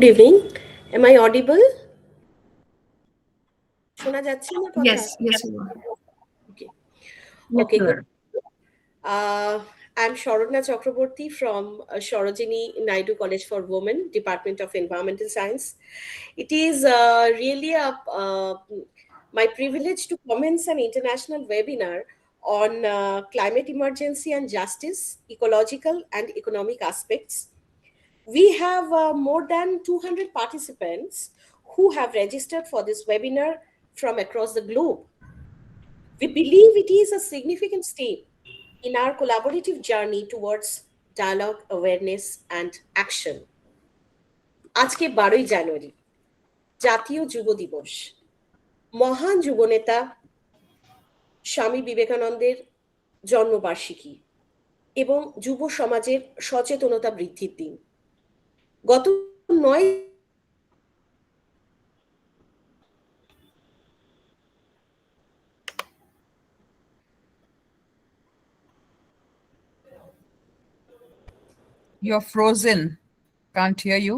Good evening. Am I audible? শোনা যাচ্ছে না কথা? Yes, you are. Okay. Yes, Okay, you good. are. I'm Sharona Chakraborty from Sarojini Naidu College for Women, Department of Environmental Science. It is really my privilege to commence an international webinar on climate emergency and justice, ecological and economic aspects. We have more than 200 participants who have registered for this webinar from across the globe. We believe it is a significant step in our collaborative journey towards dialogue, awareness, and action. আজকে 12ই জানুয়ারি জাতীয় যুব দিবস। মহান যুবনেতা স্বামী বিবেকানন্দের জন্মবার্ষিকী এবং যুব সমাজের সচেতনতা বৃদ্ধির দিন। গত 9 You're frozen. Can't hear you.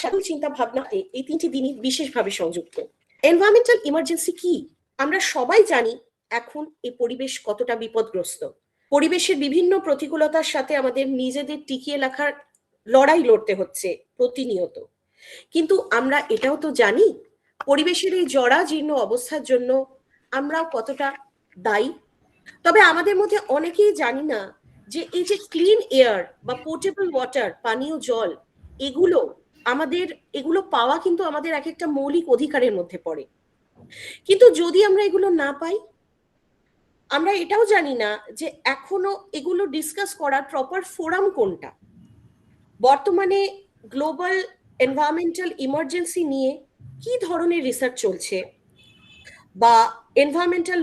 সকল চিন্তা ভাবনাতে এই 3টি দিনই বিশেষভাবে সংযুক্ত। এনভায়রনমেন্টাল ইমার্জেন্সি কি? আমরা সবাই জানি এখন এই পরিবেশ কতটা বিপদগ্রস্ত। পরিবেশের বিভিন্ন প্রতিকূলতার সাথে আমাদের নিজেদের টিকিয়ে রাখার লড়াই লড়তে হচ্ছে প্রতিনিয়ত। কিন্তু আমরা এটাও তো জানি পরিবেশের এই জরাজীর্ণ অবস্থার জন্য আমরাও কতটা দায়ী। তবে আমাদের মধ্যে অনেকেই জানি না যে এই যে ক্লিন এয়ার বা পোর্টেবল ওয়াটার, পানীয় জল, এগুলো পাওয়া কিন্তু আমাদের এক একটা মৌলিক অধিকারের মধ্যে পড়ে। কিন্তু যদি আমরা এগুলো না পাই, আমরা এটাও জানি না যে এখনো এগুলো ডিসকাস করার প্রপার ফোরাম কোনটা। বর্তমানে গ্লোবাল এনভায়রনমেন্টাল ইমার্জেন্সি নিয়ে কি ধরনের রিসার্চ চলছে, বা এনভায়রনমেন্টাল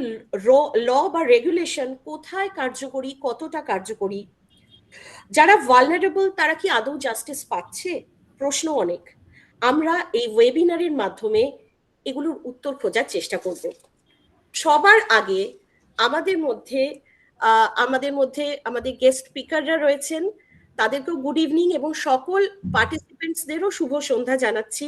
ল বা রেগুলেশন কোথায় কার্যকরী, কতটা কার্যকরী, যারা ভালনারেবল তারা কি আদৌ জাস্টিস পাচ্ছে, প্রশ্ন অনেক। আমরা এই ওয়েবিনারের মাধ্যমে এগুলোর উত্তর খোঁজার চেষ্টা করব। সবার আগে আমাদের মধ্যে আমাদের গেস্ট স্পিকাররা রয়েছেন, তাদেরকেও গুড ইভিনিং এবং সকল পার্টিসিপেন্টসদেরও শুভ সন্ধ্যা জানাচ্ছি।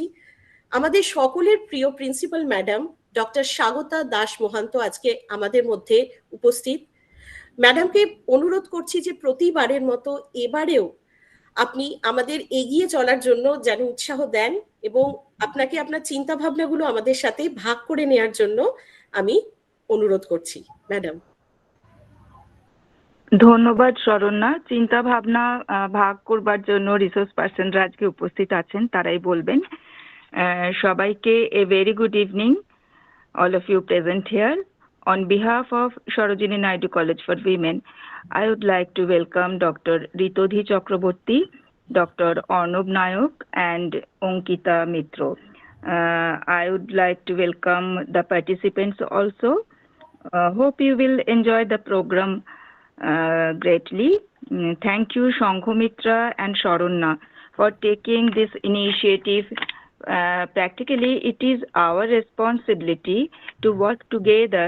আমাদের সকলের প্রিয় principal madam doctor Swagata Das Mahanta আজকে আমাদের মধ্যে উপস্থিত। ম্যাডামকে অনুরোধ করছি যে প্রতিবারের মতো এবারেও আপনি আমাদের এগিয়ে চলার জন্য যেন উৎসাহ দেন এবং আপনাকে আপনার চিন্তা ভাবনাগুলো আমাদের সাথে ভাগ করে নেওয়ার জন্য আমি অনুরোধ করছি। ম্যাডাম। ধন্যবাদ শরণ্যা। চিন্তা ভাবনা ভাগ করবার জন্য রিসোর্স পার্সনরা আজকে উপস্থিত আছেন, তারাই বলবেন। সবাইকে a very good evening, all of you present here. On behalf of Sarojini Naidu College for Women, I would like to welcome Dr. Ritodhi Chakraborty, Dr. Arnab Nayak, and Ankita Mitro. I would like to welcome the participants also. Hope you will enjoy the program greatly. Thank you, Shankhamitra and Sharonna, for taking this initiative. Practically, it is our responsibility to work together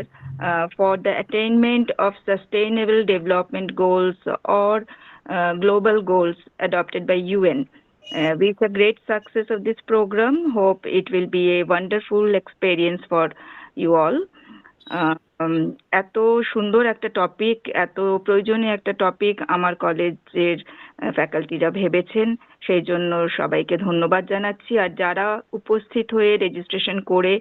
for the attainment of sustainable development goals or global goals adopted by UN. With the great success of this program, hope it will be a wonderful experience for you all. এত সুন্দর একটা topic, এত প্রয়োজনীয় একটা topic আমার কলেজের ফ্যাকাল্টিরা ভেবেছেন, সেই জন্য সবাইকে ধন্যবাদ জানাচ্ছি। আর যারা উপস্থিত হয়ে রেজিস্ট্রেশন করে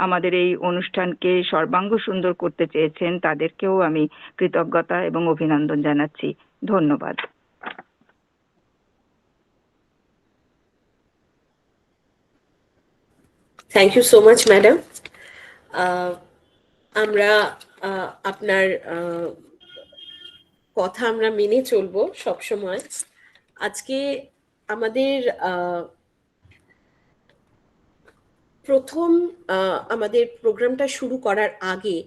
আমাদের এই অনুষ্ঠানকে সর্বাঙ্গ সুন্দর করতে চেয়েছেন তাদেরকেও আমি কৃতজ্ঞতা এবং অভিনন্দন জানাচ্ছি। ধন্যবাদ। Thank you so much madam. আমরা আপনার কথা আমরা মেনে চলবো সবসময়। আজকে আমাদের প্রথম আমাদের প্রোগ্রামটা শুরু করার আগে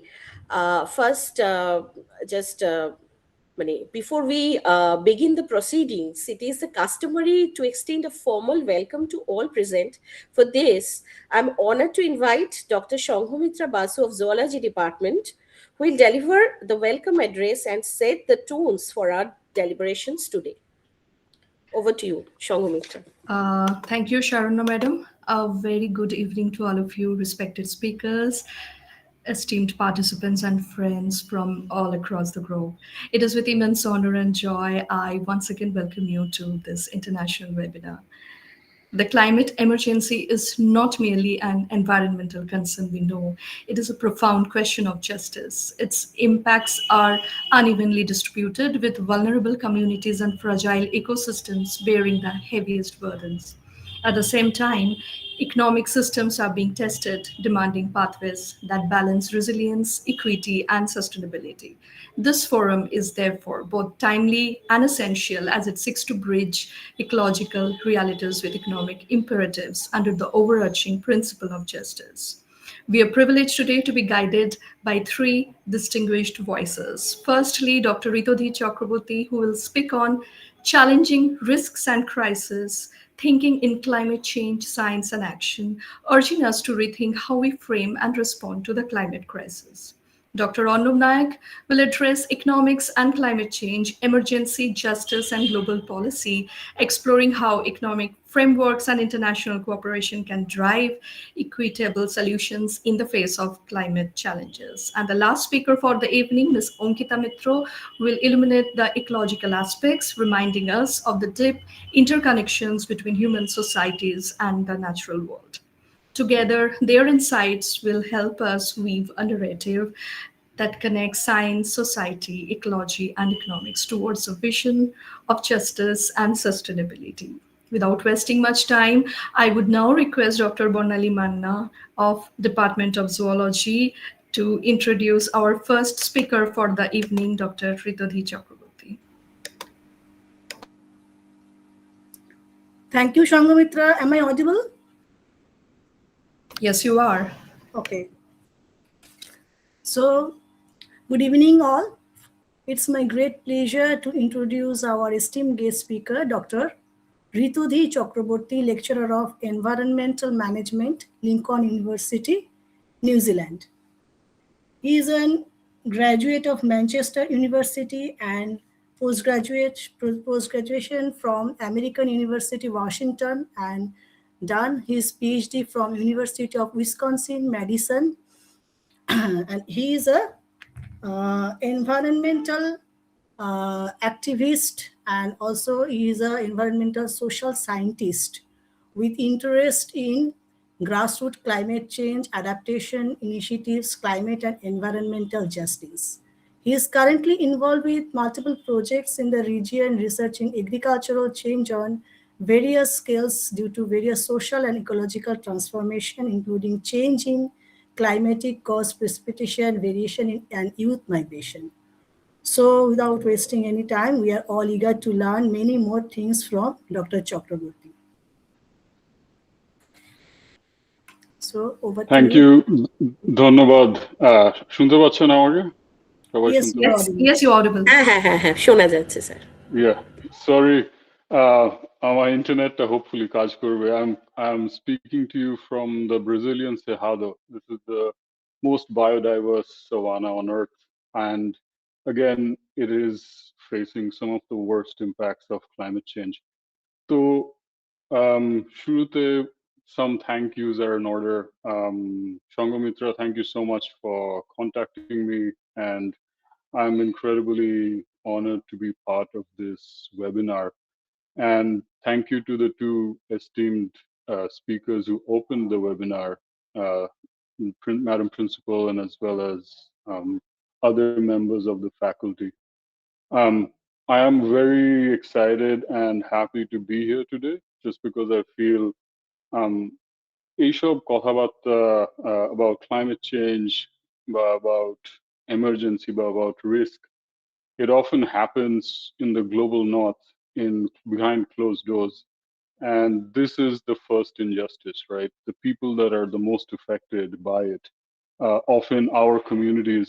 first just before we begin the proceedings, it is the customary to extend a formal welcome to all present. For this, I'm honored to invite Dr. Shanghamitra Basu of Zoology Department, who will deliver the welcome address and set the tones for our deliberations today. Over to you, Shanghamitra. Thank you, Sharona Madam. A very good evening to all of you, respected speakers, esteemed participants, and friends from all across the globe. It is with immense honor and joy I once again welcome you to this international webinar. The climate emergency is not merely an environmental concern, we know. It is a profound question of justice. Its impacts are unevenly distributed, with vulnerable communities and fragile ecosystems bearing the heaviest burdens. At the same time, economic systems are being tested, demanding pathways that balance resilience, equity, and sustainability. This forum is therefore both timely and essential as it seeks to bridge ecological realities with economic imperatives under the overarching principle of justice. We are privileged today to be guided by three distinguished voices. Firstly, Dr. Ritodhi Chakraborty, who will speak on challenging risks and crises, thinking in climate change, science, and action, urging us to rethink how we frame and respond to the climate crisis. Dr. Arnab Nayak will address economics and climate change, emergency, justice, and global policy, exploring how economic frameworks and international cooperation can drive equitable solutions in the face of climate challenges. And the last speaker for the evening, Ms. Ankita Mitro, will illuminate the ecological aspects, reminding us of the deep interconnections between human societies and the natural world. Together, their insights will help us weave a narrative that connects science, society, ecology, and economics towards a vision of justice and sustainability. Without wasting much time, I would now request Dr. Bonali Manna of Department of Zoology to introduce our first speaker for the evening, Dr. Ritodhi Chakraborty. Thank you, Shanghamitra. Am I audible? Yes, you are. Okay. So, good evening, all. It's my great pleasure to introduce our esteemed guest speaker, Dr. Ritudhi Chakraborty, Lecturer of Environmental Management, Lincoln University, New Zealand. He is a graduate of Manchester University and postgraduation from American University, Washington, and done his PhD from University of Wisconsin, Madison. And he is a environmental activist, and also he is an environmental social scientist with interest in grassroots climate change adaptation initiatives, climate and environmental justice. He is currently involved with multiple projects in the region researching agricultural change on various scales due to various social and ecological transformation, including change in climatic cause precipitation, variation in, and youth migration. So without wasting any time, we are all eager to learn many more things from Dr. Chakraborty. So over to Thank you. you. ধন্যবাদ। শুনতে পাচ্ছেন আমাকে? সবাই Yes, শুনতে you are Yes, audible. yes, you're audible. হ্যাঁ, শোনা যাচ্ছে sir. Yeah, sorry. আমার ইন্টারনেটটা hopefully কাজ করবে। I'm speaking to you from the Brazilian Cerrado. This is the most biodiverse savanna on Earth, and again, it is facing some of the worst impacts of climate change. So, শুরুতে some thank yous are in order. Shanghamitra, thank you so much for contacting me, and I'm incredibly honored to be part of this webinar. And thank you to the two esteemed speakers who opened the webinar, uh, Madam Principal, and as well as other members of the faculty. Um, I am very excited and happy to be here today, just because I feel এইসব কথাবার্তা about climate change, about emergency, about risk, it often happens in the global north, in behind closed doors. And this is the first injustice, right? The people that are the most affected by it, often our communities,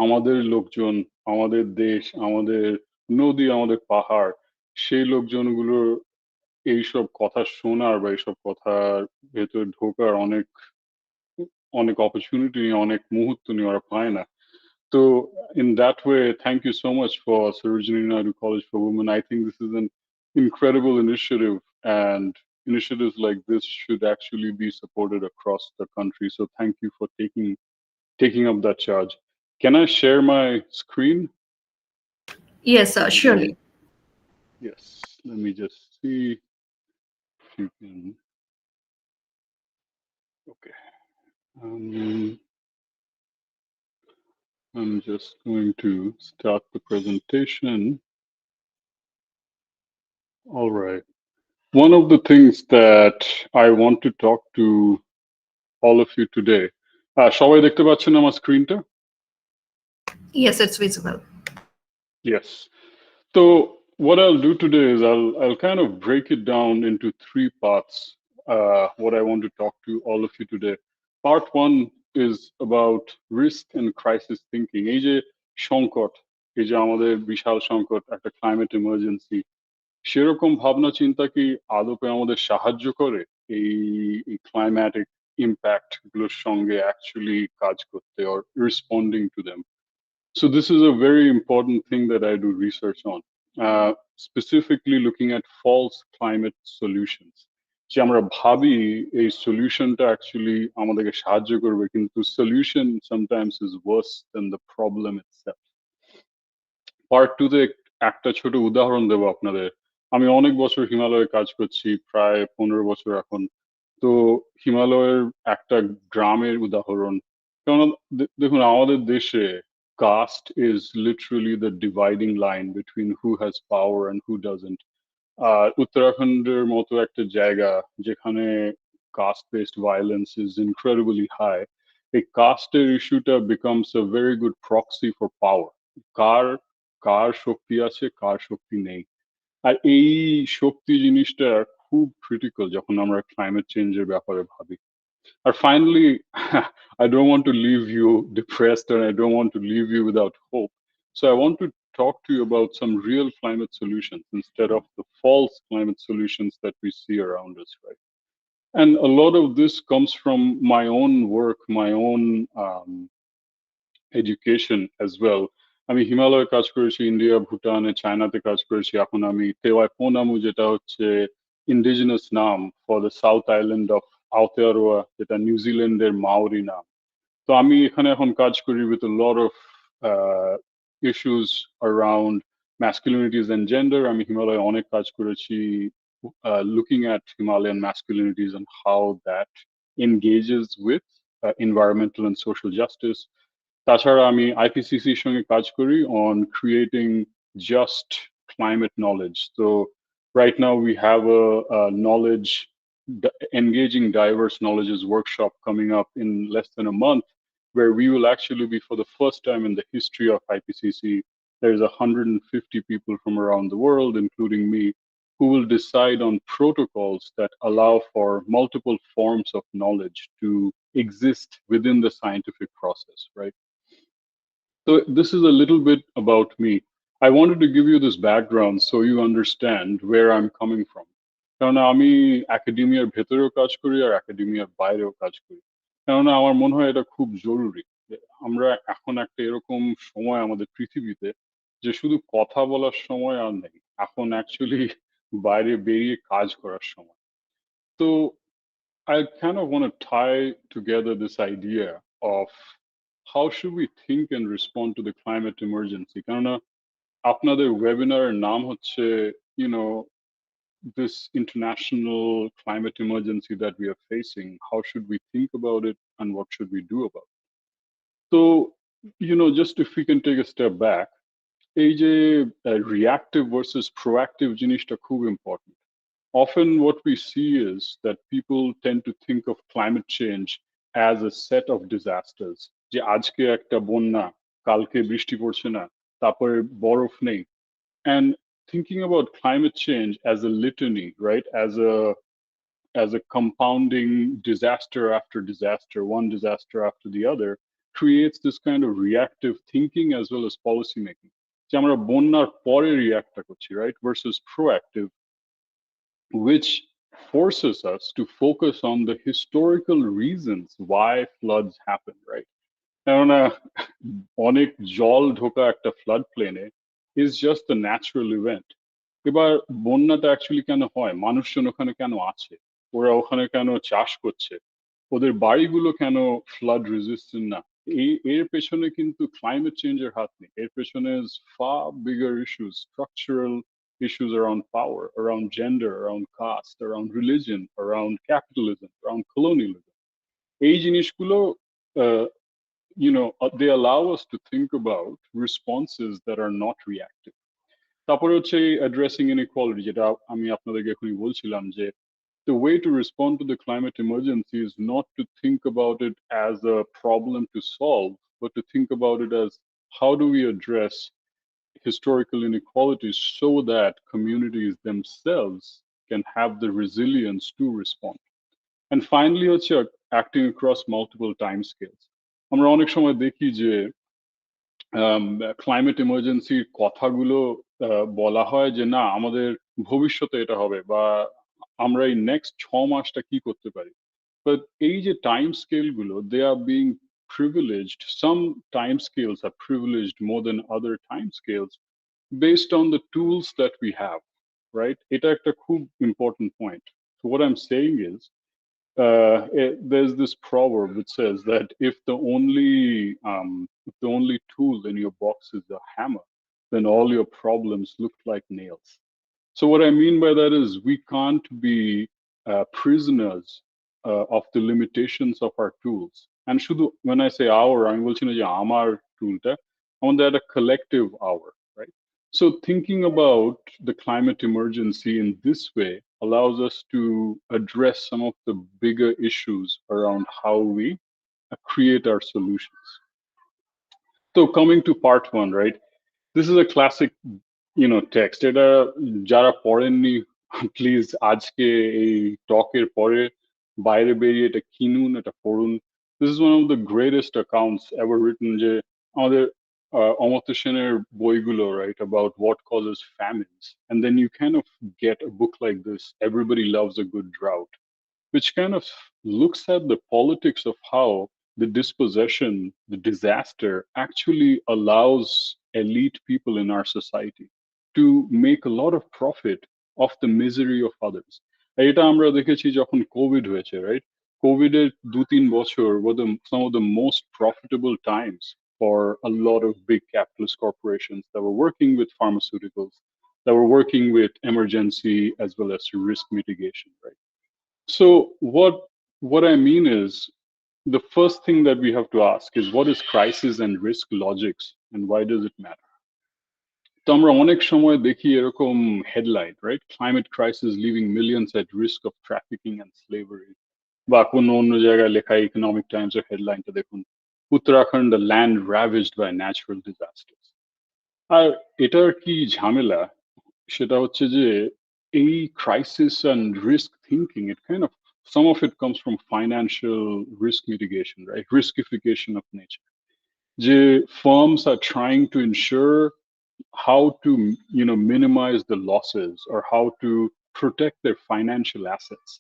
আমাদের লোকজন, আমাদের দেশ, আমাদের নদী, আমাদের পাহাড়, সেই লোকজনগুলোর এইসব কথা শোনার বা এইসব কথার ভেতরে ঢোকার অনেক অনেক অপরচুনিটি, অনেক মুহূর্ত নিয়ে ওরা পায় না। So in that way, thank you so much for Sarojini Naidu College for Women. I think this is an incredible initiative, and initiatives like this should actually be supported across the country. So thank you for taking up that charge. Can I share my screen? Yes, surely. Yes. Let me just see if you can. Okay. Um, I'm just going to start the presentation. All right. One of the things that I want to talk to all of you today. সবাই দেখতে পাচ্ছেন আমার স্ক্রিনটা? Yes, it's visible. Yes. So what I'll do today is I'll kind of break it down into three parts. What I want to talk to all of you today. Part one is about risk and crisis thinking. এই যে সংকট, এই যে আমাদের বিশাল সংকট, একটা climate emergency, সেরকম ভাবনা চিন্তা কি আদপে আমাদের সাহায্য করে এই ক্লাইম্যাটিক ইম্প্যাক্ট গুলোর সঙ্গে অ্যাকচুয়ালি কাজ করতে or responding to them? So this is a very important thing that I do research on, specifically looking at false climate solutions. যে আমরা ভাবি এই সলিউশনটা অ্যাকচুয়ালি আমাদেরকে সাহায্য করবে, কিন্তু solution sometimes is worse than the problem itself. Part two তে একটা ছোট উদাহরণ দেবো আপনাদের। আমি অনেক বছর হিমালয়ে কাজ করছি, প্রায় 15 বছর এখন। তো হিমালয়ের একটা গ্রামের উদাহরণ, কেননা দেখুন আমাদের দেশে caste is literally the dividing line between who has power and who doesn't. আর উত্তরাখণ্ডের মতো একটা জায়গা যেখানে caste based violence is incredibly high, এই কাস্টের ইস্যুটা becomes a very good proxy for power. কার কার শক্তি আছে, কার শক্তি নেই। আর এই শক্তি জিনিসটা খুব ক্রিটিক্যাল যখন আমরা ক্লাইমেট চেঞ্জের ব্যাপারে ভাবি। আর finally, I don't want to leave you depressed and I don't want to leave you without hope. So I want to talk to you about some real climate solutions instead of the false climate solutions that we see around us, right? And a lot of this comes from my own work, my own education as well. আমি হিমালয়ে কাজ করেছি, India, ভুটানে, চায়নাতে কাজ করেছি। এখন আমি তেওয়াই পোনামু, যেটা হচ্ছে ইন্ডিজিনাস নাম for the south island of Aotearoa, যেটা নিউজিল্যান্ডের মাওরি নাম। তো আমি এখানে এখন কাজ করি with a lot of issues around masculinities and gender. আমি হিমালয়ে অনেক কাজ করেছি looking at Himalayan masculinities and how that engages with environmental and social justice. তাছাড়া আমি আইপিসিসির সঙ্গে কাজ করি on creating just climate knowledge. So right now we have a knowledge engaging diverse knowledges workshop coming up in less than a month, where we will actually be, for the first time in the history of IPCC, there's 150 people from around the world, including me, who will decide on protocols that allow for multiple forms of knowledge to exist within the scientific process, right? So this is a little bit about me. I wanted to give you this background so you understand where I'm coming from. কেননা আমি একাডেমিয়ার ভেতরেও কাজ করি আর একাডেমিয়ার বাইরেও কাজ করি। কেননা আমার মনে হয় এটা খুব জরুরি যে আমরা এখন একটা এরকম সময় আমাদের পৃথিবীতে যে শুধু কথা বলার সময় আর নেই, এখন অ্যাকচুয়ালি বাইরে বেরিয়ে কাজ করার সময়। তো I kind of want to tie together this idea of how should we think and respond to the climate emergency. কেননা আপনাদের ওয়েবিনারের নাম হচ্ছে, you know, this international climate emergency that we are facing. How should we think about it and what should we do about it? So, just if we can take a step back, এই যে reactive versus proactive জিনিসটা খুব important. Often what we see is that people tend to think of climate change as a set of disasters. যে আজকে একটা বন্যা, কালকে বৃষ্টি পড়ছে না, তারপরে বরফ নেই। And thinking about climate change as a litany, right? As a compounding disaster after disaster, one disaster after the other, creates this kind of reactive thinking as well as policy making. যে আমরা বন্যার পরে রিয়াক্টটা করছি, right, versus proactive, which forces us to focus on the historical reasons why floods happen, right? কেননা অনেক জল ঢোকা একটা ফ্লাড প্লেনে is just the natural event. এবার বন্যাটা অ্যাকচুয়ালি কেন হয়, মানুষজন ওখানে কেন আছে, ওরা ওখানে কেন চাষ করছে, ওদের বাড়িগুলো কেন ফ্লাড রেজিস্ট্যান্ট না, এর পেছনে কিন্তু ক্লাইমেট চেঞ্জের হাত নেই। এর পেছনে far bigger issues, structural issues around power, around gender, around caste, around religion, around capitalism, around colonialism। এই জিনিসগুলো they allow us to think about responses that are not reactive। তারপরে হচ্ছে অ্যাড্রেসিং ইনইকুয়ালিটি, যেটা আমি আপনাদেরকে এখনই বলছিলাম, যে the way to respond to the climate emergency is not to think about it as a problem to solve, but to think about it as how do we address historical inequalities so that communities themselves can have the resilience to respond। And finally হচ্ছে acting across multiple time scales। আমরা অনেক সময় দেখি যে climate ইমার্জেন্সির কথাগুলো বলা হয় যে না আমাদের ভবিষ্যতে এটা হবে, বা আমরা এই নেক্সট 6 মাসটা কি করতে পারি। বাট এই যে টাইম স্কেল গুলো, they are being privileged, some time scales are privileged more than other time scales based on the tools that we have, right? এটা একটা খুব important point। So what I'm saying is there's this proverb which says that if the only tool in your box is a hammer, then all your problems look like nails। So what I mean by that is we can't be prisoners of the limitations of our tools। And when I say our, আমি বলছি না যে আমার টুলটা, আমাদের একটা collective our, right? So thinking about the climate emergency in this way allows us to address some of the bigger issues around how we create our solutions। So coming to part one, right? This is a classic text. এটা যারা পড়েননি please আজকে এই টকের পরে বাইরে বেরিয়ে এটা কিনুন, এটা পড়ুন। This is one of the greatest accounts ever written. যে আমাদের অমর্ত্য সেনের বইগুলো, right, about what causes famines, and then you can of get a book like this, everybody loves a good drought, which kind of looks at the politics of how the dispossession, the disaster actually allows elite people in our society to make a lot of profit of the misery of others। এটা আমরা দেখেছি যখন Covid হয়েছে, right? কোভিডের 2-3 বছর were some of the most profitable times for a lot of big capitalist corporations that were working with pharmaceuticals, that were working with emergency as well as risk mitigation, right? So what I mean is, the first thing that we have to ask is what is crisis and risk logics and why does it matter? তো আমরা অনেক সময় দেখি এরকম headline, right, climate crisis living millions at risk of trafficking and slavery, বা কোনো অন্য জায়গায় লেখা ইকোনমিক টাইমসের হেডলাইনটা দেখুন, Uttarakhand land ravaged by natural disasters। আর এটার কি ঝামেলা, সেটা হচ্ছে যে এই crisis and risk thinking, it kind of, some of it comes from financial risk mitigation, right, riskification of nature। যে firms are trying to ensure how to minimize the losses or how to protect their financial assets।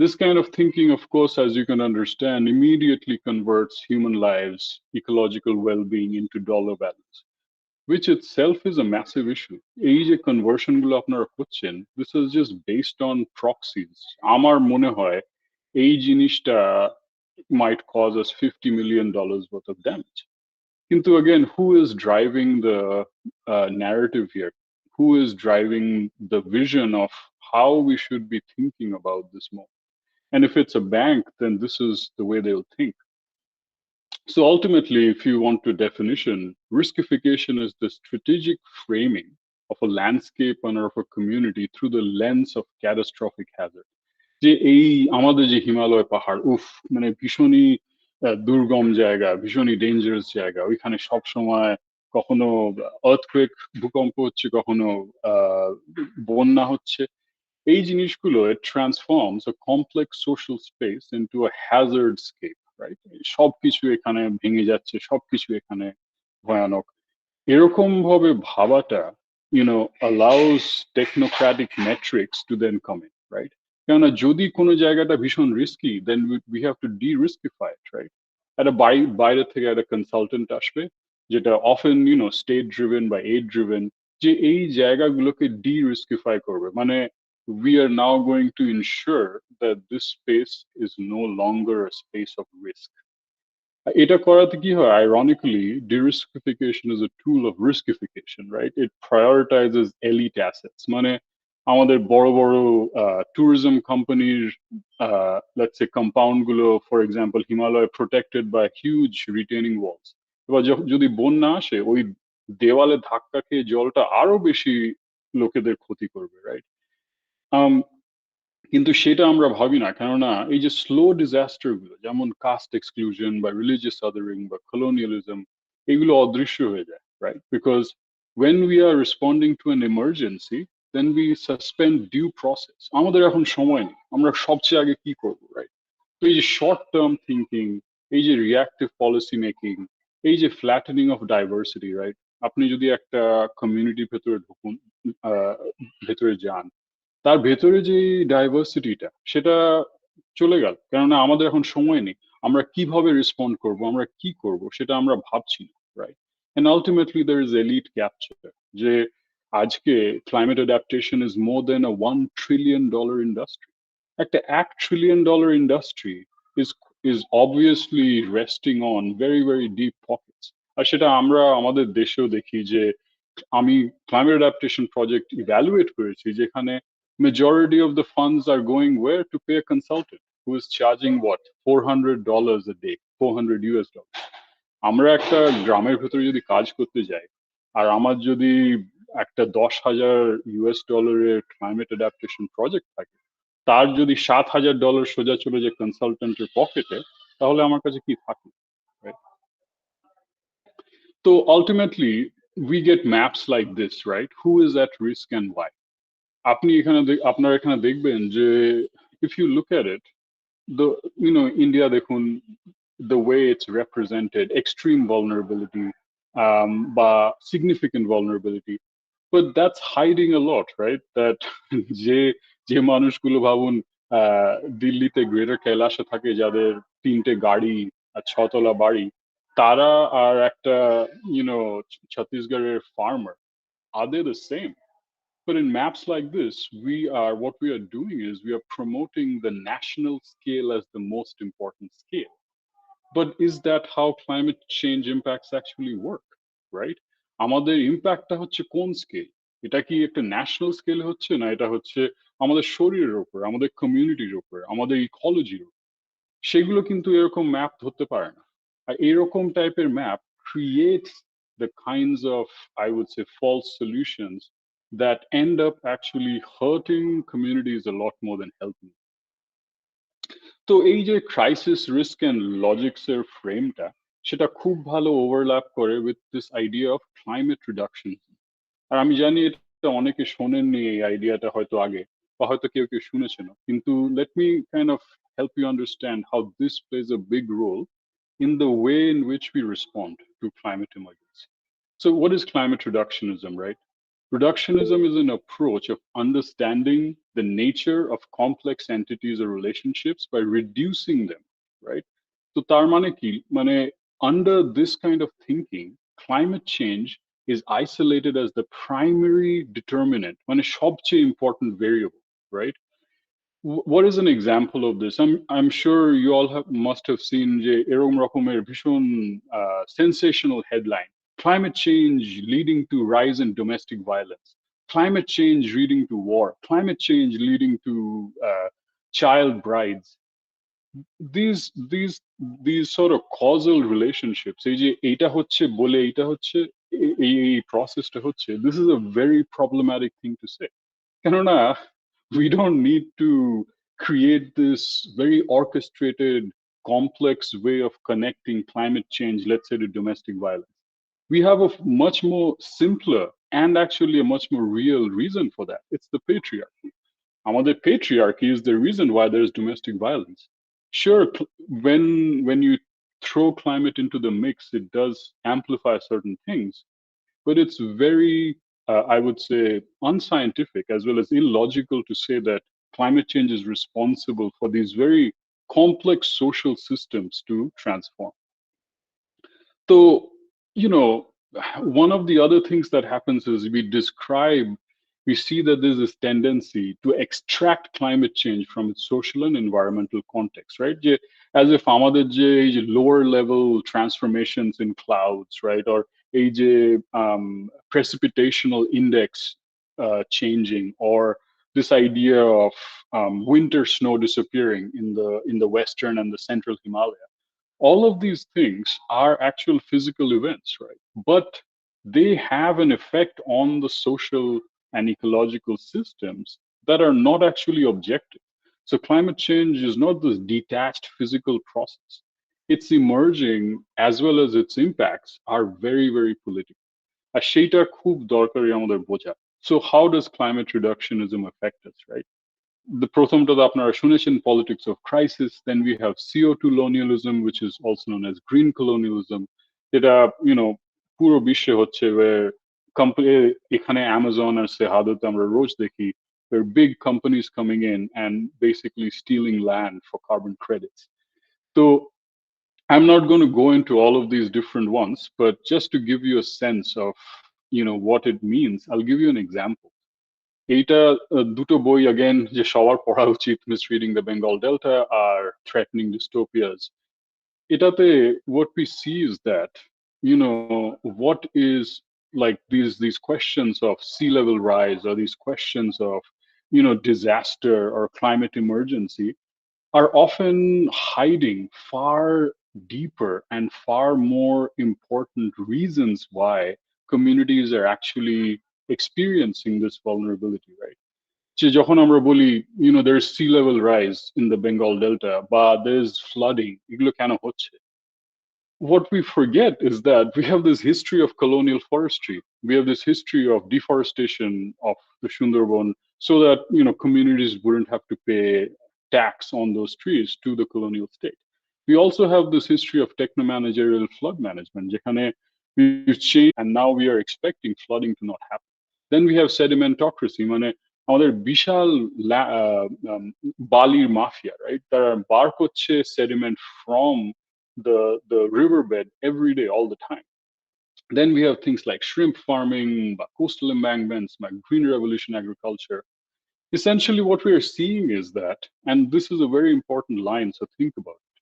This kind of thinking, of course, as you can understand, immediately converts human lives, ecological well-being into dollar values, which itself is a massive issue। এই যে conversion গুলো আপনারা করছেন, this is just based on proxies। আমার মনে হয় এই জিনিসটা might cause us $50 million worth of damage। কিন্তু again, who is driving the narrative here? Who is driving the vision of how we should be thinking about this more? And if it's a bank, then this is the way they'll think। So ultimately, if you want to definition, riskification is the strategic framing of a landscape and of a community through the lens of catastrophic hazard। যে এই আমাদের যে হিমালয় পাহাড়, উফ, মানে ভীষণই দুর্গম জায়গা, ভীষণই ডেঞ্জারাস জায়গা, ওইখানে সব সময় কখনো আর্থকুয়েক, ভূকম্প হচ্ছে, কখনো বন্যা হচ্ছে। এই জিনিসগুলো, it transforms a complex social space into a hazard scape, right? সবকিছু এখানে ভেঙে যাচ্ছে, সবকিছু এখানে ভয়ানক। এরকম ভাবে ভাবাটা allows technocratic metrics to then come in, right? কেননা যদি কোনো জায়গাটা ভীষণ risky, then we have to de-riskify it, right? একটা বাইরে থেকে একটা কনসালটেন্ট আসবে, যেটা অফেন স্টেট ড্রিভেন বা এইড ড্রিভেন, যে এই জায়গাগুলোকে de-riskify করবে, মানে we are now going to ensure that this space is no longer a space of risk. এটা করাতে কি হয়, ironically de-riskification is a tool of riskification, right? It prioritizes elite assets, মানে আমাদের বড় বড় tourism কোম্পানির let's say compound গুলো, for example Himalaya, protected by huge retaining walls, এবার যদি বন্যা আসে, ওই দেওয়ালে ধাক্কা খেয়ে জলটা আরো বেশি লোকেদের ক্ষতি করবে, রাইট? কিন্তু সেটা আমরা ভাবি না, কেননা এই যে স্লো ডিজাস্টার গুলো, যেমন কাস্ট এক্সক্লুশন বা রিলিজিয়াস আদারিং বা কলোনিয়ালিজম, এগুলো অদৃশ্য হয়ে যায়, right? Because when we are responding to an emergency, then we suspend due process. আমাদের এখন সময় নেই, আমরা সবচেয়ে আগে কি করবো, রাইট? তো এই যে শর্ট টার্ম থিঙ্কিং, এই যে রিয়াক্টিভ পলিসি মেকিং, এই যে ফ্ল্যাটেনিং অফ ডাইভার্সিটি, রাইট? আপনি যদি একটা কমিউনিটির ভেতরে ঢুকুন, ভেতরে যান, তার ভেতরে যে ডাইভার্সিটিটা, সেটা চলে গেল, কেননা আমাদের এখন সময় নেই। আমরা কিভাবে রেসপন্ড করব, আমরা কি করব, সেটা আমরা ভাবছি না, right? And ultimately there is elite capture, যে আজকে climate adaptation is more than a $1 trillion industry. একটা $1 trillion industry is obviously resting on very very deep pockets। আর সেটা আমরা আমাদের দেশেও দেখি, যে আমি ক্লাইমেট অ্যাডাপ্টেশন প্রজেক্ট ইভ্যালুয়েট করেছি, যেখানে majority of the funds are going where? To pay a consultant who is charging what? $400 a day, $400 US। আমরা একটা গ্রামের ভেতরে যদি কাজ করতে যাই, আর আমার যদি একটা $10,000 ক্লাইমেট অ্যাডাপ্টেশন প্রজেক্ট থাকে, তার যদি $7,000 সোজা চলে যায় কনসালটেন্টের পকেটে, তাহলে আমার কাছে কি থাকে, right? তো ultimately we get maps like this, right? Who is at risk and why? আপনি এখানে আপনারা এখানে দেখবেন যে if you look at it, the India দেখুন, the way it's represented, extreme vulnerability, বা significant vulnerability, but that's hiding a lot, right? That যে যে মানুষগুলো ভাবুন দিল্লিতে গ্রেটার কৈলাসে থাকে, যাদের 3টে গাড়ি আর 6তলা বাড়ি, তারা আর একটা ছত্তিশগড়ের farmer, are they the same? But in maps like this, what we are doing is we are promoting the national scale as the most important scale. But is that how climate change impacts actually work, right? আমাদের ইম্প্যাক্টটা হচ্ছে কোন scale? এটা কি একটা national scale হচ্ছে, না এটা হচ্ছে আমাদের শরীরের উপর, আমাদের কমিউনিটির উপর, আমাদের ইকোলজির উপর? সেগুলো কিন্তু এরকম ম্যাপ ধরতে পারে না। আর এরকম টাইপের map creates the kinds of, I would say, false solutions that end up actually hurting communities a lot more than helping। তো এই যে ক্রাইসিস রিস্ক অ্যান্ড লজিক্স এর ফ্রেমটা, সেটা খুব ভালো ওভারল্যাপ করে with this idea of climate reduction. আর আমি জানি এটা অনেকে শোনেননি এই আইডিয়াটা হয়তো আগে, বা হয়তো কেউ কেউ শুনেছেন, কিন্তু let me kind of help you understand how this plays a big role in the way in which we respond to climate emergency. So what is climate reductionism, right? Reductionism is an approach of understanding the nature of complex entities or relationships by reducing them, right? So তার মানে কি, মানে under this kind of thinking, climate change is isolated as the primary determinant, মানে সবচেয়ে important variable, right? What is an example of this? I'm sure you all must have seen যে এরকম রকমের ভীষণ sensational headline: climate change leading to rise in domestic violence, climate change leading to war, climate change leading to child brides. These sort of causal relationships, এই যে এইটা হচ্ছে বলে এইটা হচ্ছে, এই প্রসেসটা হচ্ছে, this is a very problematic thing to say, কেননা we don't need to create this very orchestrated, complex way of connecting climate change, let's say, to domestic violence. We have a much more simpler and actually a much more real reason for that. It's the patriarchy. Amader patriarchy is the reason why there is domestic violence. Sure, when you throw climate into the mix, it does amplify certain things, but it's very, I would say, unscientific as well as illogical to say that climate change is responsible for these very complex social systems to transform. So, you know, one of the other things that happens is we see that there's this tendency to extract climate change from its social and environmental context, right? As if আমাদের যে এই যে lower level transformations in clouds, right? Or এই যে precipitational index changing, or this idea of winter snow disappearing in the western and the central Himalaya, all of these things are actual physical events, right? But they have an effect on the social and ecological systems that are not actually objective. So climate change is not this detached physical process. It's emerging, as well as its impacts are very, very political. আর সেইটা খুব দরকারি আমাদের বোঝা. So how does climate reductionism affect us, right? The প্রথমটা তো আপনারা শুনেছেন, politics of crisis. Then we have CO2 colonialism, which is also known as green colonialism. যেটা পুরো বিশ্বে হচ্ছে, where company এখানে Amazon আর সেহাদতে আমরা রোজ দেখি, where big companies coming in and basically stealing land for carbon credits. So I'm not going to go into all of these different ones, but just to give you a sense of what it means, I'll give you an example. এইটা দুটো বই again যে সবার পড়া উচিত, Misreading the Bengal Delta R Threatening Dystopias. এটাতে what we see is that what is, like, these questions of sea level rise, or these questions of disaster or climate emergency, are often hiding far deeper and far more important reasons why communities are actually experiencing this vulnerability, right? যে যখন আমরা বলি there's sea level rise in the Bengal Delta, বা there's flooding, এগুলো কেন হচ্ছে? What we forget is that we have this history of colonial forestry. We have this history of deforestation of the Sundarban, so that communities wouldn't have to pay tax on those trees to the colonial state. We also have this history of technomanagerial flood management, যেখানে we've changed and now we are expecting flooding to not happen. Then we have sedimentocracy, মানে আমাদের বিশাল বালির mafia, right? তারা বার করছে sediment from the riverbed every day, all the time. Then we have things like shrimp farming, coastal embankments, green revolution agriculture. Essentially, what we are seeing is that, and this is a very important line, so think about it.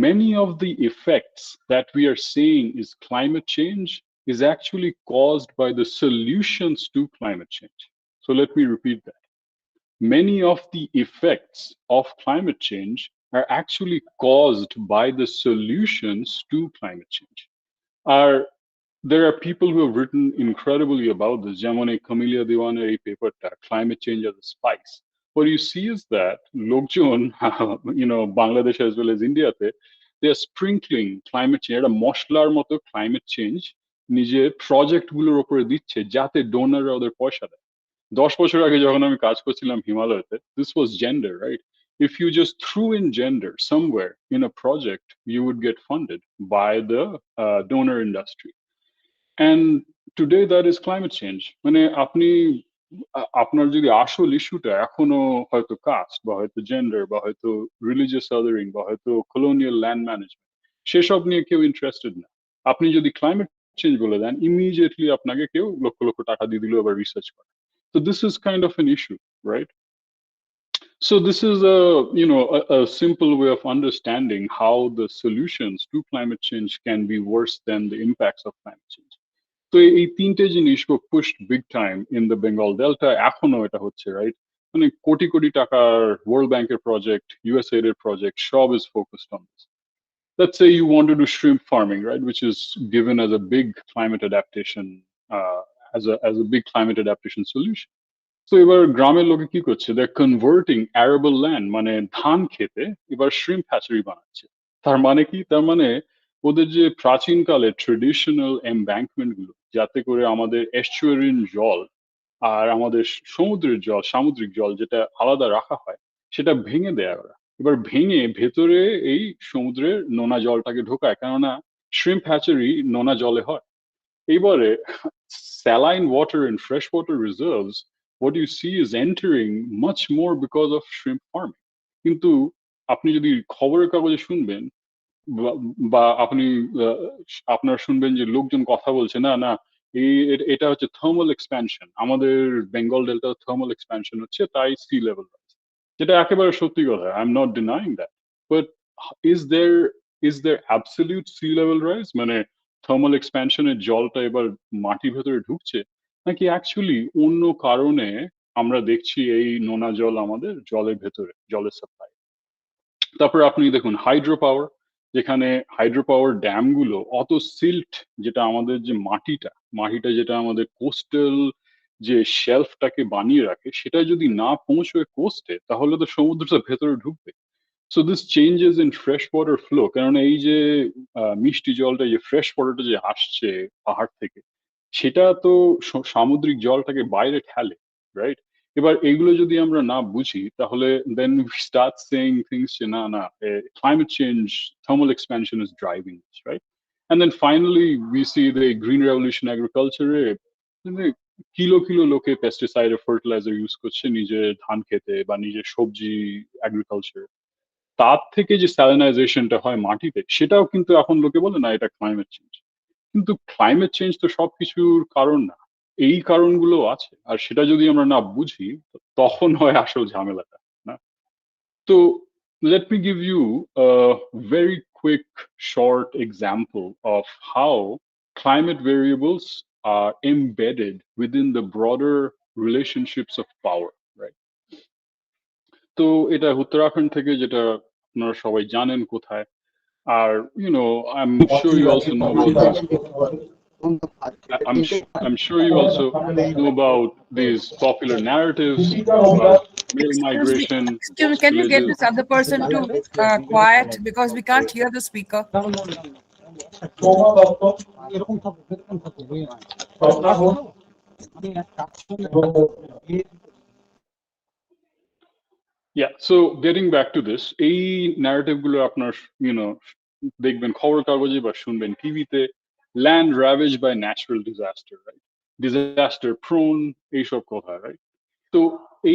Many of the effects that we are seeing is climate change is actually caused by the solutions to climate change. So let me repeat that. Many of the effects of climate change are actually caused by the solutions to climate change. There are people who have written incredibly about this. যেমন এই Camellia Diwaner এই paperটা, Climate Change as a Spice. What you see is that লোকজন, Bangladesh as well as India, they are sprinkling climate change, একটা মশলার মতো climate change নিজের project গুলোর উপরে দিচ্ছে, যাতে ডোনাররা ওদের পয়সা দেয়। 10 বছর আগে যখন আমি কাজ করছিলাম হিমালয়তে, this was gender, right? If you just threw in gender somewhere in a project, you would get funded by the donor industry. And today that is climate change. মানে আপনি আপনার যদি আসল ইস্যুটা এখনো হয়তো কাস্ট, বা হয়তো জেন্ডার, বা হয়তো রিলিজিয়াস আদারিং, বা হয়তো কলোনিয়াল ল্যান্ড ম্যানেজমেন্ট, সেসব নিয়ে কেউ ইন্টারেস্টেড না। আপনি যদি ক্লাইমেট চেঞ্জ বলে দেন, ইমিডিয়েটলি আপনাকে কেউ লক্ষ লক্ষ টাকা দিয়ে দিল আবার রিসার্চ করে। So this is kind of an issue, right? So this is a simple way of understanding how the solutions to climate change can be worse than the impacts of climate change. So এই তিনটে জিনিস were pushed big time in the Bengal Delta. এখনো এটা হচ্ছে, right? মানে কোটি কোটি টাকার World Banker project, US aided project, সব is focused on this. Let's say you want to do shrimp farming, right, which is given as a big climate adaptation, as a big climate adaptation solution. So এবার গ্রামের লোকে কি করছে? They're converting arable land, মানে ধান খেতে এবার shrimp hatchery বানাচ্ছে। তার মানে কি? তার মানে ওদের যে প্রাচীনকালে ট্রেডিশনাল এমব্যাঙ্কমেন্ট গুলো, যাতে করে আমাদের এস্চুয়ারিন জল আর আমাদের সমুদ্রের জল, সামুদ্রিক জল যেটা আলাদা রাখা হয়, সেটা ভেঙে দেয়া ওরা। এবার ভেঙে ভেতরে এই সমুদ্রের নোনা জলটাকে ঢোকায়, কেননা শ্রিম্প হ্যাচারি নোনা জলে হয়। এবারে saline water and freshwater reserves, what you see is entering much more because of shrimp farming. কিন্তু আপনি যদি খবরের কাগজে শুনবেন বা বা আপনি আহ, আপনারা শুনবেন যে লোকজন কথা বলছে, না না এটা হচ্ছে থার্মাল এক্সপ্যানশন, আমাদের বেঙ্গল ডেল্টা থার্মাল এক্সপ্যানশন হচ্ছে, তাই সি লেভেল, যেটা একেবারে সত্যি কথা, I am not denying that, but is there is there absolute sea level rise, মানে থার্মাল এক্সপ্যানশনের জলটা এবার মাটির ভেতরে ঢুকছে, নাকি অ্যাকচুয়ালি অন্য কারণে আমরা দেখছি এই নোনা জল আমাদের জলের ভেতরে, জলের সাপ্লাই। তারপর আপনি দেখুন হাইড্রো পাওয়ার, যেখানে হাইড্রো পাওয়ার ড্যাম গুলো অত সিল্ট, যেটা আমাদের যে মাটিটা মাটিটা যেটা আমাদের কোস্টাল যে শেলফটাকে বানিয়ে রাখে, সেটা যদি না পৌঁছয় কোস্টে, তাহলে তো সমুদ্রটা ভেতরে ঢুকবে। So this changes in fresh water flow, কেননা এই যে মিষ্টি জলটা, যে ফ্রেশ ওয়াটারটা যে আসছে পাহাড় থেকে, সেটা তো সামুদ্রিক জলটাকে বাইরে ঠেলে, রাইট? এবার এগুলো যদি আমরা না বুঝি, তাহলে then we start saying things যে না না, climate change, thermal expansion is driving this, right? And then finally we see the green revolution agriculture এ মানে কিলো কিলো লোকে পেস্টিসাইড ফার্টিলাইজার ইউজ করছে নিজের ধান খেতে বা নিজের সবজি এগ্রিকালচার, তার থেকে যে স্যালিনাইজেশনটা হয় মাটিতে, সেটাও কিন্তু এখন লোকে বলে না এটা ক্লাইমেট চেঞ্জ। কিন্তু ক্লাইমেট চেঞ্জ তো সবকিছুর কারণ না, এই কারণগুলো আছে, আর সেটা যদি আমরা না বুঝি, তখন হয় আসল ঝামেলাটা, না? তো let me give you a very quick short example of how climate variables are embedded within the broader relationships of power, right? তো এটা উত্তরাখণ্ড থেকে, যেটা আপনারা সবাই জানেন কোথায়। আর I'm sure you also know about these. I'm sure you also know about these popular narratives about male migration, Excuse me, ghost can you get villages. this other person to quiet because we can't hear the speaker? Yeah, so getting back to this, এই narrative গুলো আপনার দেখবেন খবর কাগজে বা শুনবেন টিভিতে, land ravaged by natural disaster, right? Disaster prone, এইসব কথা, right? তো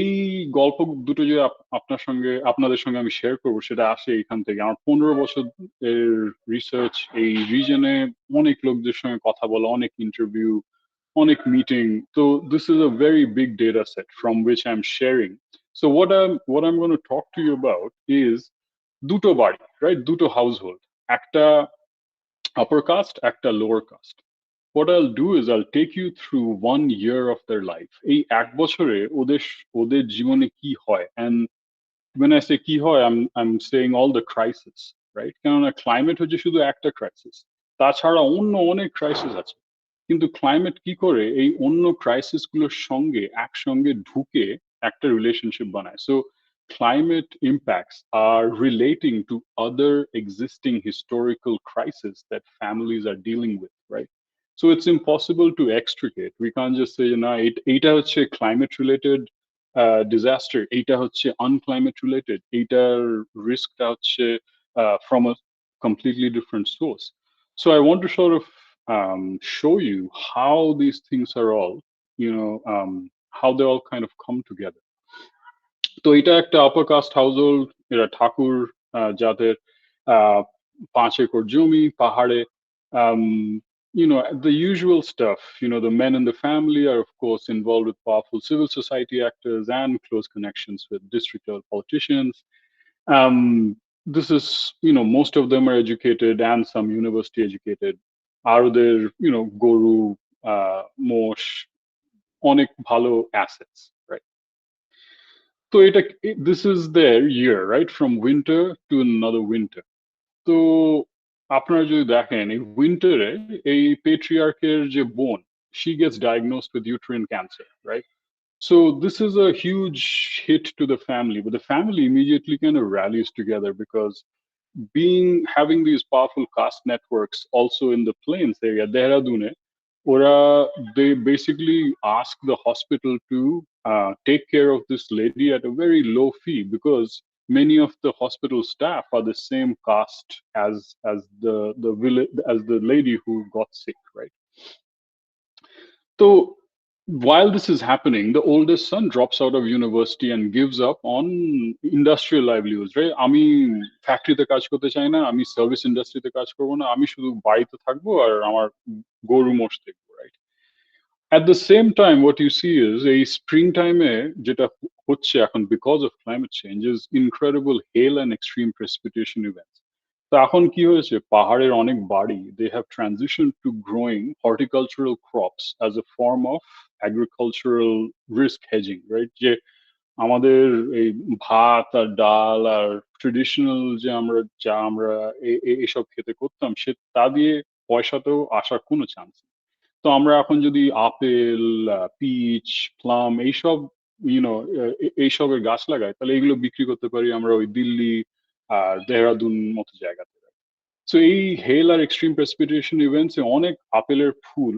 এই গল্প দুটো যে আপনাদের সঙ্গে আমি শেয়ার করবো, সেটা আসে এখান থেকে আমার 15 বছর এর রিসার্চ, এই রিজনে অনেক লোকদের সঙ্গে কথা বলা, অনেক ইন্টারভিউ, অনেক মিটিং। তো this is a very big data set from which I am sharing. So what I'm going to talk to you about is দুটো বাড়ি, রাইট? দুটো হাউস হোল্ড, একটা আপার কাস্ট, একটা lower caste. What I'll do is I'll take you through 1 year of their life. এই এক বছরে ওদের জীবনে কি হয়, and when I say কি হয়, I'm saying all the crisis, right? কেননা ক্লাইমেট হচ্ছে শুধু একটা ক্রাইসিস, তাছাড়া অন্য অনেক ক্রাইসিস আছে। কিন্তু ক্লাইমেট কি করে এই অন্য ক্রাইসিস গুলোর সঙ্গে একসঙ্গে ঢুকে একটা রিলেশনশিপ বানায়। So climate impacts are relating to other existing historical crises that families are dealing with, right? So it's impossible to extricate. We can't just say, না এইটা হচ্ছে climate related disaster, এইটা হচ্ছে unclimate related, এইটার রিস্কটা হচ্ছে from a completely different source. So I want to sort of show you how these things are all, how they all kind of come together. তো এটা একটা আপার কাস্ট হাউস হোল্ড, এরা ঠাকুর, যাদের আহ 5 acre জমি পাহাড়ে, um, the usual stuff. The men in the family are of course involved with powerful civil society actors and close connections with district level politicians. um, this is, most of them are educated and some university educated, আর ওদের গরু, মোষ, অনেক ভালো assets, right? তো এটা, this is their year, right? From winter to another winter. তো আপনারা যদি দেখেন এই উইন্টারে এই পেট্রিয়ার্কের যে বোন, she gets diagnosed with uterine cancer, right? So this is a huge hit to the family, but the family immediately kind of rallies together because having these powerful caste networks also in the plains area, Dehradune, Ora, they basically ask the hospital to take care of this lady at a very low fee because many of the hospital staff are the same caste as the village as the lady who got sick, right? So while this is happening, the oldest son drops out of university and gives up on industrial livelihoods, right? আমি ফ্যাক্টরিতে কাজ করতে চাই না, আমি service ইন্ডাস্ট্রিতে কাজ করবো না, আমি শুধু বাড়িতে থাকবো আর আমার গরু মোষ দেখবো, right? At the same time, what you see is a springtime যেটা হচ্ছে এখন because of climate change is incredible hail and extreme precipitation events. তো এখন কি হয়েছে, পাহাড়ের অনেক বাড়ি they have transitioned to growing horticultural crops as a form of agricultural risk hedging, right? যে আমাদের এই ভাত আর ডাল আর ট্রেডিশনাল যে আমরা এইসব খেতে করতাম, সে তা দিয়ে পয়সাতেও আসার কোনো চান্স। তো আমরা এখন যদি আপেল, পিচ, প্লাম এইসব এইসবের গাছ লাগাই, তাহলে এগুলো বিক্রি করতে পারি আমরা ওই দিল্লি আর দেহরাদুন মতো জায়গাতে। সো এই হেল আর এক্সট্রিম প্রেসিপিটেশন ইভেন্টস এ অনেক আপেলের ফুল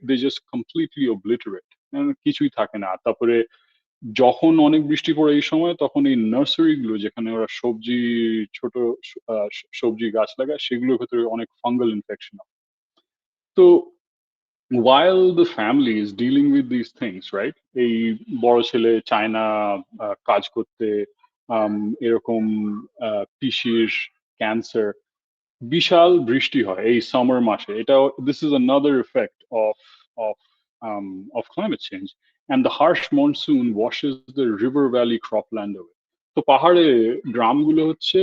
দে জাস্ট কমপ্লিটলি অবলিটারেট, কিছুই থাকে না। তারপরে যখন অনেক বৃষ্টি পড়ে এই সময়, তখন এই নার্সারি গুলো যেখানে ওরা সবজি ছোট সবজি গাছ লাগায়, সেগুলোর ভেতরে অনেক ফাঙ্গাল ইনফেকশন হয়। তো while the family is dealing with these things, right? এই বড় ছেলে চায় না কাজ করতে, এরকম পিসির ক্যান্সার, বিশাল বৃষ্টি হয় এই সামার মাসে। এটা this is another effect of of climate change, and the harsh monsoon washes the river valley cropland away. তো পাহাড়ে গ্রামগুলো হচ্ছে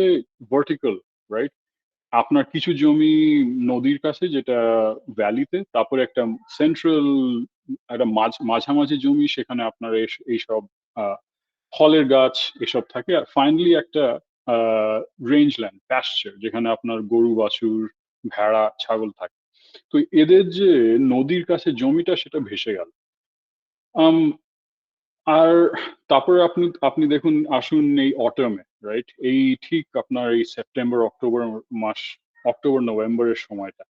vertical, right? আপনার কিছু জমি নদীর কাছে যেটা ভ্যালিতে, তারপরে একটা সেন্ট্রাল একটা মাঝামাঝি জমি, সেখানে আপনার এইসব ফলের গাছ এসব থাকে, আর ফাইনালি একটা রেঞ্জ ল্যান্ড প্যাস্চার যেখানে আপনার গরু বাছুর ভেড়া ছাগল থাকে। তো এদের যে নদীর কাছে জমিটা, সেটা ভেসে গেল। আম, আর তারপরে আপনি আপনি দেখুন, আসুন এই অটমে, রাইট? এই ঠিক আপনার এই সেপ্টেম্বর অক্টোবর মাস, অক্টোবর নভেম্বরের সময়টা,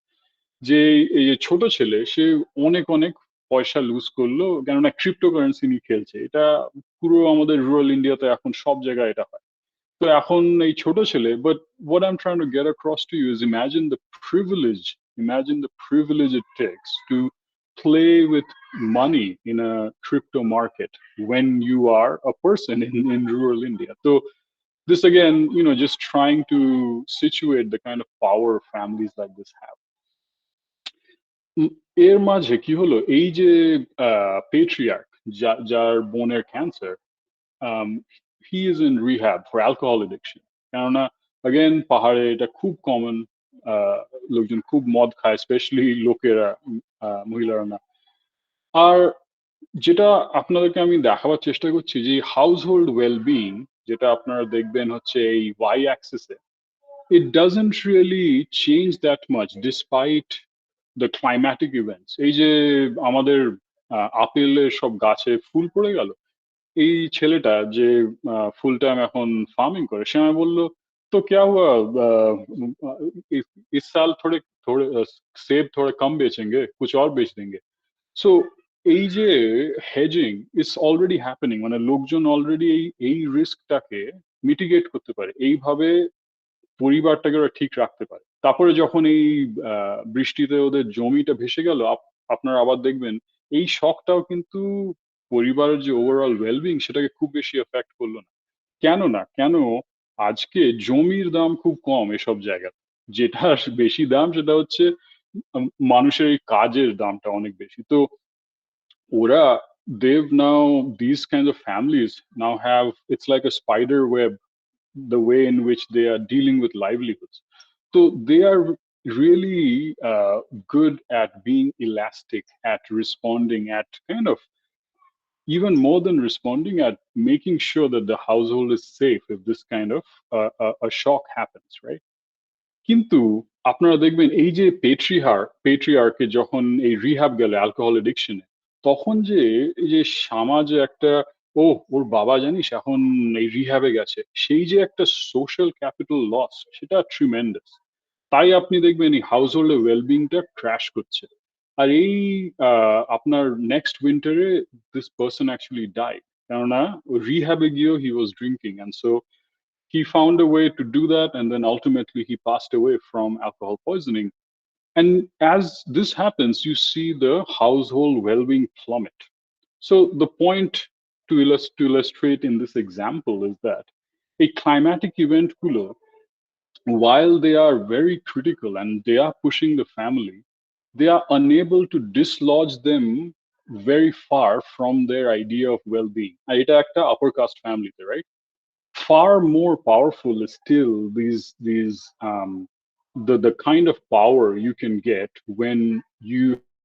যে এই যে ছোট ছেলে সে অনেক অনেক পয়সা লুজ করলো, কেননা ক্রিপ্টোকারেন্সি নিয়ে খেলছে। এটা পুরো আমাদের রুরাল ইন্ডিয়াতে এখন সব জায়গায় এটা হয়। তো এখন এই ছোট ছেলে, but what I'm trying to get across to you is imagine the privilege it takes to play with money in a crypto market when you are a person in rural India. So this again, just trying to situate the kind of power families like this have. এর মাঝে কি হলো, এই যে পেট্রিয়ার্ক যার বোনের cancer, um, he is in rehab for alcohol addiction. কেননা again পাহাড়ে এটা খুব কমন, লোকজন খুব মদ খায়, স্পেশালি লোকেরা, মহিলারা না। আর যেটা আপনাদেরকে আমি দেখাবার চেষ্টা করছি, যে হাউস হোল্ড ওয়েলবিং যেটা আপনারা দেখবেন হচ্ছে এই Y অ্যাক্সিসে, it doesn't really change that much despite the climatic events. এই যে আমাদের আপেলের সব গাছে ফুল পড়ে গেল, এই ছেলেটা যে ফুল টাইম এখন ফার্মিং করে, সে আমায় বললো, তো क्या हुआ, इस साल थोड़े थोड़े सेब थोड़े कम बेचेंगे, कुछ और बेच देंगे। সো এই যে হেজিং ইজ অলরেডি হ্যাপেনিং, মানে লোকজন অলরেডি এই রিস্কটাকে মিটিগেট করতে পারে, এইভাবে পরিবারটাকে ওরা ঠিক রাখতে পারে। তারপরে যখন এই বৃষ্টিতে ওদের জমিটা ভেসে গেল, আপনারা আবার দেখবেন এই শখটাও কিন্তু পরিবারের যে ওভারঅল ওয়েলবিং, সেটাকে খুব বেশি এফেক্ট করলো না। কেন আজকে জমির দাম খুব কম এসব জায়গায়, যেটা বেশি দাম সেটা হচ্ছে মানুষের এই কাজের দামটা অনেক বেশি। তো ওরা these kinds of families now have, it's like a spider web, the way in which they are dealing with livelihoods. So they are really good at being elastic, at responding, at kind of even more than responding, at making sure that the household is safe if this kind of a shock happens, right? কিন্তু আপনারা দেখবেন এই যে পেট্রিয়ার্কে যখন এই rehab গেল alcohol এডিকশনে, তখন যে এই যে সমাজে একটা, ও ওর বাবা জানিস এখন এই রিহ্যাবে গেছে, সেই যে একটা সোশ্যাল ক্যাপিটাল লস, সেটা ট্রিমেন্ডাস। তাই আপনি দেখবেন এই হাউস হোল্ডের ওয়েলবিংটা ক্র্যাশ করছে। আর এই আপনার next উইন্টারে this person actually die. কেননা রিহ্যাবে গিয়েও he was drinking, and so he found a way to do that, and then ultimately he passed away from alcohol poisoning. And as this happens, you see the household well-being plummet. So the point to illustrate in this example is that a climatic event gulo, while they are very critical and they are pushing the family, they are unable to dislodge them very far from their idea of well-being. আর এটা একটা upper caste family, right? Far more powerful is still these the kind of power you can get when you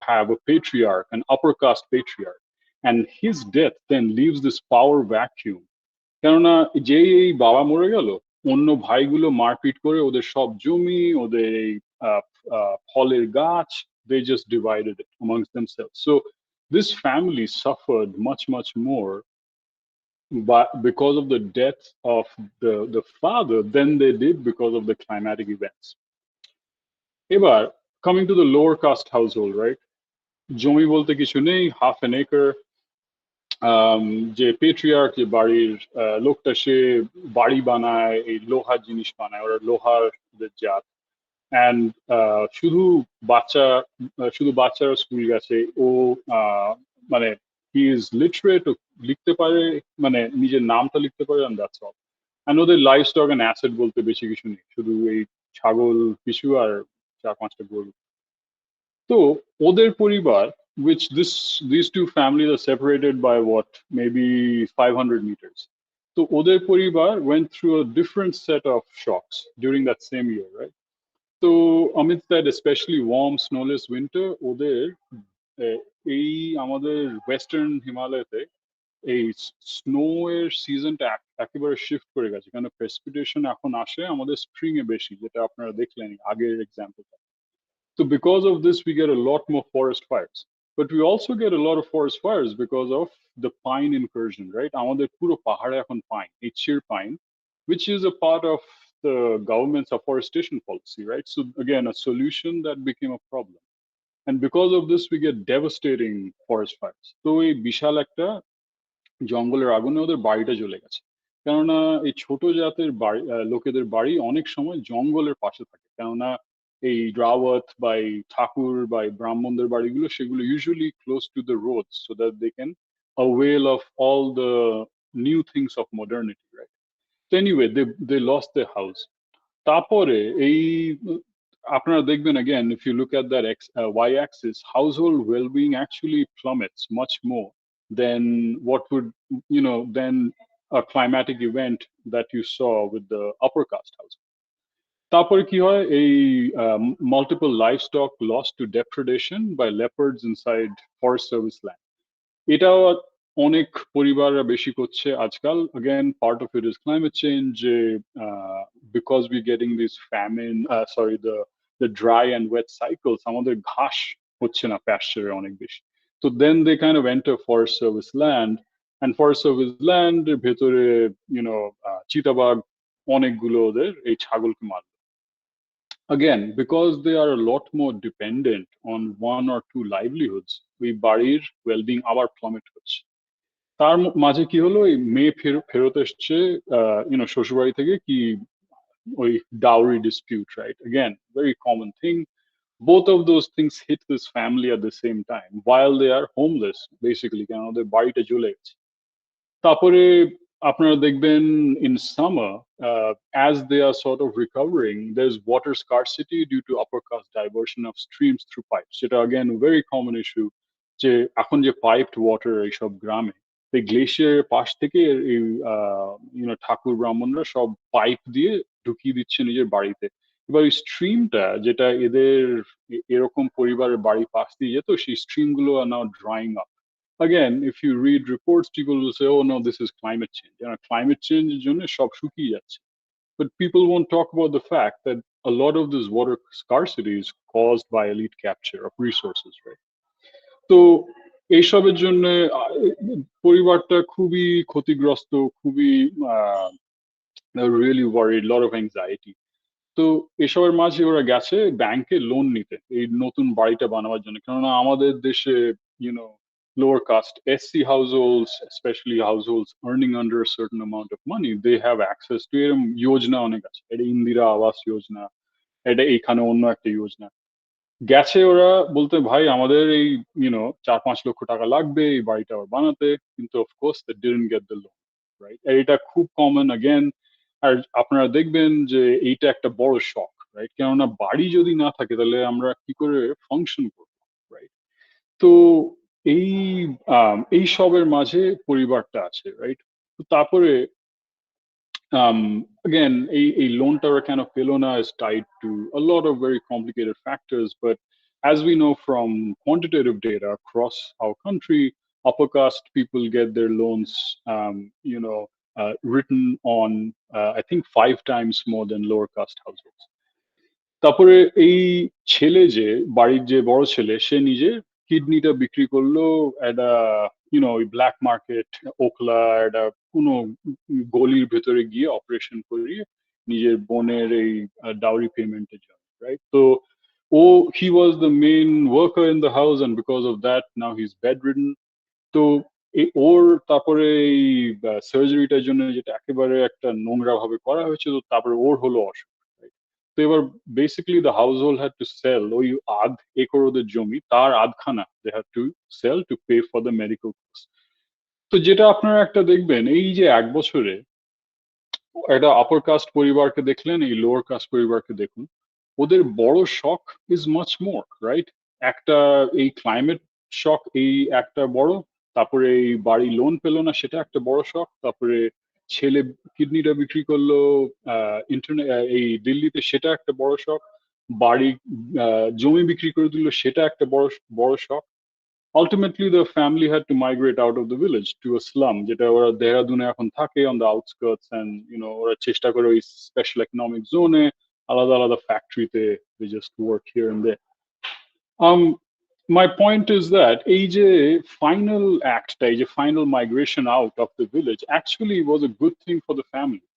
have a patriarch, an upper caste patriarch, and his death then leaves this power vacuum. কেননা যেই এই বাবা মরে গেল, অন্য ভাইগুলো মারপিট করে ওদের সব জমি, ওদের এই ফলের গাছ, they just divided it amongst themselves. So this family suffered much more but because of the death of the father than they did because of the climatic events. এবার coming to the lower caste household, right? জমি বলতে কিছু নেই, half an acre, যে পেট্রিয়ার্ক, যে বাড়ির লোকটা, সে বাড়ি বানায়, এই লোহার জিনিস বানায়, ওরা লোহার জাত, অ্যান্ড শুধু বাচ্চারা স্কুল গেছে, ও মানে হি ইজ লিটারেট, লিখতে পারে, মানে নিজের নামটা লিখতে পারে, and that's all. And ওদের লাইফ স্টক অ্যান্ড অ্যাসেট বলতে বেশি কিছু নেই, শুধু এই ছাগল কিছু আর 4-5টা গরু। তো ওদের পরিবার, which these two families are separated by what, maybe 500 meters. So ওদের পরিবার went through a different set of shocks during that same year, right? So amidst that especially warm snowless winter, ওদের এই আমাদের ওয়েস্টার্ন হিমালয়তে এই snow এর সিজনটা একেবারে shift করে গেছে, কারণ প্রেসিপিটেশন এখন আসে আমাদের স্প্রিং এ বেশি, যেটা আপনারা দেখলেন আগের এক্সাম্পলটা। So because of this, we get a lot more forest fires. But we also get a lot of forest fires because of the pine incursion, right? আমাদের পুরো পাহাড়ে এখন pine, এই cheer pine, which is a part of the government's afforestation policy, right? So again, a solution that became a problem. And because of this, we get devastating forest fires. তো এই বিশাল একটা জঙ্গলের আগুনে ওদের বাড়িটা জ্বলে গেছে, কেননা এই ছোট জাতের বাড়ি, লোকেদের বাড়ি অনেক সময় জঙ্গলের পাশে থাকে, কেননা এই রাওয়াত বা এই ঠাকুর বা এই ব্রাহ্মণদের বাড়িগুলো, সেগুলো usually close to the road, so that they can avail of all the new things of modernity, right? So anyway, they lost their house. তারপরে এই আপনারা দেখবেন, again, if you look at that y-axis, household well-being actually plummets much more than what would, than a climatic event that you saw with the upper caste house. তারপরে কি হয়, এই multiple livestock lost to depredation by leopards inside forest service land. এটাও অনেক পরিবাররা বেশি করছে আজকাল। Again, part of it is climate change, because we're getting these famine, the dry and wet cycles, আমাদের ঘাস হচ্ছে না pasture অনেক বেশি। So then they kind of enter forest service land, and forest service land এর ভেতরে, চিতাবাঘ অনেকগুলো ওদের এই ছাগলকে মারল। Again, because they are a lot more dependent on one or two livelihoods, ওই বাড়ির well-being আবার plummet হচ্ছে। তার মাঝে কি হলো, এই মেয়ে ফেরত এসছে শ্বশুরবাড়ি থেকে, কি ওই dowry dispute, right? Again, very common thing. Both of those things hit this family at the same time while they are homeless, basically, কেন ওদের বাড়িটা জ্বলে গেছে। তারপরে আপনারা দেখবেন in summer, as they are sort of recovering, there's water scarcity due to upper caste diversion of streams through pipes, যেটা again very common issue, যে এখন যে piped water এইসব গ্রামে, এই গ্লেশিয়ারের পাশ থেকে এই ঠাকুর ব্রাহ্মণরা সব পাইপ দিয়ে ঢুকিয়ে দিচ্ছে নিজের বাড়িতে। এবার ওই স্ট্রিমটা, যেটা এদের এরকম পরিবারের বাড়ি পাশ দিয়ে যেত, সেই স্ট্রিম গুলো are now drying up. Again, if you read reports, people will say, oh no, this is climate change. Climate change is জন্য সব শুকিয়ে যাচ্ছে। But people won't talk about the fact that a lot of this water scarcity is caused by elite capture of resources, right? তো এইসবের জন্য পরিবারটা খুবই ক্ষতিগ্রস্ত, খুবই really worried, lot of anxiety. তো এসবের মাঝে ওরা গেছে ব্যাংকে লোন নিতে এই নতুন বাড়িটা বানাবার জন্য, কেননা আমাদের দেশে lower caste SC households, especially households earning under a certain amount of money, they have access to এরম যোজনা অনেক আছে, এটা ইন্দিরা আবাস যোজনা, এটা এইখানে অন্য একটা যোজনা গেছে। ওরা বলতে ভাই আমাদের এই 4-5 লক্ষ টাকা লাগবে এই বাড়িটা আবার বানাতে, কিন্তু of course they didn't get the loan, right? এটা খুব কমন অ্যাগেন। আর আপনারা দেখবেন যে এইটা একটা বড় শক, রাইট? কেননা বাড়ি যদি না থাকে তাহলে আমরা কি করে ফাংশন করবো, রাইট? তো এই এই সবের মাঝে পরিবারটা আছে, রাইট? তো তারপরে again, a loan tower kind of Pelona is tied to a lot of very complicated factors. But as we know from quantitative data across our country, upper caste people get their loans, written on, I think, 5 times more than lower caste households. তারপরে এই ছেলে যে বাড়ির যে বড় ছেলে সে নিজে কিডনিটা বিক্রি করলো একটা ওই ব্ল্যাক মার্কেট ওখলা একটা কোনো গলির ভেতরে গিয়ে অপারেশন করিয়ে নিজের বোনের এই ডাউরি পেমেন্টের জন্য, রাইট? তো ও he was the main worker in the house and because of that now he is bedridden. তো ওর তারপরে এই সার্জারিটার জন্য যেটা একেবারে একটা নোংরা ভাবে করা হয়েছে, তো তারপরে ওর হলো অসুখ। তো এবার basically the household had to sell ওই আধ একর ওদের জমি, তার আধখানা they had to sell to pay for the medical cost. তো যেটা আপনারা একটা দেখবেন এই যে 1 বছরে একটা আপার কাস্ট পরিবারকে দেখলেন, এই লোয়ার কাস্ট পরিবারকে দেখুন, ওদের বড় শক ইজ মাচ মোর, রাইট? একটা এই ক্লাইমেট শক এই একটা বড়, তারপরে এই বাড়ি লোন পেলো না সেটা একটা বড় শক, তারপরে ছেলে কিডনিটা বিক্রি করলো ইন্টারনেট এই দিল্লিতে সেটা একটা বড় শক, বাড়ি জমি বিক্রি করে দিল সেটা একটা বড় বড় শক। Ultimately, the family had to migrate out of the village to a slum, যেটা ওরা দেহরাদুনে এখন থাকে on the outskirts, and ওরা চেষ্টা করে ওই স্পেশাল ইকোনমিক জোনে আলাদা আলাদা ফ্যাক্টরিতে they just work here and there. My point is that এই যে final act, এই যে final migration out of the village actually was a good thing for the family.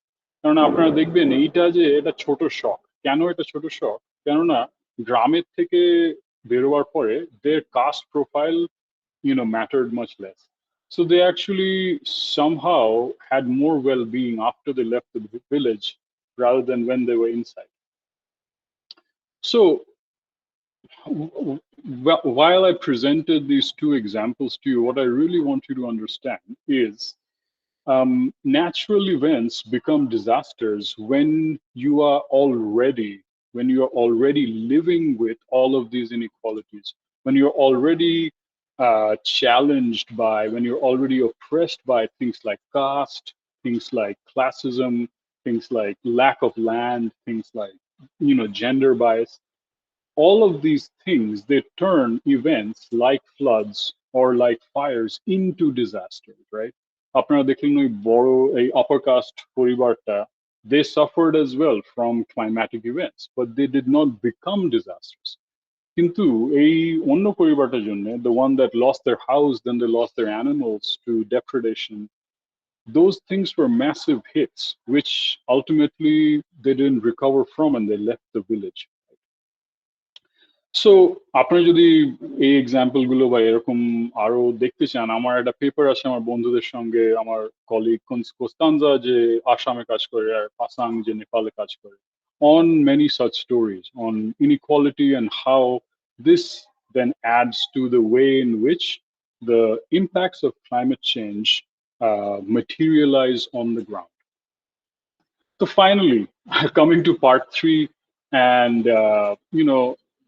কারণ আপনারা দেখবেন এইটা যে এটা ছোট শখ, কেন এটা ছোট শখ? কেননা গ্রামের থেকে বেরোবার পরে their caste profile mattered much less. So they actually somehow had more well-being after they left the village rather than when they were inside. So while I presented these two examples to you, what I really want you to understand is natural events become disasters when you are already living with all of these inequalities, when you're already challenged by, when you're already oppressed by things like caste, things like classism, things like lack of land, things like gender bias. All of these things, they turn events like floods or like fires into disasters, right? আপনারা দেখলেন ওই বড় এই upper caste পরিবারটা, they suffered as well from climatic events, but they did not become disasters. কিন্তু এই অন্য পরিবারটার জন্য, the one that lost their house, then they lost their animals to depredation, those things were massive hits, which ultimately they didn't recover from and they left the village. So আপনারা যদি এই example গুলো বা এরকম আরো দেখতে চান, আমার একটা পেপার আছে আমার বন্ধুদের সঙ্গে, আমার কলিগ কোস্তানজা যে আসামে কাজ করে আর পাসাং যে নেপালে কাজ করে, on many such stories on inequality and how this then adds to the way in which the impacts of climate change materialize on the ground. So finally, coming to part 3, and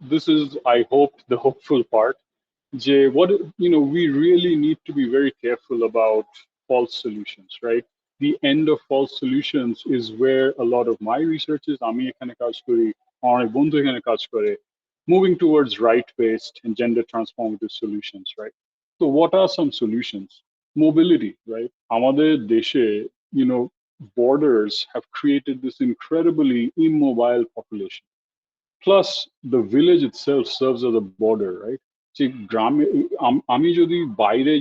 this is, I hope, the hopeful part. Jay, what we really need to be very careful about false solutions, right? The end of false solutions is where a lot of my research is. আমি এখানে কাজ করি, আমার বন্ধু এখানে কাজ করে, moving towards right-based and gender transformative solutions, right? So what are some solutions? Mobility, right? আমাদের দেশে, borders have created this incredibly immobile population. Plus, the village itself serves as a border, right? যে গ্রামে আমি যদি বাইরে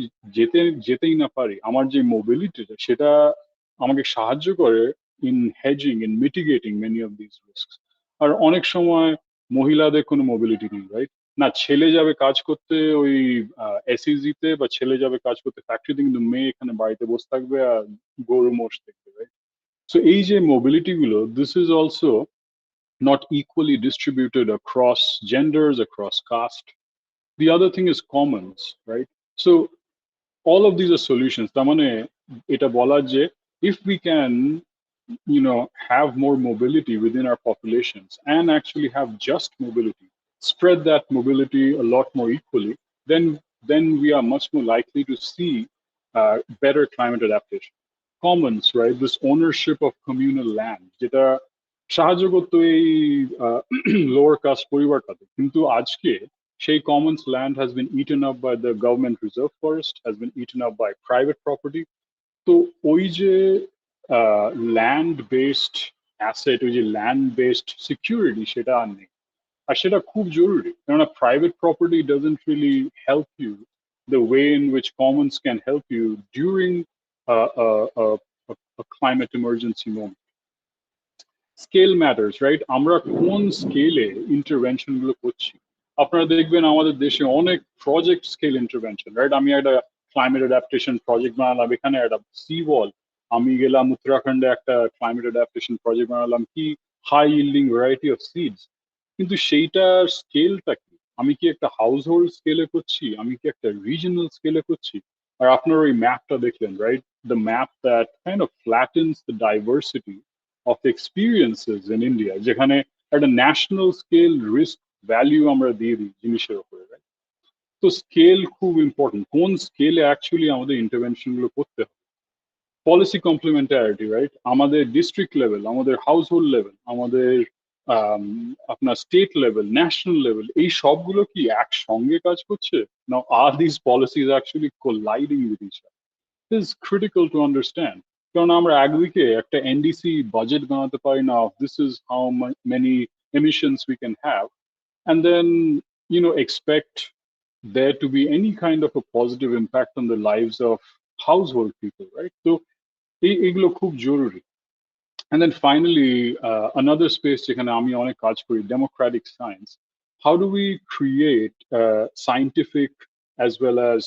যেতেই না পারি, আমার যে মোবিলিটিটা সেটা আমাকে সাহায্য করে in hedging, in mitigating many of this risks. আর অনেক সময় মহিলাদের কোনো মোবিলিটি নেই, রাইট? না ছেলে যাবে কাজ করতে ওই এসইজিতে বা ছেলে যাবে কাজ করতে ফ্যাক্টরিতে, কিন্তু মেয়ে এখানে বাড়িতে বসে থাকবে আর গরু মোষ দেখবে, রাইট? সো এই যে মোবিলিটি গুলো, this is also not equally distributed across genders, across caste. The other thing is commons, right? So all of these are solutions. তার মানে এটা বলা যে if we can, have more mobility within our populations and actually have just mobility, spread that mobility a lot more equally, then we are much more likely to see better climate adaptation. Commons, right? This ownership of communal land, যেটা সাহায্য করতো এই lower caste পরিবারটাতে, কিন্তু আজকে সেই commons land has been eaten up by the government reserve forest, has been eaten up by private property. তো ওই যে ল্যান্ড বেসড অ্যাসেট, ওই যে ল্যান্ড বেসড সিকিউরিটি, সেটা আর নেই। আর সেটা খুব জরুরি, কেননা private property doesn't really help you the way in which commons can help you during a climate emergency moment. Scale matters, right? আমরা কোন স্কেলে ইন্টারভেনশন গুলো করছি। আপনারা দেখবেন আমাদের দেশে অনেক প্রজেক্ট স্কেল ইন্টারভেনশন, রাইট? আমি একটা ক্লাইমেট অ্যাডাপ্টেশন প্রজেক্ট বানালাম, এখানে একটা সি ওয়াল। আমি গেলাম উত্তরাখণ্ডে, একটা ক্লাইমেট অ্যাডাপ্টেশন প্রজেক্ট বানালাম, কি high yielding variety of seeds. কিন্তু সেইটার স্কেলটা কি? আমি কি একটা হাউস হোল্ড স্কেলে করছি, আমি কি একটা রিজনাল স্কেলে করছি? আর আপনার ওই ম্যাপটা দেখলেন, right? The map that kind of flattens the diversity of experiences in India, যেখানে একটা ন্যাশনাল স্কেল রিস্ক ভ্যালিউ আমরা দিয়ে দিই জিনিসের উপরে, রাইট? তো স্কেল খুব ইম্পর্টেন্ট, কোন স্কেলে অ্যাকচুয়ালি আমাদের ইন্টারভেনশন গুলো করতে হবে। Policy complementarity, right? আমাদের ডিস্ট্রিক্ট লেভেল, আমাদের হাউস হোল্ড লেভেল, আমাদের আপনার স্টেট লেভেল, ন্যাশনাল লেভেল, এই সবগুলো কি একসঙ্গে কাজ করছে? না are this policies actually colliding with each other? Is critical to understand. কারণ আমরা একদিকে একটা এনডিসি বাজেট বানাতে পারি না, this is how many emissions we can have, and then expect there to be any kind of a positive impact on the lives of household people, right? So এগুলো খুব জরুরি। And then finally, another space যেখানে আমি অনেক কাজ করি, democratic science. How do we create scientific as well as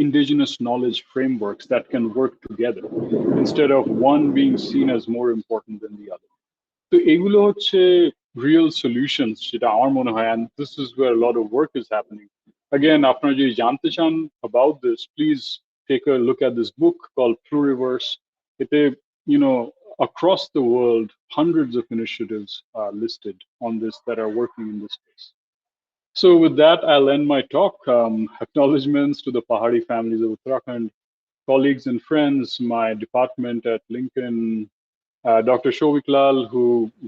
indigenous knowledge frameworks that can work together instead of one being seen as more important than the other? তো এগুলো হচ্ছে real solutions যেটা আমার মনে হয়, and this is where a lot of work is happening. Again, আপনারা যদি জানতে চান about this, please take a look at this book called Pluriverse. এতে across the world, hundreds of initiatives are listed on this that are working in this space. So with that, I'll end my talk. Acknowledgements to the Pahari families of Uttarakhand, colleagues and friends, my department at Lincoln, Dr. Shovik Lal, who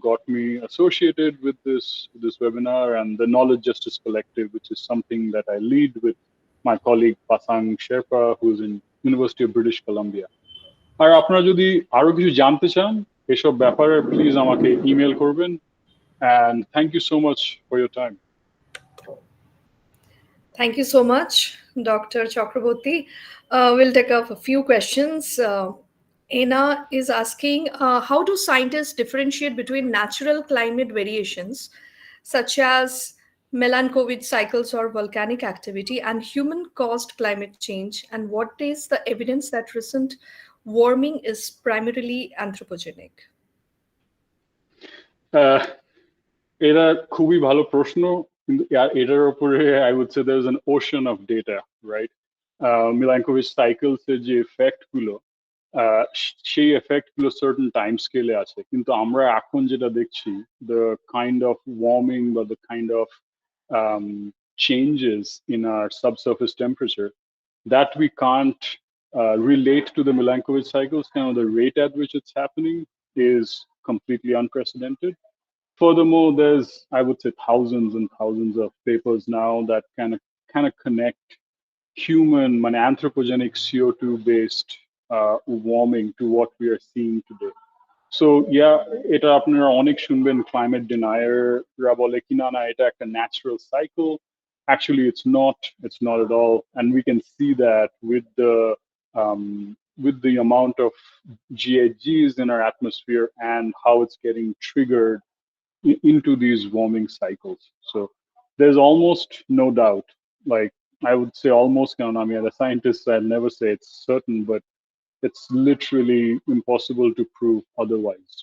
got me associated with this webinar, and the Knowledge Justice Collective, which is something that I lead with my colleague Pasang Sherpa, who's in University of British Columbia. আর আপনারা যদি আরো কিছু জানতে চান এসব ব্যাপারে, please আমাকে email করবেন, and thank you so much for your time. Thank you so much, Dr. Chakraborty. We'll take up a few questions. Ena is asking, how do scientists differentiate between natural climate variations, such as Milankovitch cycles or volcanic activity, and human-caused climate change? And what is the evidence that recent warming is primarily anthropogenic? এটা খুবই ভালো প্রশ্ন, কিন্তু এটার উপরে I would say there is an ocean of data, right? Milankovitch cycles এর যে effect গুলো, সেই এফেক্ট গুলো সার্টেন টাইম স্কেলে আছে, কিন্তু আমরা এখন যেটা দেখছি, দ্য কাইন্ড অফ ওয়ার্মিং বা the kind of changes in our subsurface temperature that we can't relate to the Milankovitch cycles. The rate at which it's happening is completely unprecedented. Furthermore, there's, I would say, thousands and thousands of papers now that kind of connect human, anthropogenic CO2-based warming to what we are seeing today. So yeah, এটা আপনারা অনেক শুনবেন climate denier-রা বলে কি না এটা একটা natural cycle. Actually, it's not at all, and we can see that with the amount of GHGs in our atmosphere and how it's getting triggered into these warming cycles. So there's almost no doubt. Like I would say almost, I mean, as a scientist, I'd never say it's certain, but it's literally impossible to prove otherwise.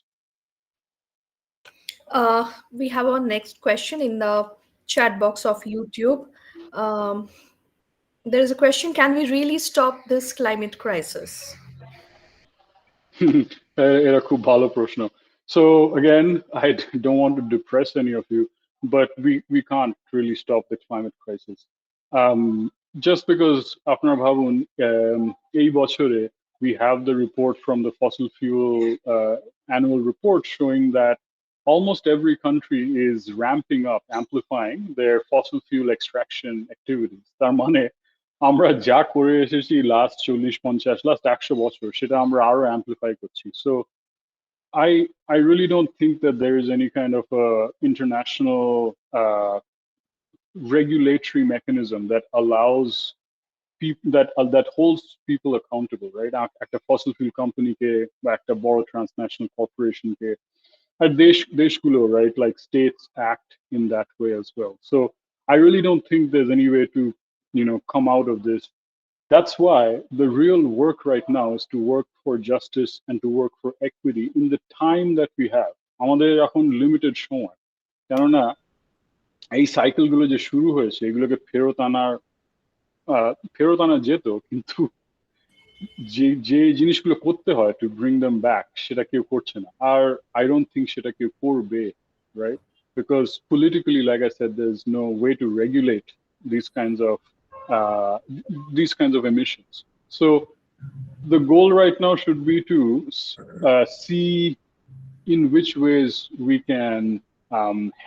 We have our next question in the chat box of YouTube. Um, there is a question: can we really stop this climate crisis? এরা খুব ভালো প্রশ্ন. So again, I don't want to depress any of you, but we can't really stop the climate crisis. Um, just because আপনারা ভাবুন এই বছরে we have the report from the fossil fuel annual report showing that almost every country is ramping up, amplifying their fossil fuel extraction activities. তার মানে আমরা যা করে এসেছি লাস্ট 40-50 লাস্ট 100 বছর সেটা আমরা আরো অ্যাম্পলিফাই করছি so I really don't think that there is any kind of international regulatory mechanism that allows people that holds people accountable, right? একটা fossil fuel company কে বা একটা বড় transnational corporation কে আর দেশগুলো, right? Like states act in that way as well. So I really don't think there's any way to, come out of this. That's why the real work right now is to work for justice and to work for equity in the time that we have. আমাদের এখন limited সময়, কেননা এই সাইকেলগুলো যে শুরু হয়েছে এগুলোকে ফেরত আনা যেত, কিন্তু যে যে জিনিসগুলো করতে হয় টু ব্রিং দেম ব্যাক সেটা কেউ করছে না, আর আই ডোন্ট থিঙ্ক সেটা কেউ করবে, right? Because politically, like I said, there's no way to regulate these kinds of uh, these kinds of emissions. So the goal right now should be to see in which ways we can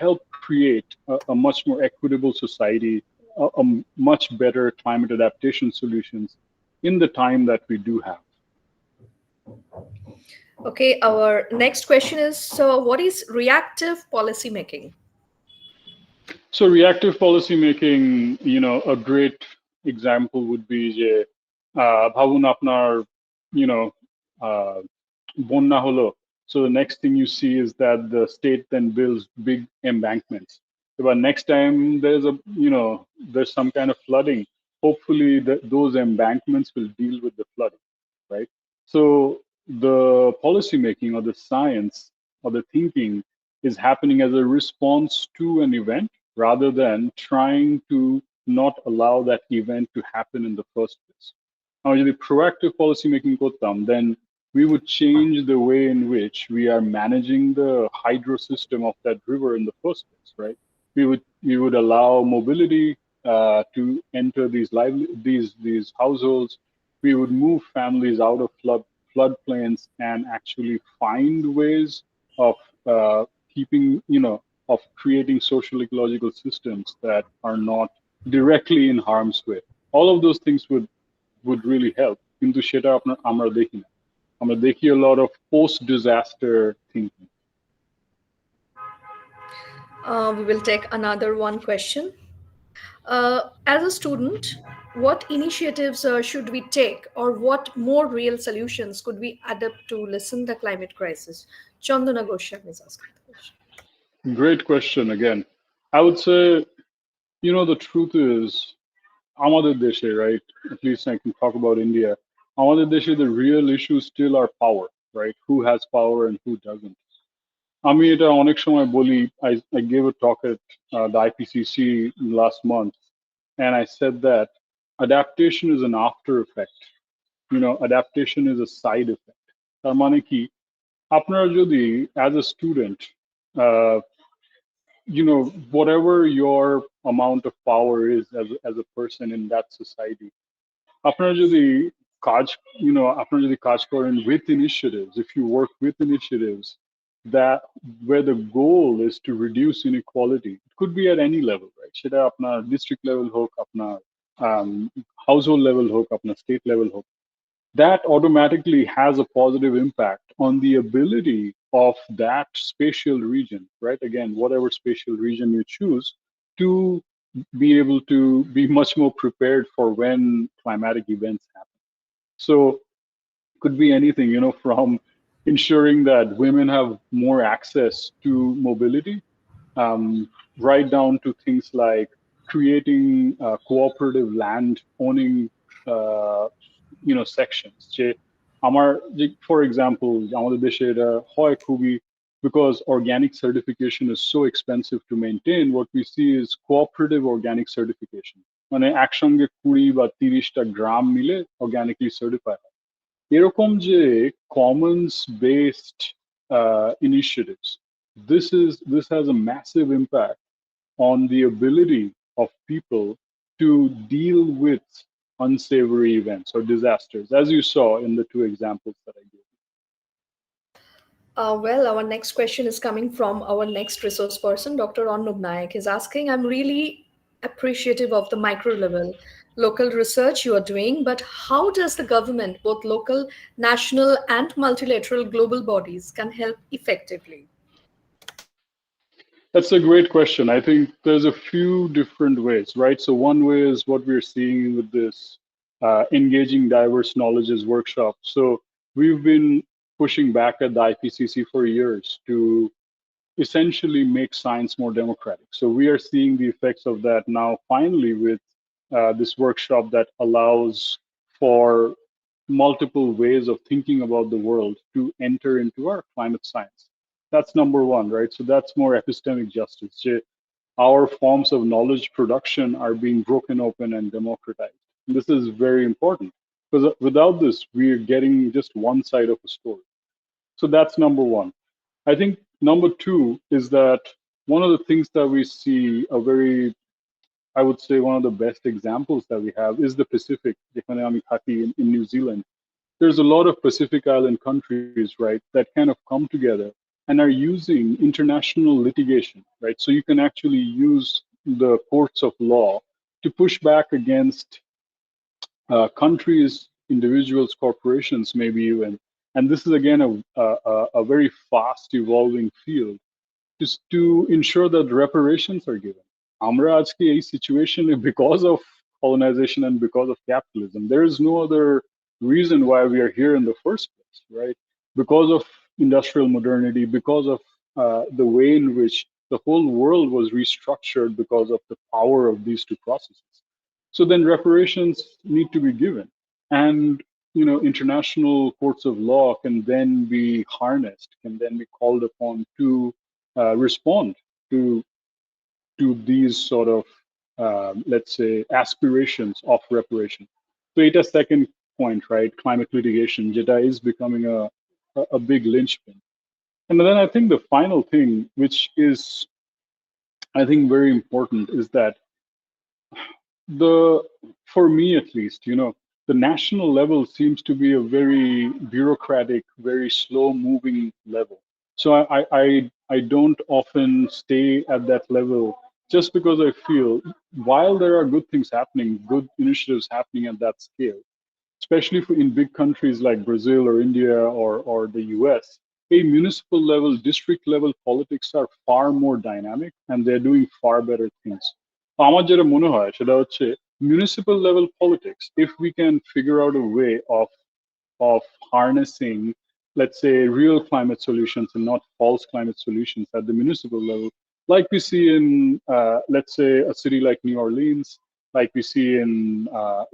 help create a much more equitable society, a much better climate adaptation solutions in the time that we do have. Okay, our next question is: so, what is reactive policy making? So reactive policy making, a great example would be যে ভাবুন আপনার, uh, বন্যা হলো. So the next thing you see is that the state then builds big embankments. But next time there's some kind of flooding, hopefully those embankments will deal with the flooding, right? So the policy making or the science or the thinking is happening as a response to an event rather than trying to not allow that event to happen in the first place. Now, যদি proactive policy making করতাম, then we would change the way in which we are managing the hydro system of that river in the first place, right? We would allow mobility to enter these households. We would move families out of floodplains and actually find ways of keeping, of creating social ecological systems that are not directly in harm's way. All of those things would really help. কিন্তু সেটা আমরা দেখি না। আমরা দেখি a lot of post-disaster thinking. We will take another one question. As a student, what initiatives should we take, or what more real solutions could we adopt to lessen the climate crisis? Chandana Goswami is asking the question. Great question again. I would say, the truth is, আমাদের দেশে, right? At least I can talk about India. আমাদের দেশে the real issues still are power, right? Who has power and who doesn't. আমি এটা অনেক সময় বলি. I gave a talk at the IPCC last month, and I said that adaptation is an after effect. Adaptation is a side effect. তার মানে কি, আপনারা যদি as a student, uh, whatever your amount of power is as a person in that society, আপনারা যদি আপনারা যদি কাজ করেন with initiatives, if you work with initiatives that where the goal is to reduce inequality, it could be at any level, right? সেটা আপনার district level হোক, আপনার household level হোক, আপনার state level হোক, that automatically has a positive impact on the ability of that spatial region, right? Again, whatever spatial region you choose, to be able to be much more prepared for when climatic events happen. So could be anything, from ensuring that women have more access to mobility, right down to things like creating cooperative land owning uh, sections যে আমার যে for example আমাদের দেশে এটা হয় খুবই because organic certification is so expensive to maintain. What we see is cooperative organic certification, মানে একসঙ্গে 20 বা 30টা গ্রাম মিলে organically certified এরকম যে commons based initiatives. This has a massive impact on the ability of people to deal with unsavory events or disasters, as you saw in the two examples that I gave. Well, our next question is coming from our next resource person, Dr. Arnab Nayak. He's asking, I'm really appreciative of the micro level local research you are doing, but how does the government, both local, national, and multilateral global bodies, can help effectively? That's a great question. I think there's a few different ways, right? So one way is what we're seeing with this engaging diverse knowledges workshop. So we've been pushing back at the IPCC for years to essentially make science more democratic. So we are seeing the effects of that now finally with this workshop that allows for multiple ways of thinking about the world to enter into our climate science. That's number one, right? So that's more epistemic justice. Our forms of knowledge production are being broken open and democratized. This is very important because without this, we're getting just one side of a story. So that's number one. I think number two is that one of the things that we see a very, I would say one of the best examples that we have is the Pacific, economic haki in New Zealand. There's a lot of Pacific Island countries, right, that kind of come together and are using international litigation, right? So you can actually use the courts of law to push back against countries, individuals, corporations, maybe even. And this is again a very fast evolving field is to ensure that reparations are given. আমরা আজকে এই situation because of colonization and because of capitalism. There is no other reason why we are here in the first place, right? Because of industrial modernity, because of the way in which the whole world was restructured because of the power of these two processes. So then reparations need to be given. And international courts of law can then be harnessed, can then be called upon to respond to these sort of let's say aspirations of reparation. So it a second point, right? Climate litigation, JETA is becoming a big linchpin. And then I think the final thing, which is I think very important, is that the for me at least, the national level seems to be a very bureaucratic, very slow moving level. So I don't often stay at that level just because I feel while there are good things happening, good initiatives happening at that scale, especially in big countries like Brazil or India or the US, a municipal level, district level politics are far more dynamic and they're doing far better things. আমার যেটা মনে হয় সেটা হচ্ছে municipal level politics, if we can figure out a way of harnessing, let's say, real climate solutions and not false climate solutions at the municipal level, like we see in, let's say, a city like New Orleans, like we see in,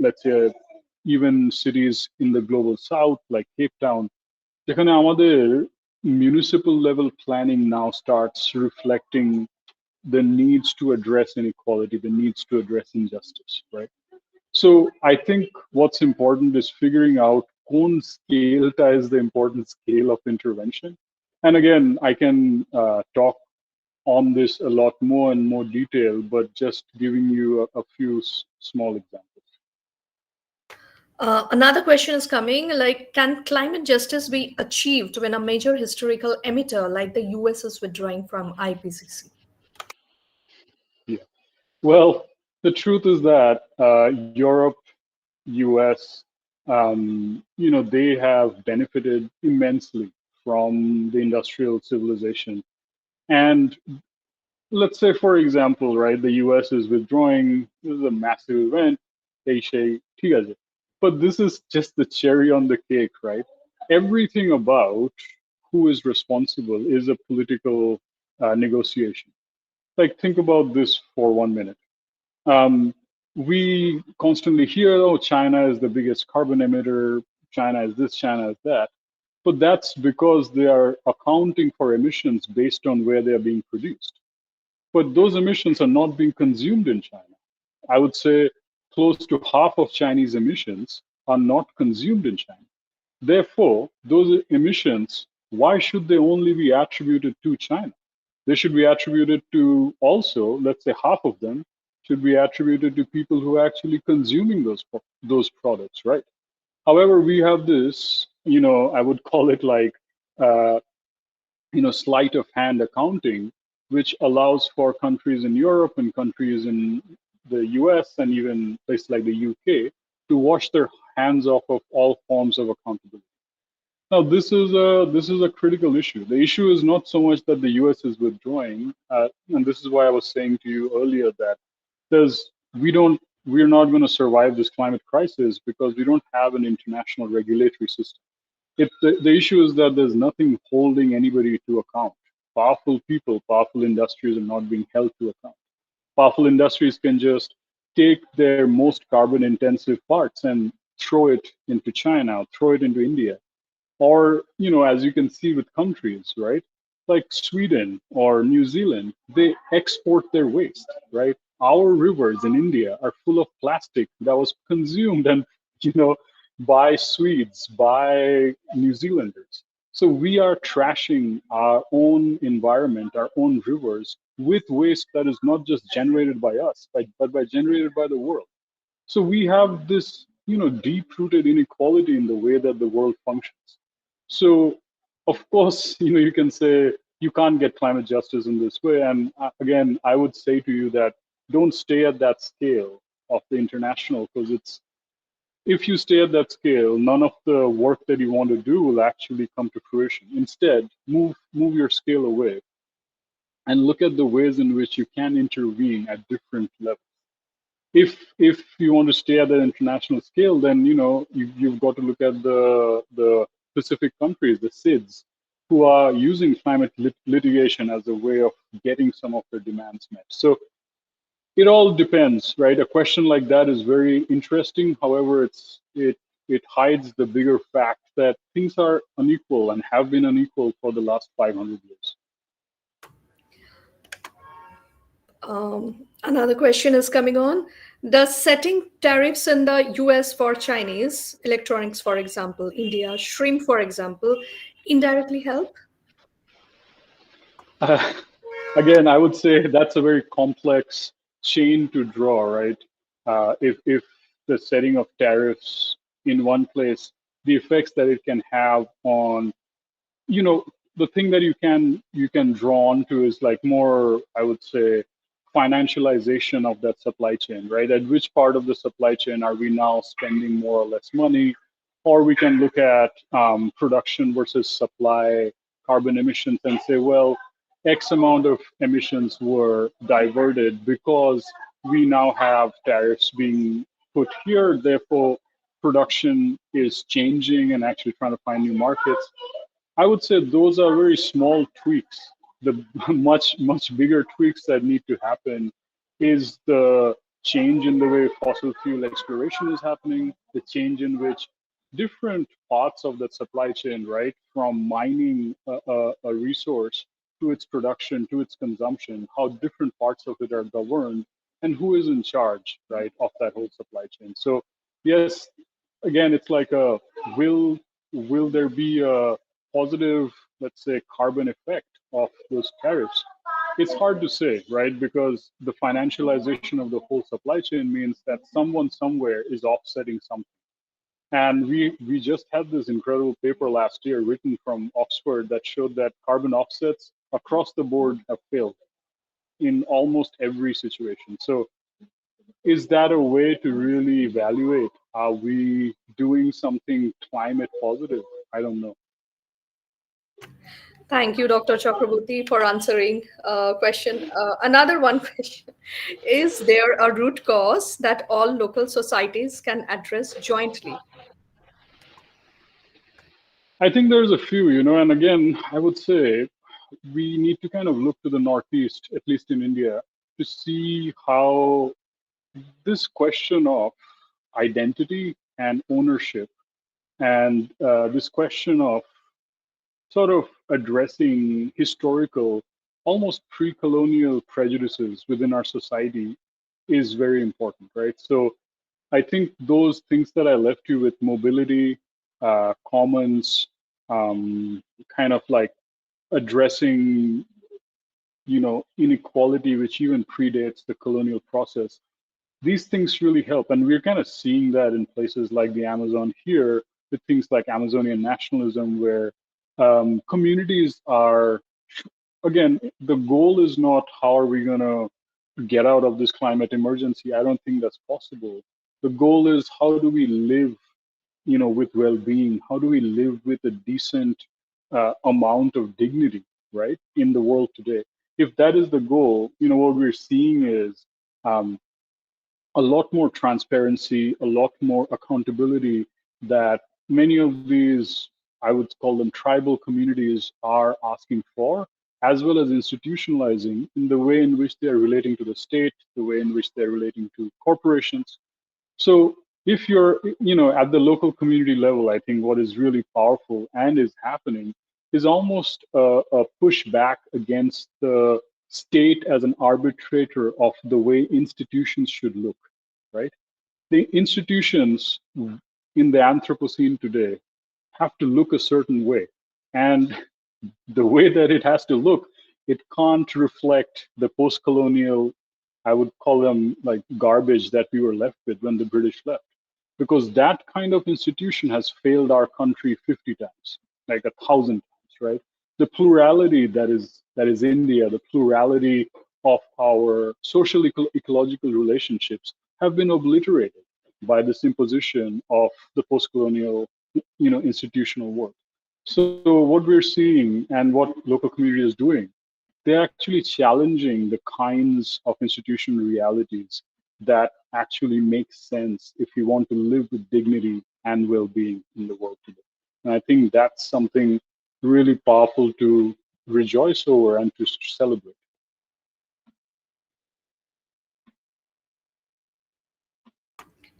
let's say, even cities in the global south, like Cape Town, যেখানে আমাদের municipal level planning now starts reflecting the needs to address inequality, the needs to address injustice, right? So I think what's important is figuring out কোন scaleটা is the important scale of intervention. And again, I can talk on this a lot more in more detail, but just giving you a few small examples. Another question is coming like, can climate justice be achieved when a major historical emitter like the US is withdrawing from IPCC? Yeah. Well, the truth is that Europe, US, they have benefited immensely from the industrial civilization. And let's say, for example, right, the US is withdrawing. This is a massive event. They say, "ঠিক আছে." But this is just the cherry on the cake, right? Everything about who is responsible is a political negotiation. Like, think about this for 1 minute. We constantly hear, oh, China is the biggest carbon emitter, China is this, China is that. But that's because they are accounting for emissions based on where they are being produced. But those emissions are not being consumed in China. I would say close to half of Chinese emissions are not consumed in China. Therefore, those emissions, why should they only be attributed to China? They should be attributed to also, let's say half of them should be attributed to people who are actually consuming those products, right? However, we have this, I would call it like, uh, sleight of hand accounting, which allows for countries in Europe and countries in the US and even places like the UK to wash their hands off of all forms of accountability. Now, this is a critical issue. The issue is not so much that the US is withdrawing, and this is why I was saying to you earlier that there's we don't we're not going to survive this climate crisis because we don't have an international regulatory system. The issue is that there's nothing holding anybody to account. Powerful people, powerful industries are not being held to account. Powerful industries can just take their most carbon intensive parts and throw it into China, throw it into India, or as you can see with countries, right, like Sweden or New Zealand, they export their waste, right? Our rivers in India are full of plastic that was consumed and you know by Swedes, by New Zealanders. So we are trashing our own environment, our own rivers, with waste that is not just generated by us, but by generated by the world. So we have this, deep-rooted inequality in the way that the world functions. So, of course, you can say you can't get climate justice in this way. And again, I would say to you that don't stay at that scale of the international, because if you stay at that scale, none of the work that you want to do will actually come to fruition. Instead, move your scale away and look at the ways in which you can intervene at different levels. If you want to stay at the international scale, then you've got to look at the Pacific countries, the SIDS, who are using climate litigation as a way of getting some of their demands met. So it all depends, right? A question like that is very interesting. However, it hides the bigger fact that things are unequal and have been unequal for the last 500 years. Another question is coming on. Does setting tariffs in the US for Chinese electronics, for example, India, shrimp, for example, indirectly help? Uh, Again, I would say that's a very complex chain to draw, right? If the setting of tariffs in one place, the effects that it can have on, you know, the thing that you can draw onto is like more, I would say, financialization of that supply chain, right? At which part of the supply chain are we now spending more or less money? Or we can look at production versus supply, carbon emissions, and say, well, X amount of emissions were diverted because we now have tariffs being put here. Therefore, production is changing and actually trying to find new markets. I would say those are very small tweaks. The much bigger tweaks that need to happen is the change in the way fossil fuel exploration is happening, the change in which different parts of the supply chain, right, from mining a resource to its production to its consumption, how different parts of it are governed and who is in charge, right, of that whole supply chain. So yes, again, it's like a will there be a positive, let's say, carbon effect of those tariffs? It's hard to say, right? Because the financialization of the whole supply chain means that someone somewhere is offsetting something. And we just had this incredible paper last year written from Oxford that showed that carbon offsets across the board have failed in almost every situation. So is that a way to really evaluate, are we doing something climate positive? I don't know. Thank you, Dr. Chakraborty, for answering question. Another one question. Is there a root cause that all local societies can address jointly? I think there's a few, and again, I would say we need to kind of look to the Northeast, at least in India, to see how this question of identity and ownership and this question of sort of addressing historical, almost pre-colonial prejudices within our society is very important, right? So I think those things that I left you with, mobility, commons, kind of like addressing, inequality, which even predates the colonial process, these things really help. And we're kind of seeing that in places like the Amazon here, with things like Amazonian nationalism, where communities are, again, the goal is not how are we going to get out of this climate emergency. I don't think that's possible. The goal is how do we live, with well-being? How do we live with a decent amount of dignity, right, in the world today? If that is the goal, what we're seeing is um, a lot more transparency, a lot more accountability that many of these, I would call them tribal communities, are asking for, as well as institutionalizing in the way in which they're relating to the state, the way in which they're relating to corporations. So if you're, at the local community level, I think what is really powerful and is happening is almost a pushback against the state as an arbitrator of the way institutions should look, right? The institutions in the Anthropocene today have to look a certain way. And the way that it has to look, it can't reflect the post-colonial, I would call them like garbage that we were left with when the British left. Because that kind of institution has failed our country 50 times, like 1,000 times, right? The plurality that is India, the plurality of our social ecological relationships have been obliterated by this imposition of the post-colonial, institutional work. So what we're seeing and what local community is doing, they're actually challenging the kinds of institutional realities that actually make sense if you want to live with dignity and well-being in the world today. And I think that's something really powerful to rejoice over and to celebrate.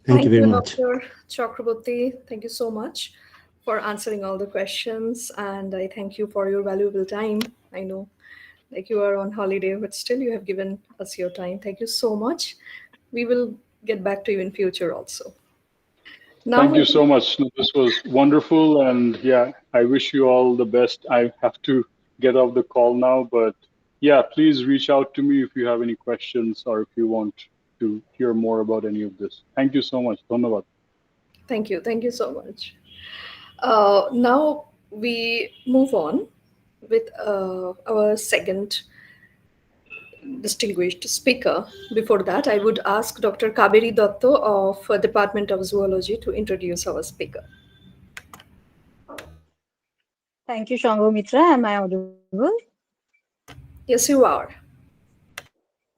Thank you Thank you very you, much. Dr. Chakraborty. Thank you so much for answering all the questions, and I thank you for your valuable time. I know, like you are on holiday, but still you have given us your time. Thank you so much. We will get back to you in future also. Now, Thank you so much. This was wonderful. And yeah, I wish you all the best. I have to get off the call now, but yeah, please reach out to me if you have any questions or if you want to hear more about any of this. Thank you so much. Dhanyavad. thank you. Thank you so much. Now we move on with our second distinguished speaker. Before that, I would ask Dr. Kaberi Dotto of Department of Zoology to introduce our speaker. Thank you, Shango Mitra. Am I audible? Yes, you are.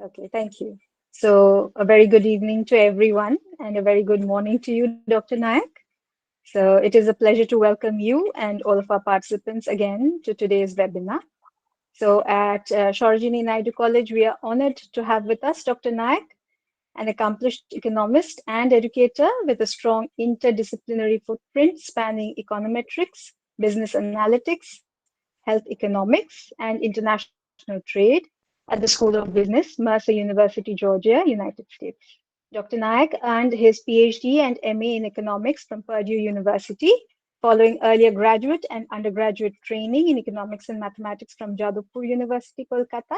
Okay, thank you. So, a very good evening to everyone and a very good morning to you, Dr. Nayak. So, it is a pleasure to welcome you and all of our participants again to today's webinar. So, at Sarojini Naidu College, we are honored to have with us Dr. Nayak, an accomplished economist and educator with a strong interdisciplinary footprint spanning econometrics, business analytics, health economics, and international trade at the School of Business, Mercer University, Georgia, United States. Dr. Nayak earned his PhD and MA in economics from Purdue University, following earlier graduate and undergraduate training in economics and mathematics from Jadavpur University, Kolkata.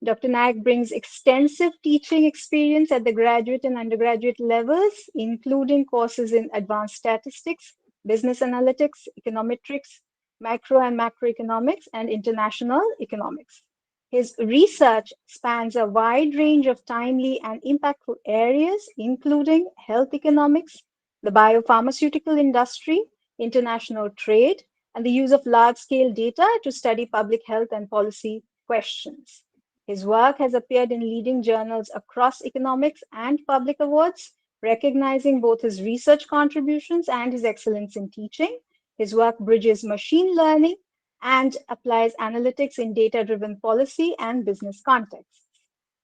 Dr. Nayak brings extensive teaching experience at the graduate and undergraduate levels, including courses in advanced statistics, business analytics, econometrics, micro and macroeconomics, and international economics. His research spans a wide range of timely and impactful areas, including health economics, the biopharmaceutical industry, international trade, and the use of large-scale data to study public health and policy questions. His work has appeared in leading journals across economics and public awards, recognizing both his research contributions and his excellence in teaching. His work bridges machine learning, and applies analytics in data-driven policy and business contexts.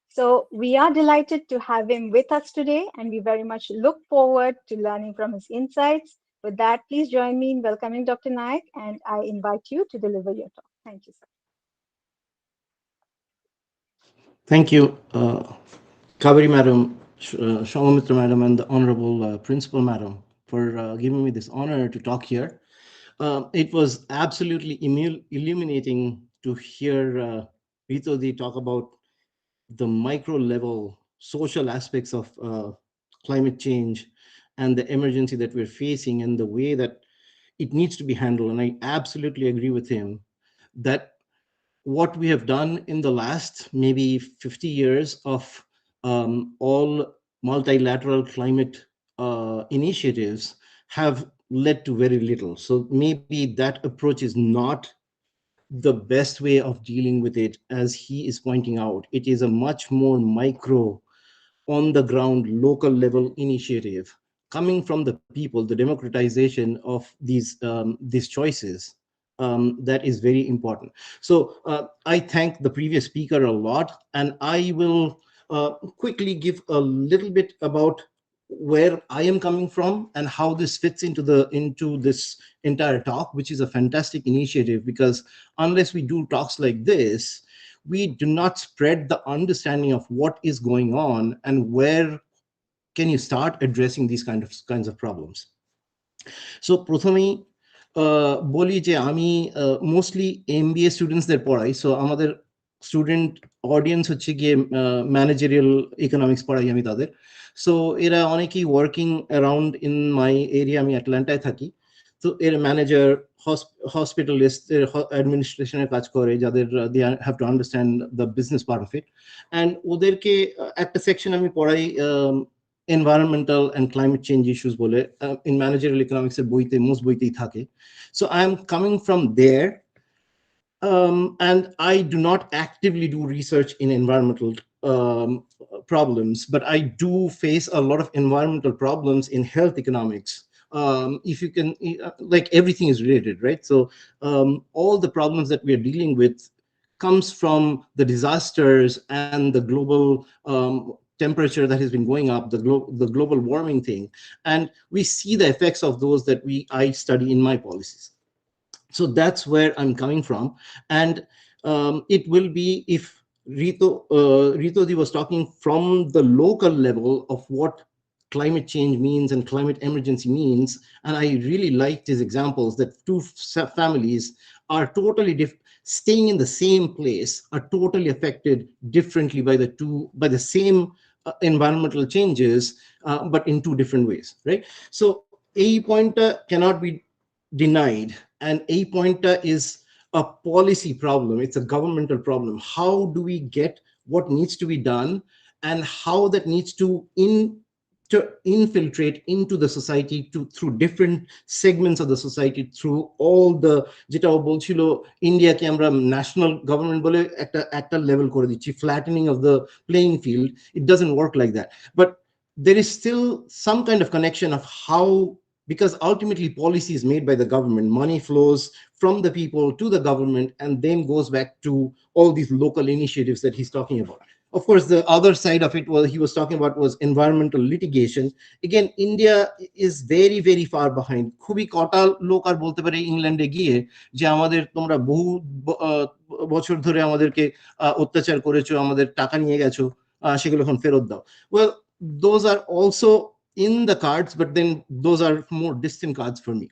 So we are delighted to have him with us today, and we very much look forward to learning from his insights. With that, please join me in welcoming Dr. Naik, and I invite you to deliver your talk. Thank you, sir. Thank you, Kaveri Madam, Shomamitra Madam, and the Honorable Principal Madam for giving me this honor to talk here. It was absolutely illuminating to hear Ritodi talk about the micro level social aspects of climate change and the emergency that we're facing and the way that it needs to be handled. And I absolutely agree with him that what we have done in the last maybe 50 years of all multilateral climate initiatives have led to very little. So maybe that approach is not the best way of dealing with it, as he is pointing out. It is a much more micro, on the ground, local level initiative coming from the people, the democratization of these choices. That is very important. So I thank the previous speaker a lot, and I will quickly give a little bit about where I am coming from and how this fits into this entire talk, which is a fantastic initiative, because unless we do talks like this, we do not spread the understanding of what is going on and where can you start addressing these kinds of problems. So প্রথমেই বলি যে আমি mostly MBA স্টুডেন্টসদের পড়াই। So আমাদের student audience হচ্ছে গিয়ে managerial economics পড়াই আমি তাদের। সো এরা অনেকেই working around in my area, আমি অ্যাটলান্টায় থাকি। তো এর ম্যানেজার, হসপিটালিস্ট, অ্যাডমিনিস্ট্রেশনের কাজ করে, যাদের they have to understand the business part of it. And ওদেরকে একটা সেকশন আমি পড়াই environmental and climate change issues bole in managerial economics er boite most boitei thake. So I am coming from there, and I do not actively do research in environmental problems, but I do face a lot of environmental problems in health economics. If you can, like, everything is related, right? So all the problems that we are dealing with comes from the disasters and the global temperature that has been going up, the global warming thing, and we see the effects of those that I study in my policies. So that's where I'm coming from, and it will be, if Rito Di was talking from the local level of what climate change means and climate emergency means, and I really liked his examples that two families are totally staying in the same place, are totally affected differently by the same environmental changes, but in two different ways, right? So a pointer cannot be denied, and a pointer is a policy problem. It's a governmental problem. How do we get what needs to be done, and how that needs to infiltrate into the society, through different segments of the society, through all the, যেটা ও বলছিল, ইন্ডিয়াকে আমরা national government বলে একটা level করে দিচ্ছি, flattening of the playing field. It doesn't work like that, but there is still some kind of connection of how, because ultimately policy is made by the government, money flows from the people to the government and then goes back to all these local initiatives that he's talking about. Of course, the other side of it, he was talking about, was environmental litigation. Again, India is very, very far behind. খুবই কটা লোক আর বলতে পারে ইংল্যান্ডে গিয়ে যে আমাদের তোমরা বহু বছর ধরে আমাদেরকে অত্যাচার করেছো, আমাদের টাকা নিয়ে গেছো, সেগুলো এখন ফেরত দাও। Well, those are also in the cards, but then those are more distant cards for me.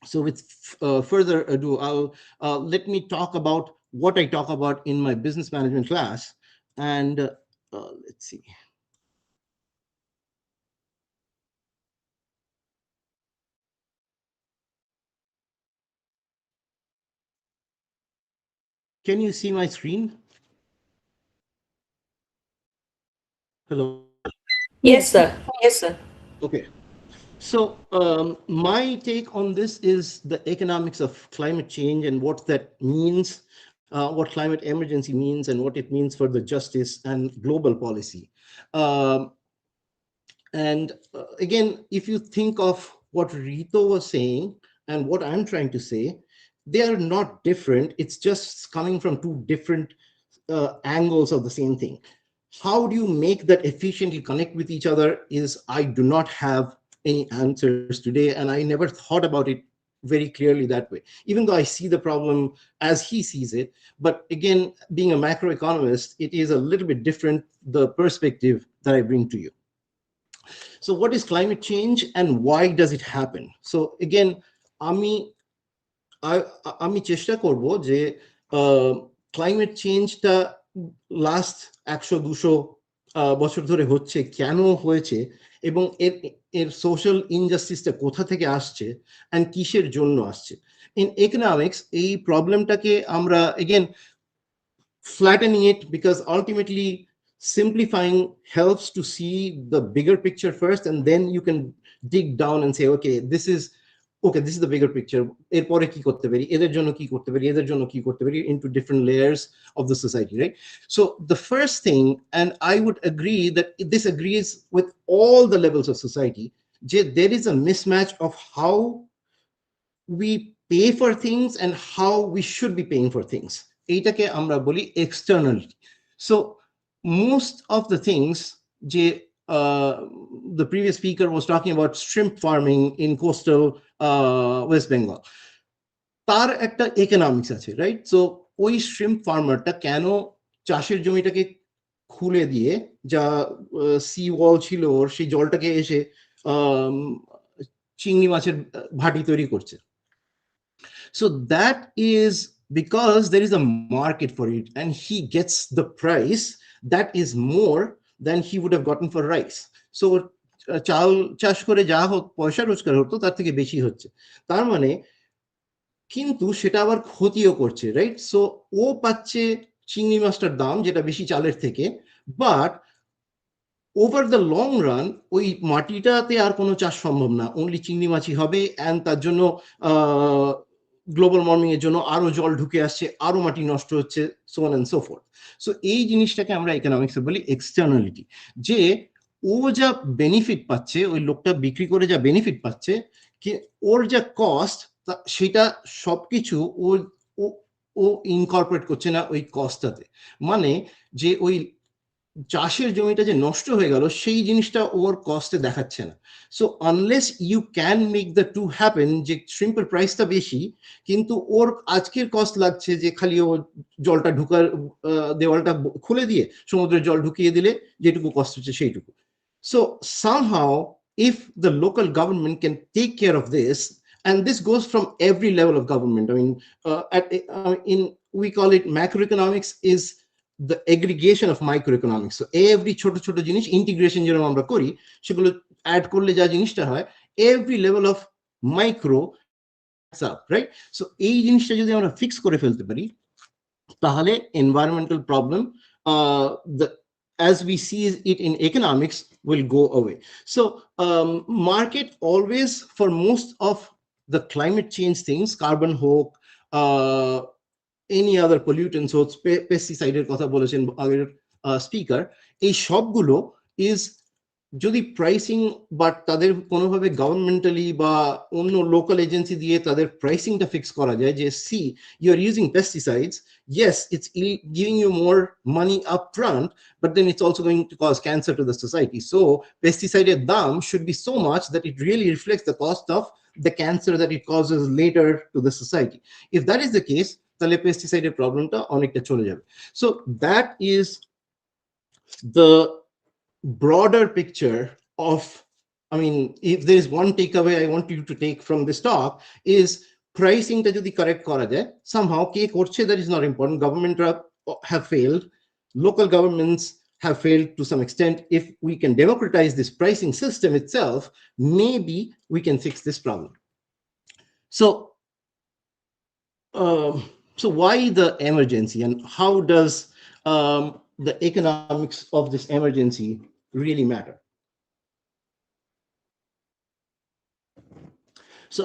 So with further ado, I'll let me talk about what I talk about in my business management class. And let's see. Can you see my screen? Hello? Yes, sir. Yes, sir. Okay. So my take on this is the economics of climate change and what that means, what climate emergency means, and what it means for the justice and global policy. And again, if you think of what Rito was saying and what I'm trying to say, they are not different. It's just coming from two different angles of the same thing. How do you make that efficiently connect with each other is, I do not have any answers today, and I never thought about it very clearly that way, even though I see the problem as he sees it. But again, being a macroeconomist, it is a little bit different, the perspective that I bring to you. So what is climate change and why does it happen? So again, আমি আমি চেষ্টা করব যে climate চেঞ্জটা last 100-200 বছর ধরে হচ্ছে, কেন হয়েছে, এবং এর এর সোশ্যাল ইনজাস্টিসটা কোথা থেকে আসছে অ্যান্ড কিসের জন্য আসছে। ইন ইকোনমিক্স এই প্রবলেমটাকে আমরা again flattening it, because ultimately simplifying helps to see the bigger picture first, and then you can dig down and say, this is the bigger picture, এরপরে কি করতে পারি, এদের জন্য কি করতে পারি, এদের জন্য কি করতে পারি, into different layers of the society, right? So the first thing, and I would agree that this agrees with all the levels of society, there is a mismatch of how we pay for things and how we should be paying for things. এইটাকে আমরা বলি externality. So most of the things, যে the previous speaker was talking about shrimp farming in coastal West Bengal, তার একটা economics আছে, right? So ওই shrimp farmerটা কেন চাষের জমিটাকে খুলে দিয়ে, যা সি ওয়াল ছিল ওর, সেই জলটাকে এসে চিংড়ি মাছের ভাটি তৈরি করছে? So that is because there is a market for it, and he gets the price that is more than he would have gotten for rice. So চাল চাষ করে যা পয়সা রোজগার হতো তার থেকে বেশি হচ্ছে, তার মানে কিন্তু সেটা আবার ক্ষতিও করছে, রাইট? সো ও পাচ্ছে চিংড়ি মাছটার দাম যেটা বেশি চালের থেকে, but over the long run ওই মাটিটাতে আর কোনো চাষ সম্ভব না, অনলি চিংড়ি মাছই হবে, অ্যান্ড তার জন্য গ্লোবাল ওয়ার্মিং এর জন্য আরো জল ঢুকে আসছে, আরো মাটি নষ্ট হচ্ছে, so on and so forth. So এই জিনিসটাকে আমরা ইকোনমিক্সে বলি এক্সটার্নালিটি, যে ও যা বেনিফিট পাচ্ছে, ওই লোকটা বিক্রি করে যা বেনিফিট পাচ্ছে, ওর যা কস্ট, সেটা সবকিছু ও ও ইনকর্পোরেট করছে না ওই কস্টটাতে। মানে যে ওই চাষের জমিটা যে নষ্ট হয়ে গেল, সেই জিনিসটা ওর কস্টে দেখাচ্ছে না। So unless you can make the two happen, যে শ্রিম্পের প্রাইসটা বেশি কিন্তু ওর আজকের কস্ট লাগছে যে খালি ও জলটা ঢুকার, দেওয়ালটা খুলে দিয়ে সমুদ্রের জল ঢুকিয়ে দিলে যেটুকু কস্ট হচ্ছে সেইটুকু। So somehow if the local government can take care of this, and this goes from every level of government, I mean, we call it macroeconomics is the aggregation of microeconomics. So every ছোট ছোট জিনিস integration যেরকম আমরা করি, সেগুলো add করলে যা জিনিসটা হয়, every level of micro adds up, right? So এই জিনিসটা যদি আমরা ফিক্স করে ফেলতে পারি, তাহলে environmental problem, the as we see it in economics, will go away. So market always, for most of the climate change things, carbon hook, any other pollutants, so পেস্টিসাইডের কথা বলেছেন আগের স্পিকার, এই সবগুলো ইজ যদি প্রাইসিং বা তাদের কোনোভাবে গভর্নমেন্টালি বা অন্য লোকাল এজেন্সি দিয়ে তাদের প্রাইসিংটা ফিক্স করা যায়, যে see you are using pesticides, yes, it's giving you more money up front, but then it's also going to cause cancer to the society. So pesticide dam should be so much that it really reflects the cost of the cancer that it causes later to the society. If that is the case, তাহলে পেস্টিসাইডের প্রবলেমটা অনেকটা চলে যাবে। So that is the broader picture of, I mean, if there is one takeaway I want you to take from this talk, is pricingটা যদি correct করা যায়, somehow কে করছে that is not important, government have failed, local governments have failed to some extent. If we can democratize this pricing system itself, maybe we can fix this problem. So why the emergency, and how does the economics of this emergency really matter? So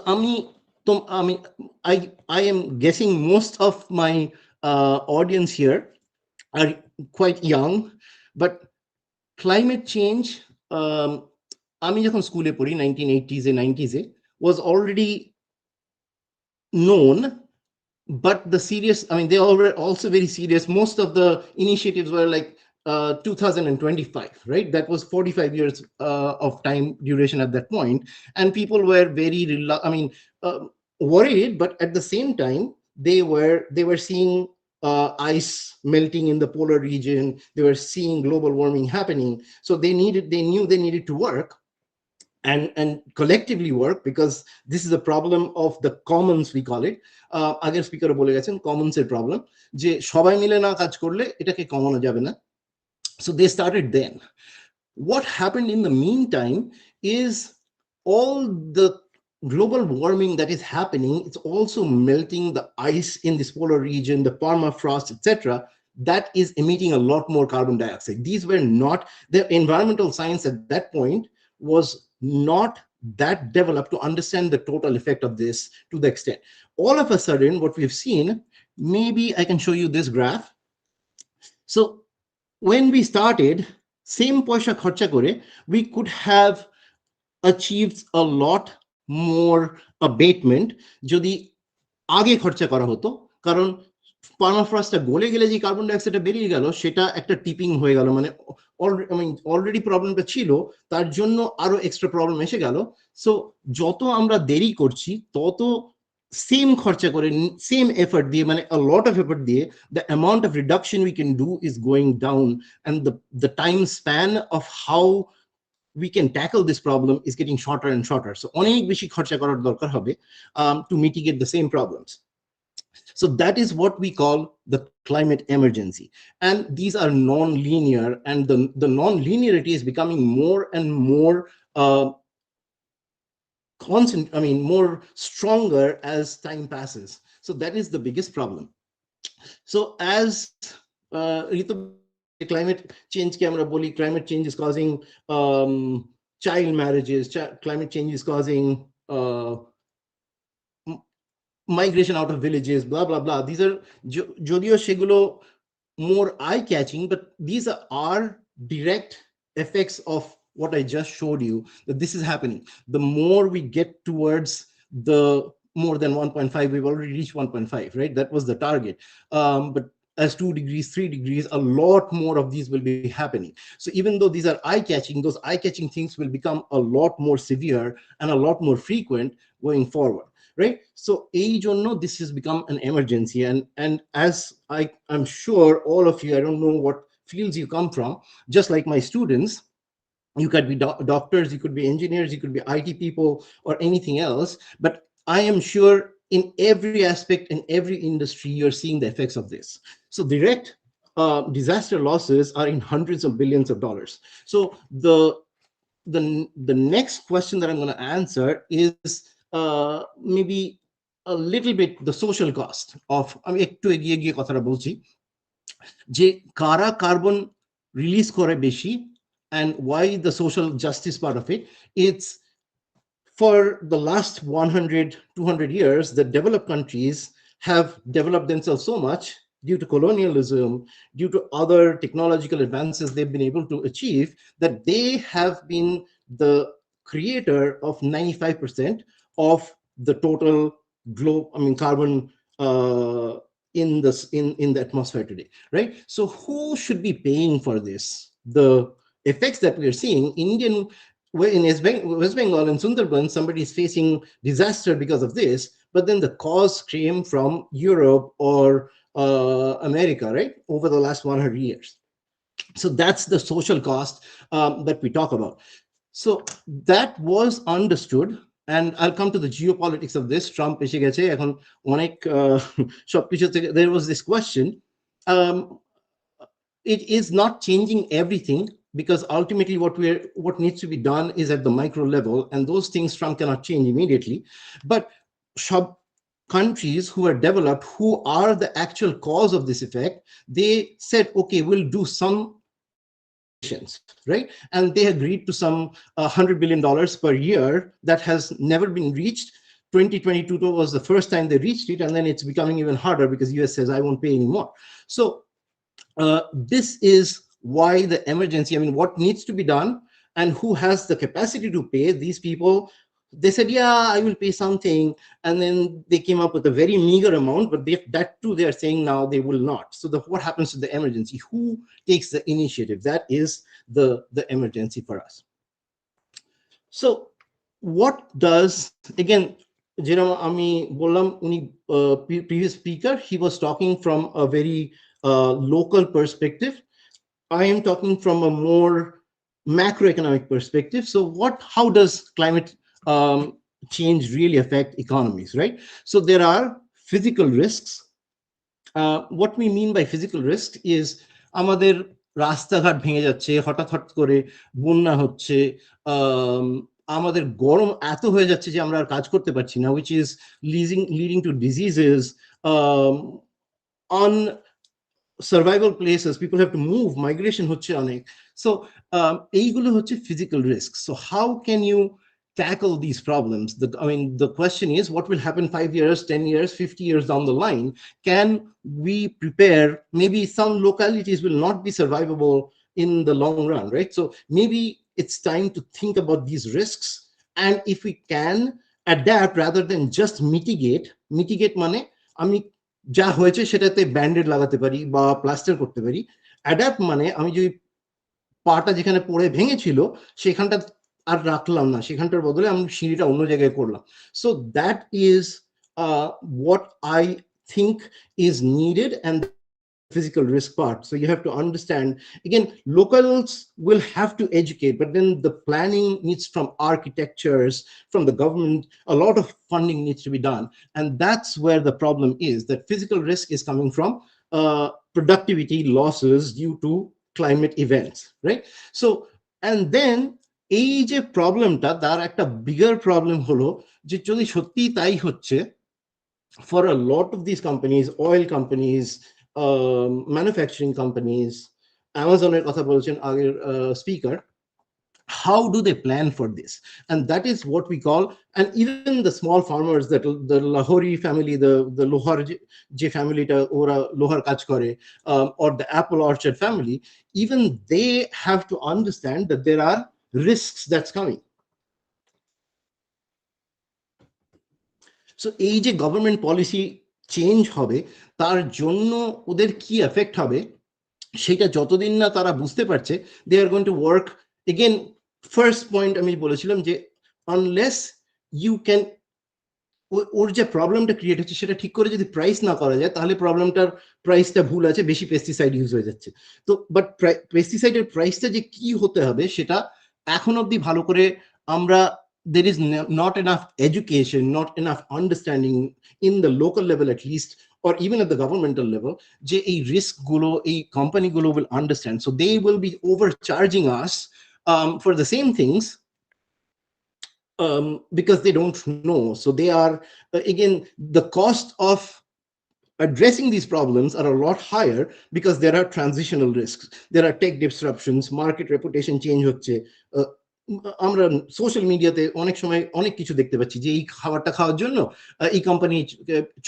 I am guessing most of my audience here are quite young, but climate change, আমি যখন স্কুলে পড়ি 1980s and 90s was already known, but the serious, I mean, they all were also very serious. Most of the initiatives were like 2025, right? That was 45 years of time duration at that point, and people were very, uh, worried. But at the same time, they were seeing ice melting in the polar region. They were seeing global warming happening. So they knew they needed to work and collectively work, because this is a problem of the commons, we call it. আগের স্পিকারও বলে গেছেন Commons এর problem, যে সবাই মিলে না কাজ করলে এটাকে কমানো যাবে না. So they started then. What happened in the meantime is all the global warming that is happening, it's also melting the ice in this polar region, the permafrost, etc. That is emitting a lot more carbon dioxide. These were not, the environmental science at that point was not that developed to understand the total effect of this to the extent. All of a sudden, what we've seen, maybe I can show you this graph. So when we started, same পয়সা খরচা করে, we could have achieved a lot more abatement যদি আগে খরচা করা হতো। কারণ পার্মাফ্রস্টটা গলে গেলে যে কার্বন ডাইঅক্সাইডটা বেরিয়ে গেল, সেটা একটা টিপিং হয়ে গেল, মানে অলরেডি প্রবলেমটা ছিল, তার জন্য আরো এক্সট্রা প্রবলেম এসে গেল। সো যত আমরা দেরি করছি, তত সেম খরচা করে, সেম এফর্ট দিয়ে, মানে a lot of effort দিয়ে, the amount of reduction we can do is going down, and the time span of how we can tackle this problem is getting shorter and shorter. So অনেক বেশি খরচা করার দরকার হবে to mitigate the same problems. So that is what we call the climate emergency. And these are non-linear, and the non-linearity is becoming more and more constant, more stronger as time passes. So that is the biggest problem. So as climate change ke amra boli, climate change is causing child marriages, climate change is causing migration out of villages, blah blah blah. These are jodio shegulo more eye catching, but these are direct effects of what I just showed you, that this is happening. The more we get towards the more than 1.5, we've already reached 1.5, right? That was the target. But as 2 degrees, 3 degrees, a lot more of these will be happening. So even though these are eye-catching, those eye-catching things will become a lot more severe and a lot more frequent going forward, right? So এই জন্য this has become an emergency. And as I'm sure all of you, I don't know what fields you come from, just like my students, you could be doctors, you could be engineers, you could be IT people or anything else, but I am sure in every aspect, in every industry, you're seeing the effects of this. So direct disaster losses are in hundreds of billions of dollars. So the next question that I'm going to answer is maybe a little bit the social cost of, আমি একটু এগিয়ে গিয়ে কথাটা বলছি, যে কারা carbon release করে বেশি, and why the social justice part of it. It's for the last 100, 200 years, the developed countries have developed themselves so much due to colonialism, due to other technological advances they've been able to achieve, that they have been the creator of 95% of the total carbon in the atmosphere today, right? So who should be paying for this? The effects that we are seeing, Indian, in West Bengal and Sundarban, somebody is facing disaster because of this, but then the cause came from Europe or America, right, over the last 100 years. So that's the social cost that we talk about. So that was understood, and I'll come to the geopolitics of this. Trump এসে গেছে এখন অনেক সবকিছু থেকে, there was this question. It is not changing everything, because ultimately what needs to be done is at the micro level, and those things Trump cannot change immediately. But sub countries who are developed, who are the actual cause of this effect, they said, okay, we'll do some mitigations, right? And they agreed to some $100 billion per year that has never been reached. 2022 was the first time they reached it, and then it's becoming even harder because US says, I won't pay anymore. So this is why the emergency, what needs to be done and who has the capacity to pay. These people They said, yeah, I will pay something. And then they came up with a very meager amount, but that too, they are saying now they will not. So what happens to the emergency? Who takes the initiative? That is the emergency for us. So what does, again, যেরকম আমি বললাম, উনি previous speaker, he was talking from a very local perspective. I am talking from a more macroeconomic perspective. So how does climate change really affect economies, right? So there are physical risks. What we mean by physical risk is আমাদের রাস্তাঘাট ভেঙে যাচ্ছে, হঠাৎ করে বন্যা হচ্ছে, আমাদের গরম এত হয়ে যাচ্ছে যে আমরা আর কাজ করতে পারছি না, which is leading to diseases, on survival places, people have to move, migration হচ্ছে অনেক. So এইগুলো হচ্ছে physical risks. So how can you tackle these problems? The question is, what will happen 5 years, 10 years, 50 years down the line? Can we prepare? Maybe some localities will not be survivable in the long run, right? So maybe it's time to think about these risks, and if we can adapt rather than just mitigate মানে আমি যা হয়েছে সেটাতে branded লাগাতে পারি বা plaster করতে পারি। অ্যাডাপ্ট মানে আমি যদি পাটা যেখানে পড়ে ভেঙেছিল সেখানটা আর রাখলাম না, সেখানটার বদলে আমি সিঁড়িটা অন্য জায়গায় করলাম। So that is what I think is needed, and that is the physical risk part. So you have to understand, again, locals will have to educate, but then the planning needs from architectures, from the government, a lot of funding needs to be done. And that's where the problem is, that physical risk is coming from productivity losses due to climate events, right? So, and then এই যে প্রবলেমটা, তার একটা bigger problem হলো যে যদি সত্যি তাই হচ্ছে, for a lot of these companies, oil companies, manufacturing companies, Amazoner কথা বলছেন আগের speaker, how do they plan for this? And that is what we call, and even the small farmers, that the Lahori family, the Lohar je family ta ora lohar kaj kore, or the apple orchard family, even they have to understand that there are risks that's coming. So এই যে government policy change হবে, তার জন্য ওদের কি effect হবে সেটা যতদিন না তারা বুঝতে পারছে, they are going to work. Again, first point আমি বলেছিলাম যে আনলেস ইউ ক্যান, ওর যে প্রবলেমটা ক্রিয়েট হচ্ছে সেটা ঠিক করে যদি প্রাইস না করা যায়, তাহলে প্রবলেমটার প্রাইসটা ভুল আছে, বেশি পেস্টিসাইড ইউজ হয়ে যাচ্ছে। তো বাট পেস্টিসাইডের প্রাইসটা যে কি হতে হবে সেটা এখন অবধি ভালো করে আমরা, there is not enough education, not enough understanding in the local level at least, or even at the governmental level, যে এই রিস্ক গুলো এই কোম্পানিগুলো will understand. So they will be overcharging us for the same things, because they don't know. So they are, again, the cost of addressing these problems are a lot higher because there are transitional risks. There are tech disruptions, market reputation change হচ্ছে। আমরা social মিডিয়াতে অনেক সময় অনেক কিছু দেখতে পাচ্ছি যে এই খাবারটা খাওয়ার জন্য এই কোম্পানি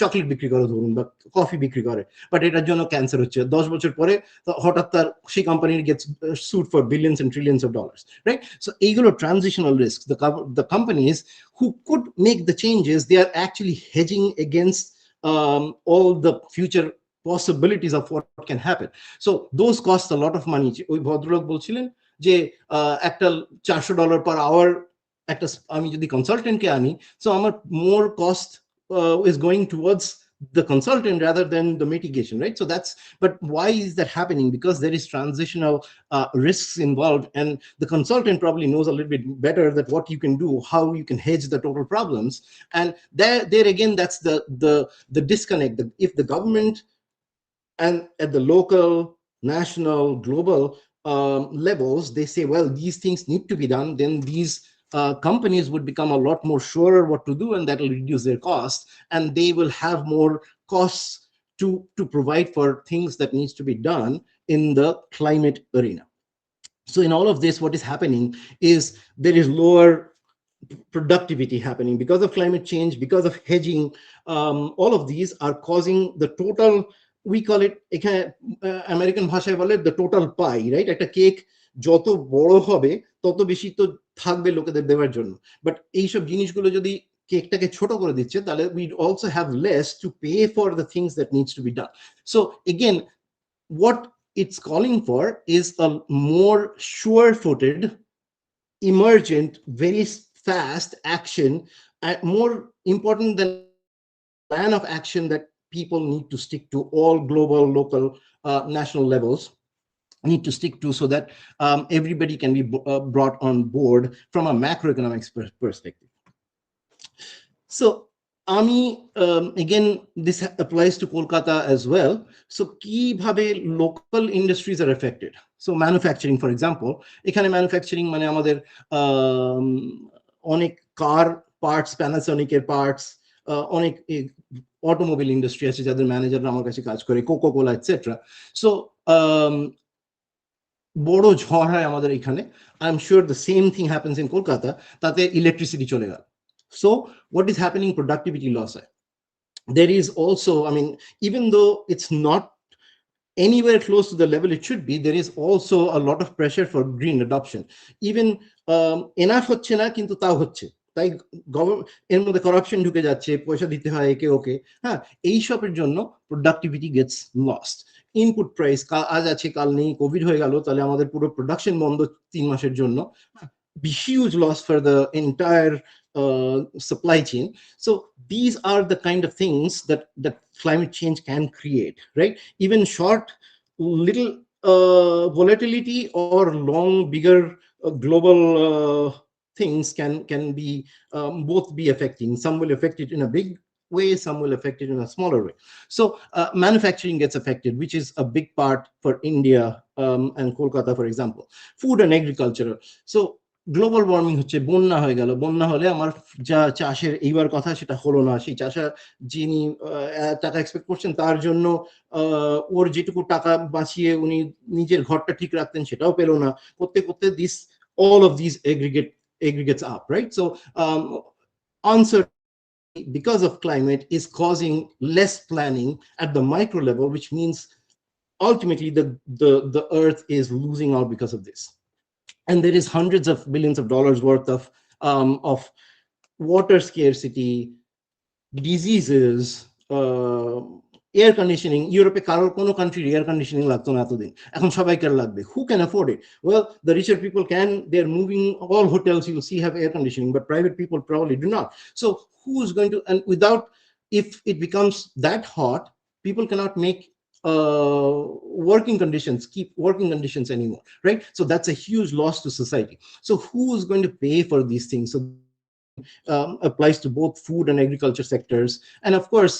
চকলেট বিক্রি করে ধরুন বা কফি বিক্রি করে, বাট এটার জন্য ক্যান্সার হচ্ছে। 10 বছর পরে হঠাৎ তার সেই কোম্পানির Gates sued for billions and trillions of dollars, right? So এইগুলো transitional risks. The companies who could make the changes, they are actually hedging against all the future possibilities of what can happen. So those cost a lot of money. ওই ভদ্রলোক বলছিলেন যে একটা $400 per hour একটা আমি যদি কনসালটেন্টকে আনি, so আমার মোর cost is going towards the consultant rather than the mitigation, right? So that's, but why is that happening? Because there is transitional risks involved, and the consultant probably knows a little bit better that what you can do, how you can hedge the total problems. And there again, that's the disconnect. If the government and at the local, national, global levels, they say, well, these things need to be done, then these companies would become a lot more sure what to do, and that will reduce their costs, and they will have more costs to provide for things that needs to be done in the climate arena. So in all of this, what is happening is there is lower productivity happening because of climate change, because of hedging. All of these are causing the total, we call it American ভাষায় বলে the total pie, right? একটা cake যত বড় হবে তত বেশি তো থাকবে লোকেদের দেওয়ার জন্য, বাট এইসব জিনিসগুলো যদি কেকটাকে ছোট করে দিচ্ছে, তাহলে we also have less to pay for the things that needs to be done. So again, what it's calling for is a more sure-footed, emergent, very fast action, more important than action, a plan of action that people need to stick to, all global, local, national levels need to stick to, so that everybody can be brought on board from a macroeconomics perspective. So আমি again, this applies to Kolkata as well. So কিভাবে local industries are affected? So manufacturing, for example, এখানে manufacturing মানে আমাদের অনেক কার parts, প্যানাসোনিকের parts, অনেক automobile industry আছে যাদের ম্যানেজাররা আমার কাছে কাজ করে, কোকো কোলা এটসেট্রা। সো বড় ঝড় হয় আমাদের এখানে, I am sure the same thing happens in Kolkata, তাতে ইলেকট্রিসিটি চলে গেল। So what is happening? Productivity loss. There is also, I mean, even though it's not anywhere close to the level it should be, there is also a lot of pressure for green adoption. Even enough হচ্ছে না, কিন্তু তাও হচ্ছে, তাই এর মধ্যে corruption ঢুকে যাচ্ছে, পয়সা দিতে হয় একে ওকে, হ্যাঁ, এইসবের জন্য productivity gets lost. Input price আজ আছে কাল নেই, কোভিড হয়ে গেল, তাহলে আমাদের পুরো প্রোডাকশন বন্ধ 3 মাসের জন্য, huge loss for the entire supply chain. So these are the kind of things that climate change can create, right? Even short little volatility or long bigger global things can be both be affecting. Some will affect it in a big way, some will affect it in a smaller way. So manufacturing gets affected, which is a big part for India and Kolkata, for example. Food and agriculture. So global warming হচ্ছে, বন্যা হয়ে গেল, বন্যা হলে আমার যা চাষের এইবার কথা সেটা হলো না, সেই চাষা যিনি টাকা এক্সপেক্ট করছেন তার জন্য ওর যেটুকু টাকা বাঁচিয়ে উনি নিজের ঘরটা ঠিক রাখতেন সেটাও পেল না, করতে করতে this all of these aggregates up, right? So uncertainty because of climate is causing less planning at the micro level, which means ultimately the earth is losing out because of this. And there is hundreds of billions of dollars worth of water scarcity, diseases, air conditioning. ইউরোপে কারোর কোনো কান্ট্রির air conditioning লাগতো না এতদিন, এখন সবাইকার লাগবে। Who can afford it? Well, the richer people can. They're moving, all hotels you will see have air conditioning, but private people probably do not. So who's going to, and without, if it becomes that hot, people cannot make keep working conditions anymore, right? So that's a huge loss to society. So who's going to pay for these things? So again, applies to both food and agriculture sectors. And of course,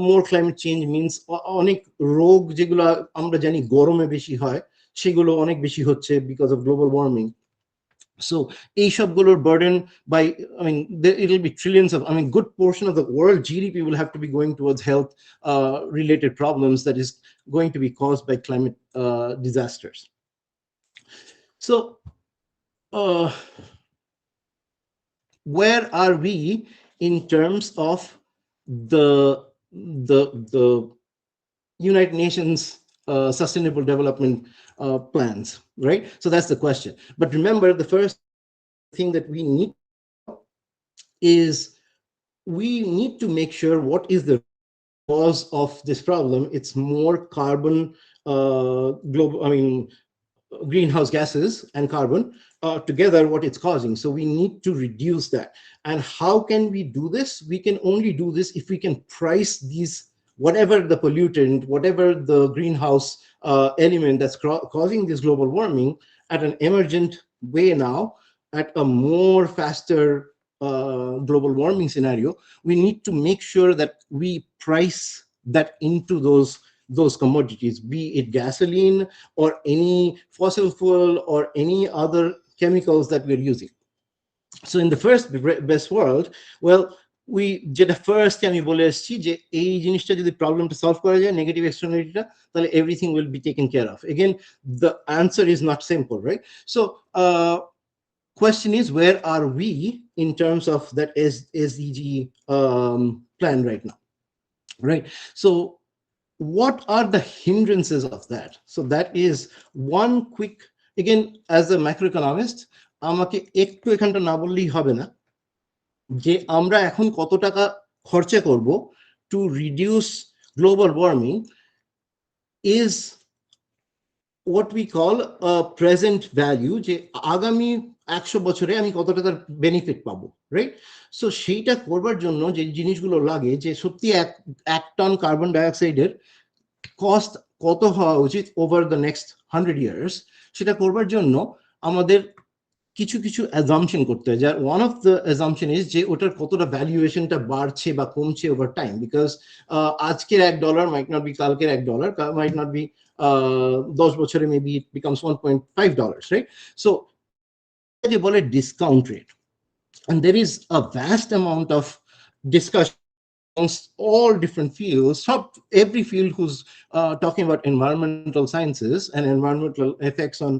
more climate change means অনেক রোগ যেগুলো আমরা জানি গরমে বেশি হয়, সেগুলো অনেক বেশি হচ্ছে because of global warming. So এইসবগুলোর burden by, I mean, it'll be trillions of, I mean, good portion of the world GDP will have to be going towards health related problems that is going to be caused by climate disasters. So where are we in terms of the United Nations Sustainable Development plans, right? So that's the question. But remember, the first thing that we need is we need to make sure what is the cause of this problem. It's more carbon, greenhouse gases and carbon together, what it's causing. So we need to reduce that. And how can we do this? We can only do this if we can price these, whatever the pollutant, whatever the greenhouse element that's causing this global warming, at an emergent way now, at a more faster global warming scenario. We need to make sure that we price that into those commodities, be it gasoline or any fossil fuel or any other chemicals that we're using. So in the first best world, well, we যেটা first আমি বলে এসেছি যে এই জিনিসটা যদি প্রবলেমটা solve করা যায়, নেগেটিভ এক্সটার্নালিটিটা, তাহলে everything will be taken care of. Again, the answer is not simple, right? So question is, where are we in terms of that SDG plan right now, right? So what are the hindrances of that? So that is one quick, again, as a macroeconomist, আমাকে একটু এখানটা না বললেই হবে না যে আমরা এখন কত টাকা খরচা করব to reduce global warming is what we call a present value, যে আগামী 100 বছরে আমি কত টাকার বেনিফিট পাবো, রাইট? সো সেইটা করবার জন্য যে জিনিসগুলো লাগে, যে সত্যি এক টন কার্বন ডাইঅক্সাইডের কস্ট কত হওয়া উচিত ওভার দ্য নেক্সট 100 ইয়ার্স, সেটা করবার জন্য আমাদের কিছু কিছু অ্যাজাম্পশন করতে হয়। যার one of the assumption is যে ওটার কতটা ভ্যালুয়েশনটা বাড়ছে বা কমছে ওভার টাইম, বিকজ আজকের $1 মাইট নট বি কালকের $1, মাইট নট বি 10 বছরে maybe it becomes $1.5, right? So যে বলে discount rate, and there is a vast amount of discussion amongst all different fields, every field who's talking about environmental sciences and environmental effects on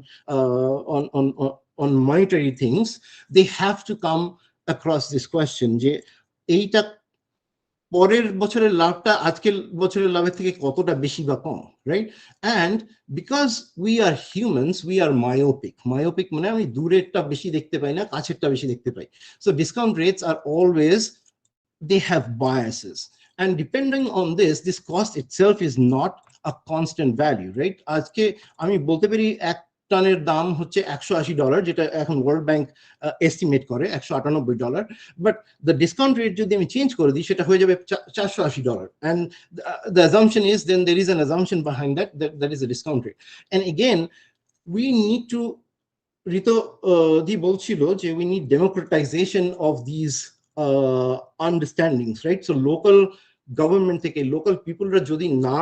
monetary things. They have to come across this question, যে এইটা পরের বছরের লাভটা আজকের বছরের লাভের থেকে কতটা বেশি বা কম, right? And because we are humans, we are myopic মানে আমি দূরেরটা বেশি দেখতে পাই না, কাছেরটা বেশি দেখতে পাই। So discount rates are always, they have biases, and depending on this cost itself is not a constant value, right? আজকে আমি বলতে পারি এক টনের দাম হচ্ছে $180, যেটা এখন ওয়ার্ল্ড ব্যাংক এস্টিমেট করে $198, বাট দ্য ডিসকাউন্ট রেট যদি আমি চেঞ্জ করে দিই সেটা হয়ে যাবে $480, and the assumption is then there is an assumption behind that is a discount rate. And again, we need to ঋতো দি বলছিল যে we need democratization of these understandings, right? So local government থেকে local peopleরা যদি না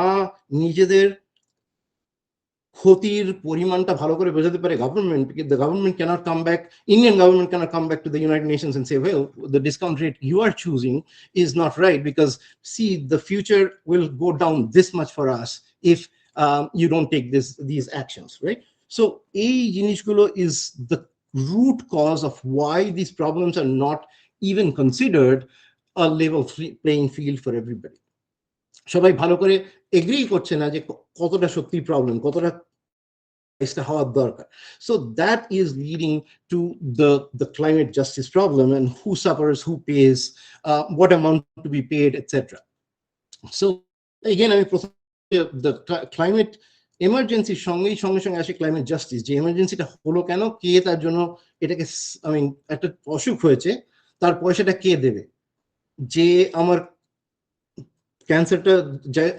নিজেদের ক্ষতির পরিমাণটা ভালো করে বোঝাতে পারে government, the government cannot come back, Indian government cannot come back to the United Nations and say, well, the discount rate you are choosing is not right, because see, the future will go down this much for us if you don't take these actions, right? So এই জিনিসগুলো is the root cause of why these problems are not even considered a level playing field for everybody. সবাই ভালো করে agri করছে না যে কতটা সত্যি প্রবলেম, কতটা হওয়ার দরকার। So that is leading to the climate justice problem, and who suffers, who pays, what amount to be paid, etc. So again, আমি প্রথমে the climate emergency সঙ্গে সঙ্গে আসে ক্লাইমেট জাস্টিস, যে এমার্জেন্সিটা হলো কেন, কে তার জন্য এটাকে, একটা অসুখ হয়েছে, তার পয়সাটা কে দেবে? যে আমার ক্যান্সারটা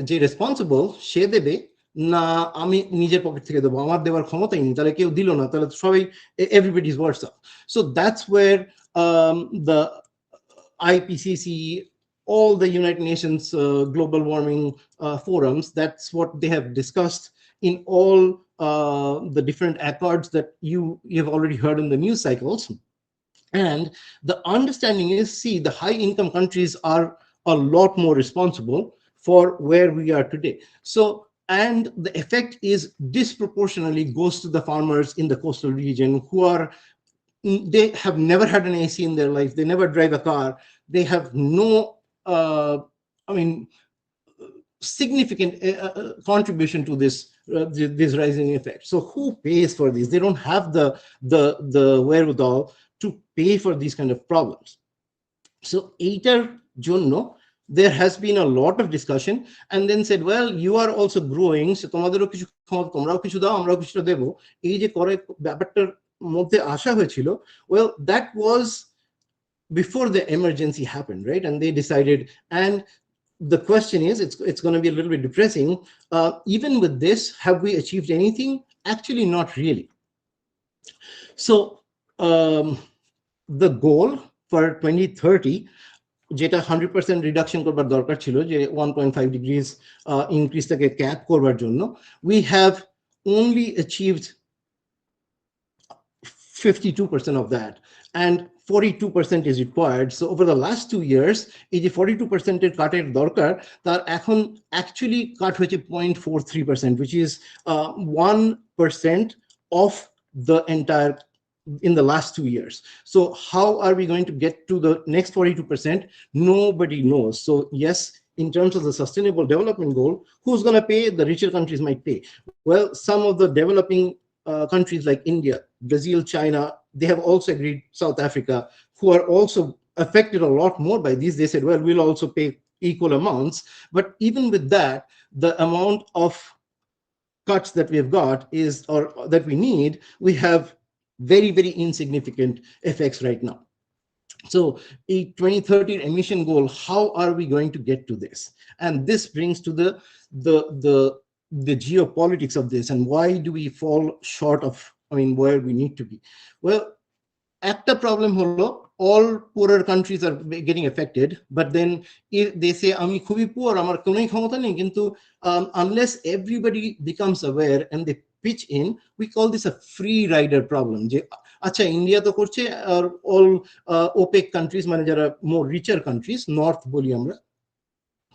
যে রেসপন্সিবল সে দেবে, না আমি নিজের পকেট থেকে দেবো? আমার দেওয়ার ক্ষমতাই নেই, তাহলে কেউ দিল না, তাহলে সবাই everybody is worse off. So that's where the IPCC, all the United Nations global warming forums, that's what they have discussed in all the different accords that you have already heard in the news cycles. And the understanding is, see, the high income countries are a lot more responsible for where we are today. So, and the effect is disproportionately goes to the farmers in the coastal region, who are, they have never had an AC in their life, they never drive a car, they have no significant contribution to this rising effect. So who pays for this? They don't have the wherewithal to pay for these kind of problems. So এইটার জন্য there has been a lot of discussion, and then said, well, you are also growing, so তোমাদেরও কিছু তোমরাও কিছু দাও, আমরাও কিছুটা দেবো, এই যে করে ব্যাপারটার মধ্যে আসা হয়েছিল, well, that was before the emergency happened, right? And they decided, and the question is, it's going to be a little bit depressing, even with this, have we achieved anything? Actually, not really. So the goal for 2030, যেটা 100% reduction করবার দরকার ছিল, যে 1.5 degrees ইনক্রিজটাকে cap করবার জন্য, we have only achieved 52% of that, and 42% is required. So over the last 2 years, এই যে 42% এর কাটের দরকার, তার এখন actually কাট হয়েছে 0.43%, which is 1% of the entire in the last 2 years. So how are we going to get to the next 42%? Nobody knows. So yes, in terms of the sustainable development goal, who's going to pay? The richer countries might pay. Well, some of the developing countries like India, Brazil, China, they have also agreed, South Africa, who are also affected a lot more by these, they said, well, we'll also pay equal amounts. But even with that, the amount of cuts that we have got is, or that we need, we have very, very insignificant effects right now. So a 2030 emission goal, how are we going to get to this? And this brings to the the the geopolitics of this, and why do we fall short of, I mean, where we need to be? Well, একটা problem হলো, all poorer countries are getting affected, but then they say আমি খুবই poor, আমার কোনোই ক্ষমতা নেই, কিন্তু unless everybody becomes aware and they pitch in, we call this a free rider problem, যে আচ্ছা ইন্ডিয়া তো করছে, আর all OPEC countries, মানে যারা more richer countries, নর্থ বলি আমরা,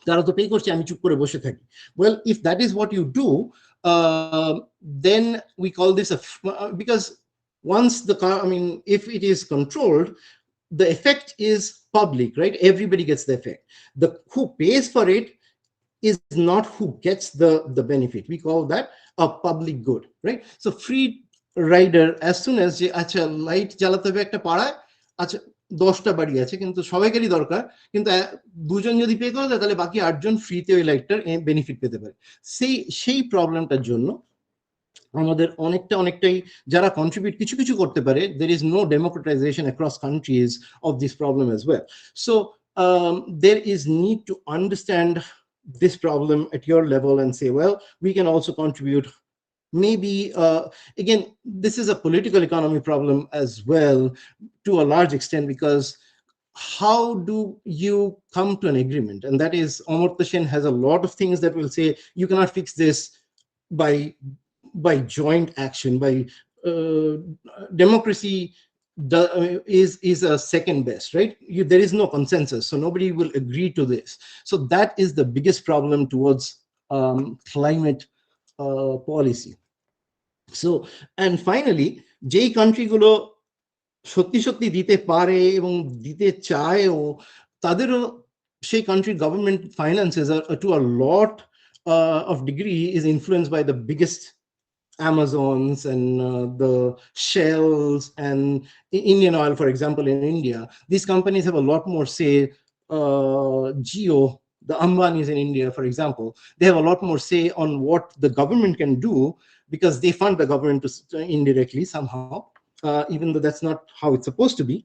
তারা তো পে করছে, আমি চুপ করে বসে থাকি। Well, if that is what you do, then we call this because once the car, I mean, if it is controlled, the effect is public, right? Everybody gets the effect. The who pays for it is not who gets the benefit. We call that a public good, right? So free rider, as soon as যে আচ্ছা light জ্বালাতে হবে একটা পাড়ায়, আচ্ছা 10টা বাড়ি আছে কিন্তু সবাইকারই দরকার, কিন্তু দুজন যদি পে করে দেয় তাহলে বাকি 8জন ফ্রিতে ওই লাইটটার বেনিফিট পেতে পারে। সেই প্রবলেমটার জন্য আমাদের অনেকটাই যারা কন্ট্রিবিউট কিছু কিছু করতে পারে, there is no democratization across countries of this problem as well. So there is need to understand this problem at your level and say, well, we can also contribute. Maybe again, this is a political economy problem as well, to a large extent, because how do you come to an agreement? And that is, Amartya Sen has a lot of things that will say you cannot fix this by joint action, by democracy is a second best, right? There is no consensus, so nobody will agree to this. So that is the biggest problem towards climate policy. So, and finally, যেই কান্ট্রিগুলো সত্যি সত্যি দিতে পারে এবং দিতে চায়ও, তাদেরও সেই কান্ট্রির government finances to a lot of degree is influenced by the biggest Amazons and the Shells and Indian Oil, for example, in India. These companies have a lot more say. Geo, the Ambanis in India, for example, they have a lot more say on what the government can do, because they fund the government indirectly somehow, even though that's not how it's supposed to be.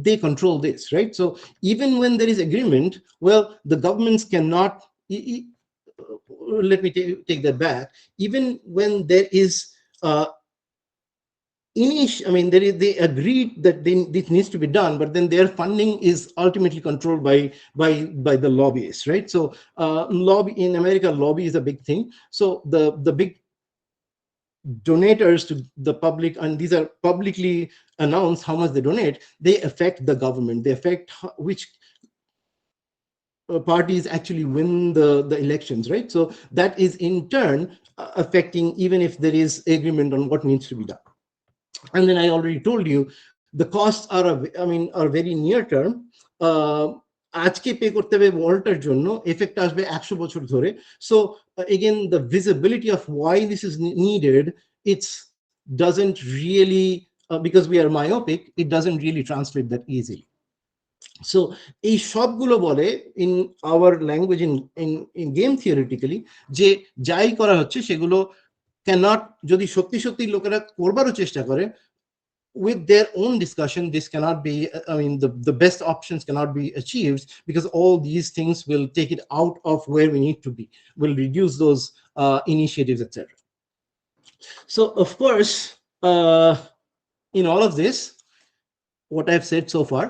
They control this, right? So even when there is agreement, well, the governments cannot. Let me take that back. Even when there is I mean, they agreed that this needs to be done, but then their funding is ultimately controlled by the lobbyists, right? So lobby in America, lobby is a big thing. So the big donators to the public, and these are publicly announced how much they donate, they affect the government, they affect which parties actually win the elections, right? So that is in turn affecting, even if there is agreement on what needs to be done. And then I already told you the costs are are very near term. আজকে pay করতে হবে ওয়ার্ল্ডটার জন্য, effect আসবে 100 বছর ধরে। So again, the visibility of why this is needed, it doesn't really, because we are myopic, it doesn't really translate that easily. So এই সবগুলো বলে in our language, in game theoretically, যে যাই করা হচ্ছে সেগুলো cannot, যদি সত্যি সত্যি লোকেরা করবারও চেষ্টা করে, with their own discussion, this cannot be, I mean, the best options cannot be achieved, because all these things will take it out of where we need to be, will reduce those initiatives, etc. So of course, in all of this, what I've said so far,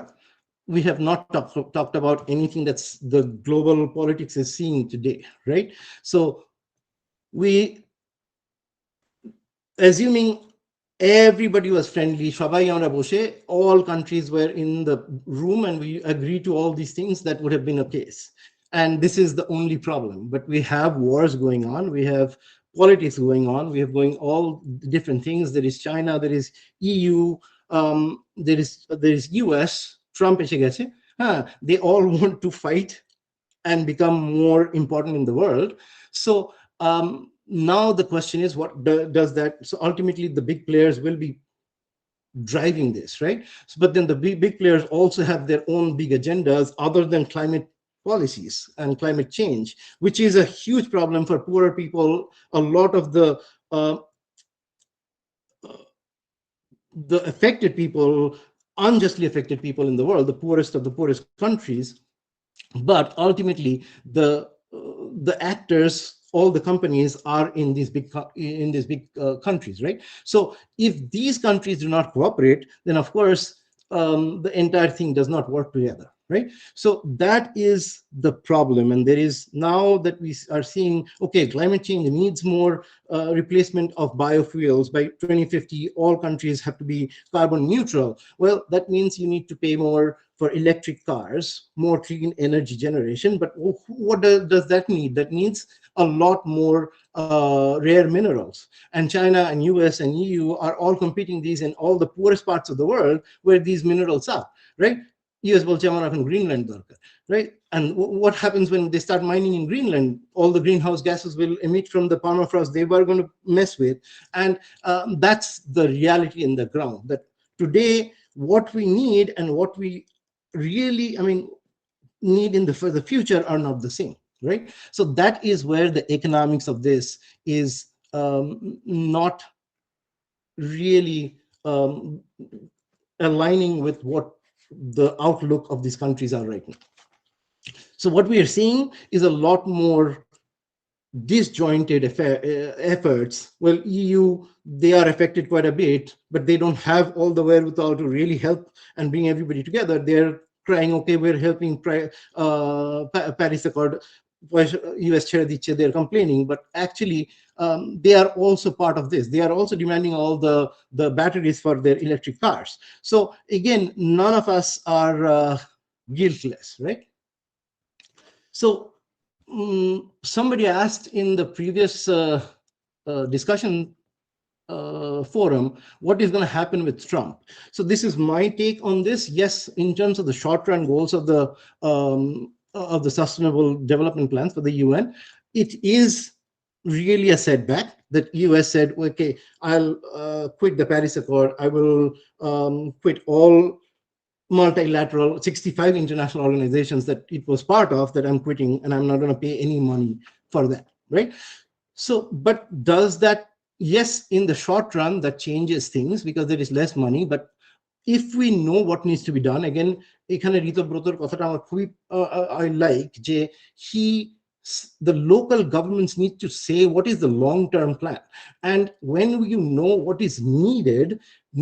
we have not talked about anything that's the global politics is seeing today, right? So we, assuming everybody was friendly, সবাই আমরা বসে, all countries were in the room and we agreed to all these things, that would have been a case. And this is the only problem. But we have wars going on, we have politics going on, we have going all different things. There is China, there is EU, there is US, Trump এসে গেছে, they all want to fight and become more important in the world. So now the question is, what does that, so ultimately the big players will be driving this, right? So, but then the big players also have their own big agendas other than climate policies and climate change, which is a huge problem for poorer people. A lot of uh, the affected people, unjustly affected people in the world, the poorest of the poorest countries. But ultimately the actors, all the companies are in these big countries, right? So if these countries do not cooperate, then of course the entire thing does not work together, right? So that is the problem. And there is, now that we are seeing, okay, climate change needs more replacement of biofuels. By 2050 all countries have to be carbon neutral. Well, that means you need to pay more for electric cars, more clean energy generation. But what does that need? That needs a lot more rare minerals. And China and US and EU are all competing these in all the poorest parts of the world where these minerals are, right? US বলছে আমার এখন Greenland দরকার, right? And what happens when they start mining in Greenland? All the greenhouse gases will emit from the permafrost they were going to mess with. And that's the reality in the ground, that today what we need and what we really, I mean, need in for the future are not the same, right? So that is where the economics of this is not really aligning with what the outlook of these countries are right now. So what we are seeing is a lot more disjointed efforts. Well, EU, they are affected quite a bit, but they don't have all the wherewithal to really help and bring everybody together. They're crying, okay, we're helping Paris Accord, US ছেড়ে দিচ্ছে, they're complaining, but actually they are also part of this. They are also demanding all the batteries for their electric cars. So again, none of us are guiltless, right? So somebody asked in the previous discussion forum, what is going to happen with Trump? So this is my take on this. Yes, in terms of the short-run goals of the Sustainable Development Plans for the UN, it is really a setback that US said, okay, I'll quit the Paris Accord. I will quit all multilateral 65 international organizations that it was part of, that I'm quitting, and I'm not going to pay any money for that, right? So, but does that, yes, in the short run, that changes things because there is less money. But if we know what needs to be done, again, এখানে ঋতব্রতর কথাটা আমার খুবই I like যে the local governments need to say what is the long-term plan. And when you know what is needed,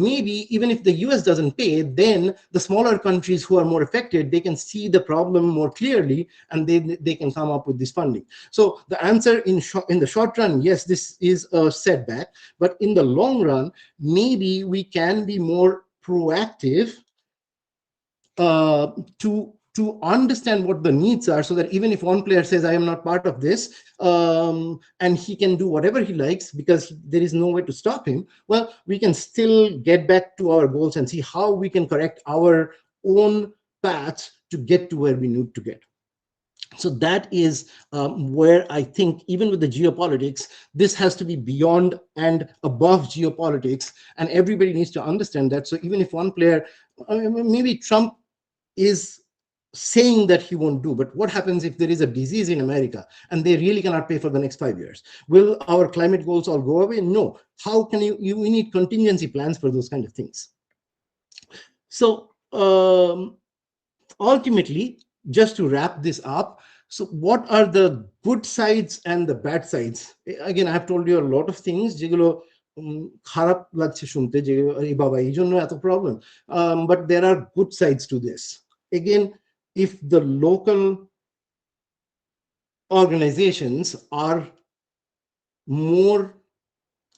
maybe even if the US doesn't pay, then the smaller countries who are more affected, they can see the problem more clearly and they can come up with this funding. So the answer in the short run, yes, this is a setback, but in the long run, maybe we can be more proactive to understand what the needs are, so that even if one player says, I am not part of this, and he can do whatever he likes because there is no way to stop him, well, we can still get back to our goals and see how we can correct our own paths to get to where we need to get. So that is where I think, even with the geopolitics, this has to be beyond and above geopolitics, and everybody needs to understand that. So even if one player, maybe Trump is saying that he won't do, but what happens if there is a disease in America and they really cannot pay for the next 5 years? Will our climate goals all go away? No. How can we need contingency plans for those kind of things. So ultimately, just to wrap this up, so what are the good sides and the bad sides? Again, I have told you a lot of things যেগুলো খারাপ লাগছে শুনতে, যে এই বাবা এই জন্য এত problem, but there are good sides to this. Again, if the local organizations are more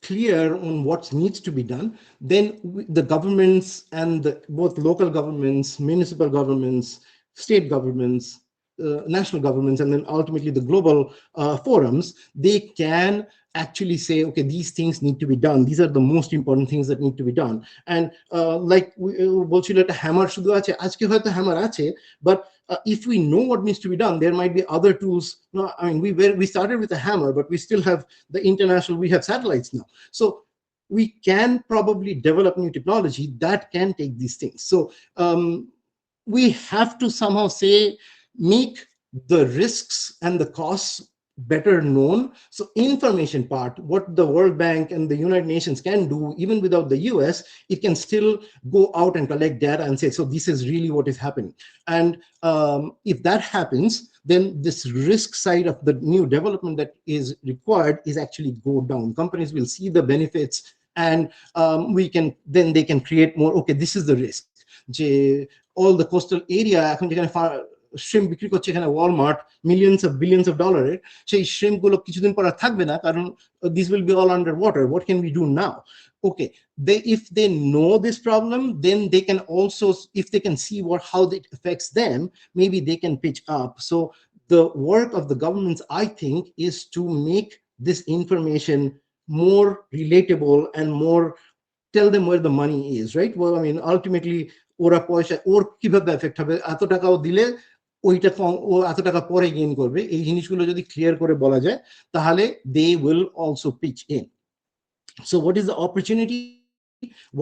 clear on what needs to be done, then the governments and both local governments, municipal governments, state governments, national governments, and then ultimately the global forums, they can actually say, okay, these things need to be done. These are the most important things that need to be done. And like বলছিল একটা hammer শুধু আছে, আজকে হয়তো hammer আছে, but if we know what needs to be done, there might be other tools. No, I mean, we started with a hammer, but we still have the international, we have satellites now. So we can probably develop new technology that can take these things. So we have to somehow say, make the risks and the costs better known. So information part, what the World Bank and the United Nations can do, even without the US, it can still go out and collect data and say, so this is really what is happening. And if that happens, then this risk side of the new development that is required is actually go down. Companies will see the benefits, and they can create more, okay, this is the risk. All the coastal area, এখন যেখানে shrimp বিক্রি করছে এখানে Walmart billions of dollars, সেই shrimp গুলো কিছুদিন পর আর থাকবে না, কারণ this will be all under water. What can we do now? Okay, if they know this problem, then they can also, if they can see how it affects them, maybe they can pitch up. So the work of the governments, I think, is to make this information more relatable and more, tell them where the money is, right? Well, I mean, ultimately, ওরা পয়সা ওর কিভাবে effect হবে, এত টাকাও দিলে ওইটা ও এত টাকা পরে গেইন করবে, এই জিনিসগুলো যদি ক্লিয়ার করে বলা যায়, তাহলে they will also pitch in. So what is the opportunity?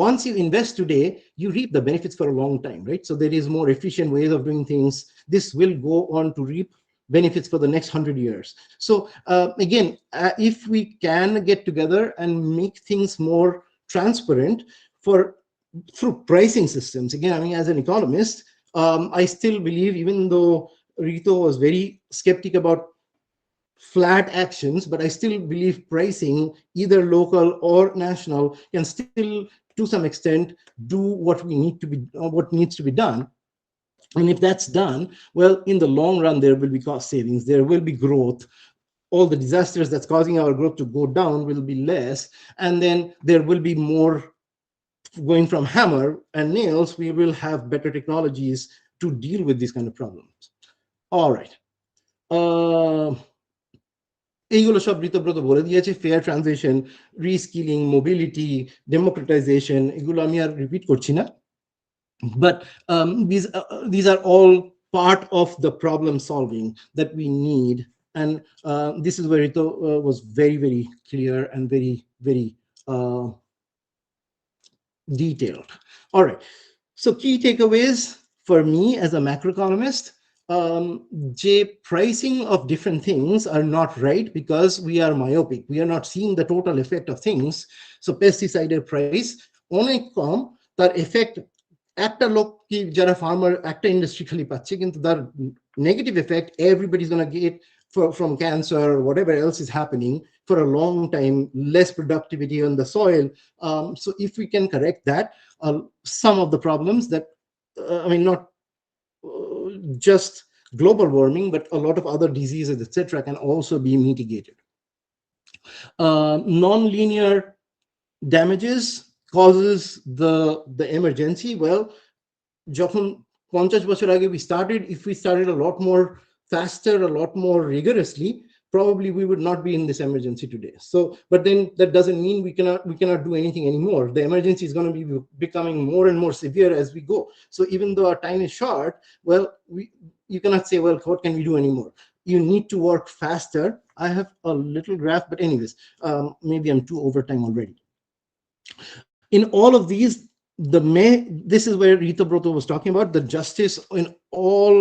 Once you invest today, you reap the benefits for a long time, right? So there is more efficient ways of doing things. This will go on to reap benefits for the next 100 years. So again, if we can get together and make things more transparent through pricing systems. Again, I mean, as an economist, I still believe, even though Rito was very skeptic about flat actions, but I still believe pricing, either local or national, can still, to some extent, do what needs to be done. And if that's done, well, in the long run, there will be cost savings, there will be growth. All the disasters that's causing our growth to go down will be less, and then there will be more. Going from hammer and nails, we will have better technologies to deal with these kind of problems. All right. এইগুলো সব ঋতব্রত বলে দিয়েছে, fair transition, রিস্কিলিং, mobility, democratisation, এগুলো আমি আর repeat করছি না। But these are all part of the problem solving that we need. And this is where Rito was very, very clear and very, very detailed. All right. So key takeaways for me as a macroeconomist, pricing of different things are not right because we are myopic. We are not seeing the total effect of things. So pesticide price অনেক কম, তার effect একটা লোক কি যারা farmer একটা industry খালি পাচ্ছে, কিন্তু তার negative effect everybody's going to get from cancer or whatever else is happening for a long time, less productivity on the soil. So if we can correct that, some of the problems that, I mean, not just global warming, but a lot of other diseases, etc., can also be mitigated. Non-linear damages causes the emergency. Well, যখন 50 বছর আগে we started a lot more faster, a lot more rigorously, probably we would not be in this emergency today. So, but then that doesn't mean we cannot do anything anymore. The emergency is going to be becoming more and more severe as we go. So even though our time is short, well, you cannot say, well, what can we do anymore? You need to work faster. I have a little graph, but anyways, maybe I'm too over time already. In all of these, this is where Rita Broto was talking about the justice in all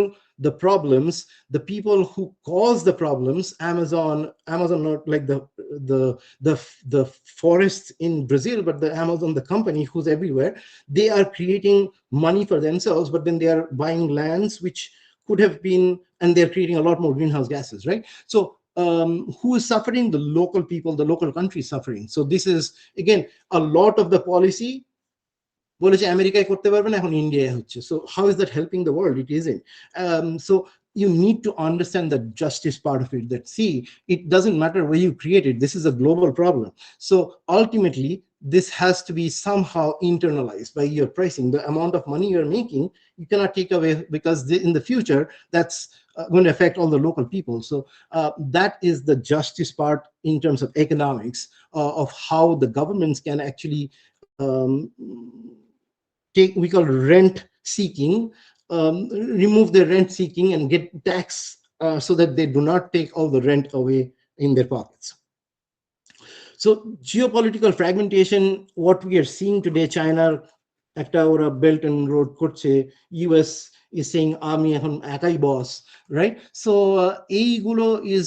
the problems. The people who cause the problems, Amazon, not like the forests in Brazil, but the Amazon, the company who's everywhere, they are creating money for themselves, but then they are buying lands which could have been, and they're creating a lot more greenhouse gases, right? So who is suffering? The local people, the local country is suffering. So this is, again, a lot of the policy বলেছে আমেরিকায় করতে পারবে না, এখন ইন্ডিয়ায় হচ্ছে। So how is that helping the world? It isn't. So you need to understand the justice part of it, that see, it doesn't matter where you create it, this is a global problem. So ultimately, this has to be somehow internalized by your pricing. The amount of money you're making, you cannot take away, because in the future, that's going to affect all the local people. So that is the justice part in terms of economics, of how the governments can actually we call rent seeking, remove the rent seeking and get tax so that they do not take all the rent away in their pockets. So geopolitical fragmentation, what we are seeing today, China একটা ওরা belt and road করছে, US is saying আমি এখন একাই boss, right? So এইগুলো is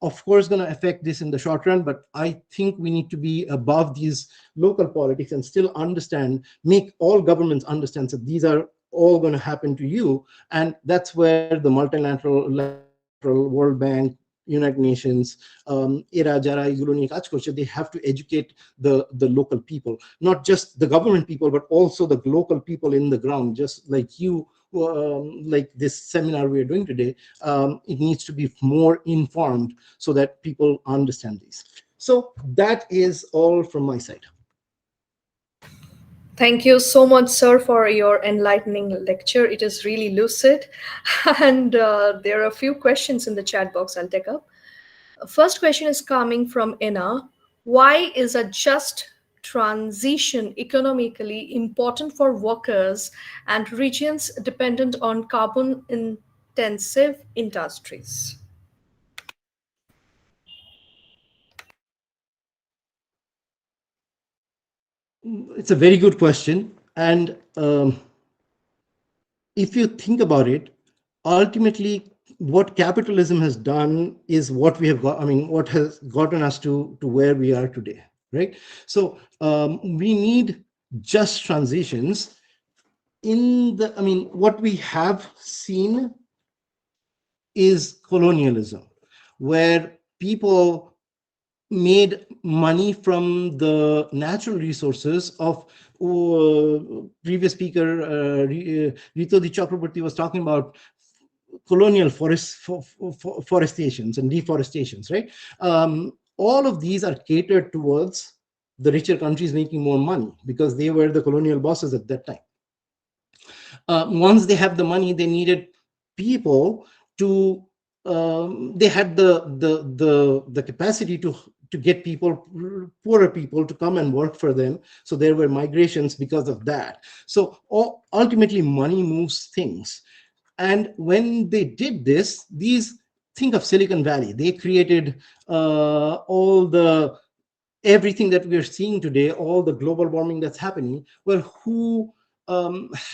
of course going to affect this in the short run, but I think we need to be above these local politics and still understand, make all governments understand that these are all going to happen to you. And that's where the multilateral World Bank, United Nations, এরা যারা এগুলো নিয়ে কাজ করছে, they have to educate the local people, not just the government people, but also the local people in the ground, just like you, like this seminar we are doing today. It needs to be more informed so that people understand these. So that is all from my side. Thank you so much, sir, for your enlightening lecture. It is really lucid. And there are a few questions in the chat box I'll take up. First question is coming from Ina. Why is a just transition economically important for workers and regions dependent on carbon intensive industries? It's a very good question. And if you think about it, ultimately, what capitalism has done is what we have got, I mean, what has gotten us to where we are today, right? So we need just transitions in the, I mean, what we have seen is colonialism, where people made money from the natural resources of previous speaker Ritodi Chakraborty was talking about colonial forestations and deforestations, right? All of these are catered towards the richer countries making more money because they were the colonial bosses at that time. Once they have the money, they needed people to they had the capacity to get people, poorer people, to come and work for them. So there were migrations because of that. So ultimately money moves things. And when they did this, these, think of Silicon Valley, they created all the everything that we are seeing today, all the global warming that's happening. Well, who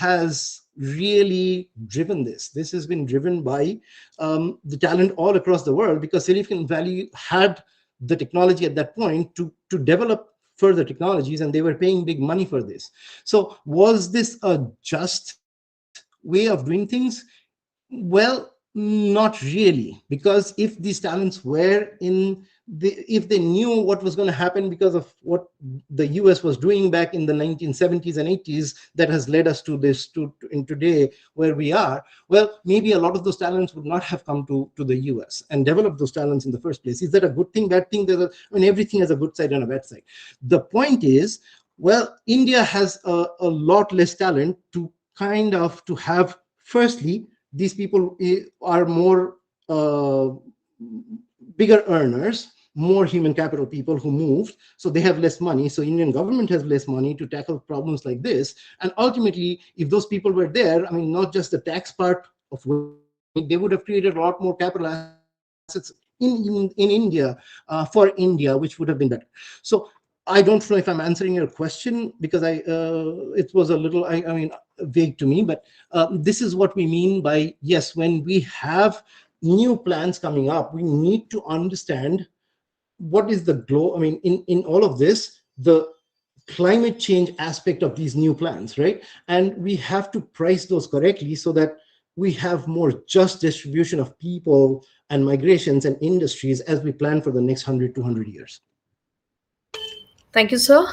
has really driven this? This has been driven by the talent all across the world, because Silicon Valley had the technology at that point to develop further technologies, and they were paying big money for this. So was this a just way of doing things? Well, not really, because if these talents were in if they knew what was going to happen because of what the US was doing back in the 1970s and 80s, that has led us to this, in today where we are, well, maybe a lot of those talents would not have come to the US and developed those talents in the first place. Is that a good thing, bad thing? I mean, everything has a good side and a bad side. The point is, well, India has a lot less talent to kind of to have. Firstly, these people are more bigger earners, more human capital people who moved, so they have less money. So Indian government has less money to tackle problems like this. And ultimately, if those people were there, I mean, not just the tax part of it, they would have created a lot more capital assets in India, for India, which would have been better. So I don't know if I'm answering your question, because it was a little, I mean, vague to me, but this is what we mean by, yes, when we have new plans coming up, we need to understand what is the I mean, in all of this, the climate change aspect of these new plans, right? And we have to price those correctly so that we have more just distribution of people and migrations and industries as we plan for the next 100, 200 years. Thank you, sir.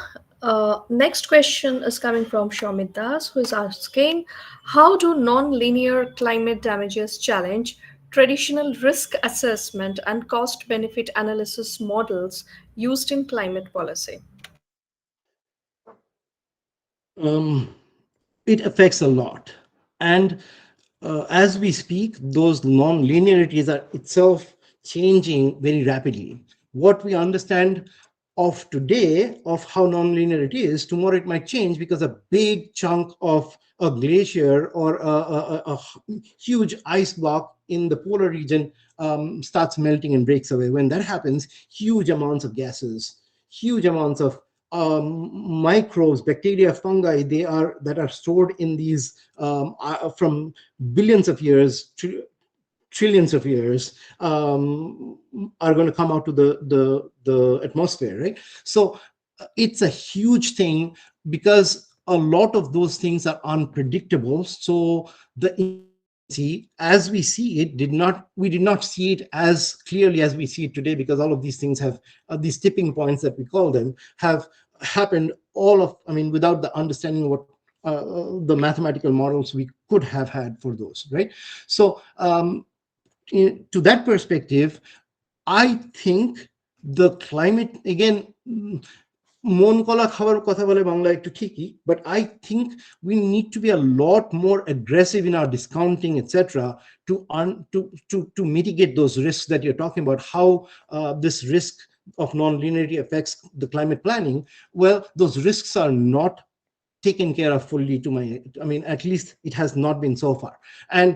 Next question is coming from Shomit Das, who is asking, how do non-linear climate damages challenge traditional risk assessment and cost-benefit analysis models used in climate policy? It affects a lot. And as we speak, those non-linearities are itself changing very rapidly. What we understand of today of how non-linear it is, tomorrow it might change, because a big chunk of a glacier or a huge ice block in the polar region starts melting and breaks away. When that happens, huge amounts of gases, huge amounts of microbes, bacteria, fungi, that are stored in these from billions of years, trillions of years, are going to come out to the atmosphere, right? So it's a huge thing, because a lot of those things are unpredictable. So the immediacy, as we see it, we did not see it as clearly as we see it today, because all of these things have these tipping points that we call them have happened, without the understanding of what the mathematical models we could have had for those, right? So to that perspective, I think the climate, again, মন কলা খাবার কথা বলে বাংলা একটু ঠিকই, but I think we need to be a lot more aggressive in our discounting, etc., to mitigate those risks that you're talking about. How this risk of non-linearity affects the climate planning. Well, those risks are not taken care of fully, at least it has not been so far. And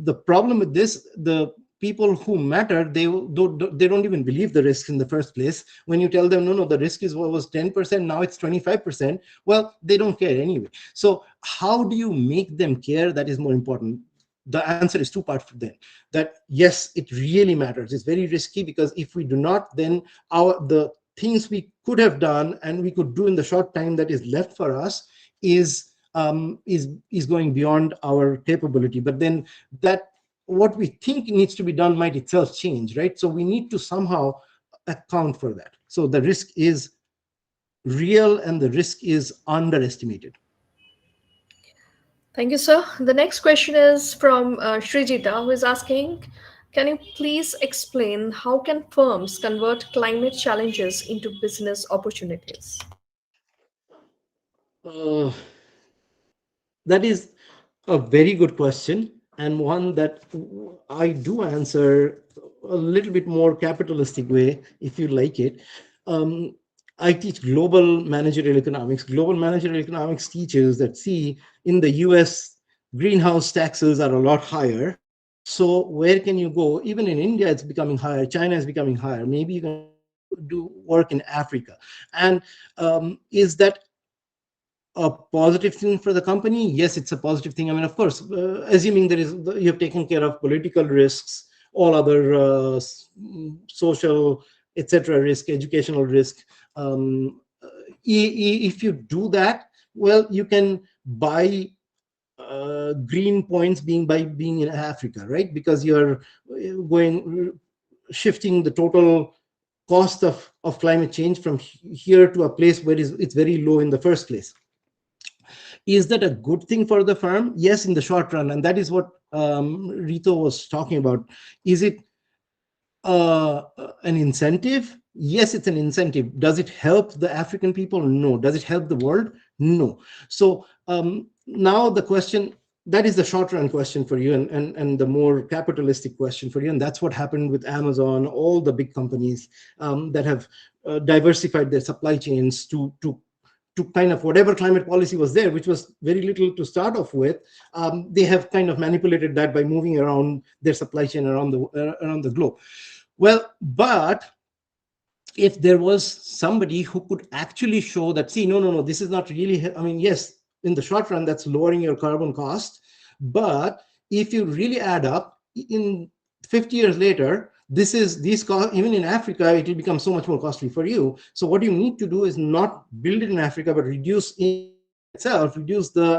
the problem with this, the people who matter, they don't even believe the risk in the first place. When you tell them, no, the risk was 10%, now it's 25%, well, they don't care anyway. So how do you make them care? That is more important. The answer is two parts for them. That yes, it really matters. It's very risky, because if we do not, then the things we could have done and we could do in the short time that is left for us is going beyond our capability. But then that what we think needs to be done might itself change, right? So we need to somehow account for that. So the risk is real and the risk is underestimated. Thank you, sir. The next question is from Srijita, who is asking, can you please explain how can firms convert climate challenges into business opportunities? That is a very good question, and one that I do answer a little bit more capitalistic way, if you like it. I teach global managerial economics. Global managerial economics teaches that, see, in the US, greenhouse taxes are a lot higher. So where can you go? Even in India, it's becoming higher. China is becoming higher. Maybe you can do work in Africa. And is that a positive thing for the company? Yes, it's a positive thing. Of course, assuming you have taken care of political risks, all other social, etc., risk, educational risk. If you do that, well, you can buy green points by being in Africa, right? Because you're shifting the total cost of climate change from here to a place where it's very low in the first place. Is that a good thing for the firm? Yes, in the short run. And that is what Rito was talking about. Is it an incentive? Yes, it's an incentive. Does it help the African people? No. Does it help the world? No. So now the question, that is the short run question for you, and the more capitalistic question for you. And that's what happened with Amazon, all the big companies that have diversified their supply chains to kind of whatever climate policy was there, which was very little to start off with. They have kind of manipulated that by moving around their supply chain around the globe. Well, but if there was somebody who could actually show that, see, no, this is not really, yes, in the short run, that's lowering your carbon cost. But if you really add up, in 50 years later, these costs, even in Africa, it will become so much more costly for you. So what you need to do is not build it in Africa, but reduce the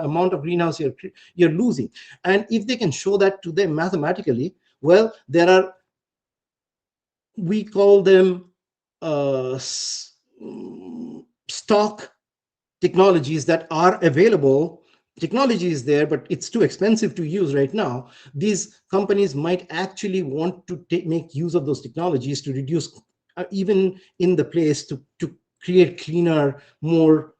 amount of greenhouse you're losing. And if they can show that to them mathematically, well, we call them stock technologies that are available. Technology is there, but it's too expensive to use right now. These companies might actually want to make use of those technologies to reduce, even in the place, to create cleaner, more,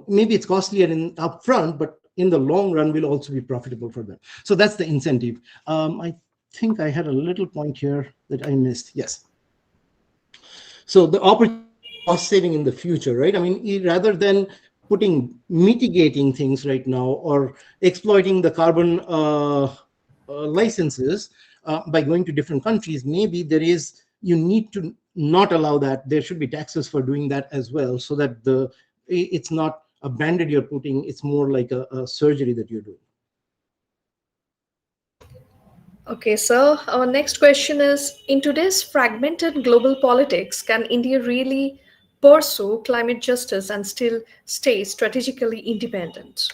maybe it's costlier upfront, but in the long run will also be profitable for them. So that's the incentive. I think I had a little point here that I missed. Yes. So the opportunity cost saving in the future, right? Rather than mitigating things right now or exploiting the carbon licenses by going to different countries, maybe you need to not allow that. There should be taxes for doing that as well, so that it's not a bandage you're putting, it's more like a surgery that you're doing. Okay, so our next question is, in today's fragmented global politics, can India really pursue climate justice and still stay strategically independent?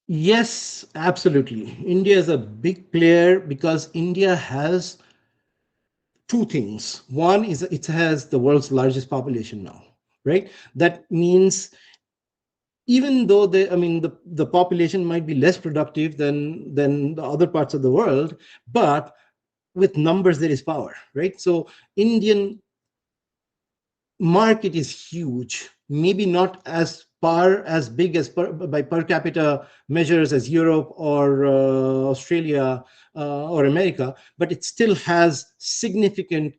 Yes, absolutely. India is a big player because India has two things. One is it has the world's largest population now, right? That means even though the population might be less productive than the other parts of the world, but with numbers there is power, right? So Indian market is huge, maybe not as big as by per capita measures as Europe or Australia or America, but it still has significant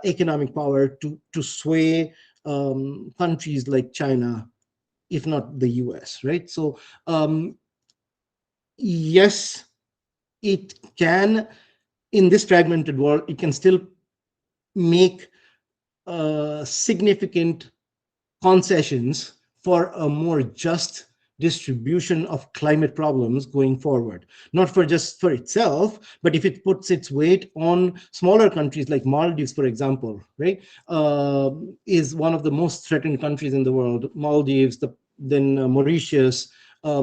economic power to sway countries like China, if not the US, right? So yes, it can, in this fragmented world, it can still make significant concessions for a more just distribution of climate problems going forward, not for just for itself, but if it puts its weight on smaller countries like Maldives, for example, right, is one of the most threatened countries in the world. Maldives, then Mauritius,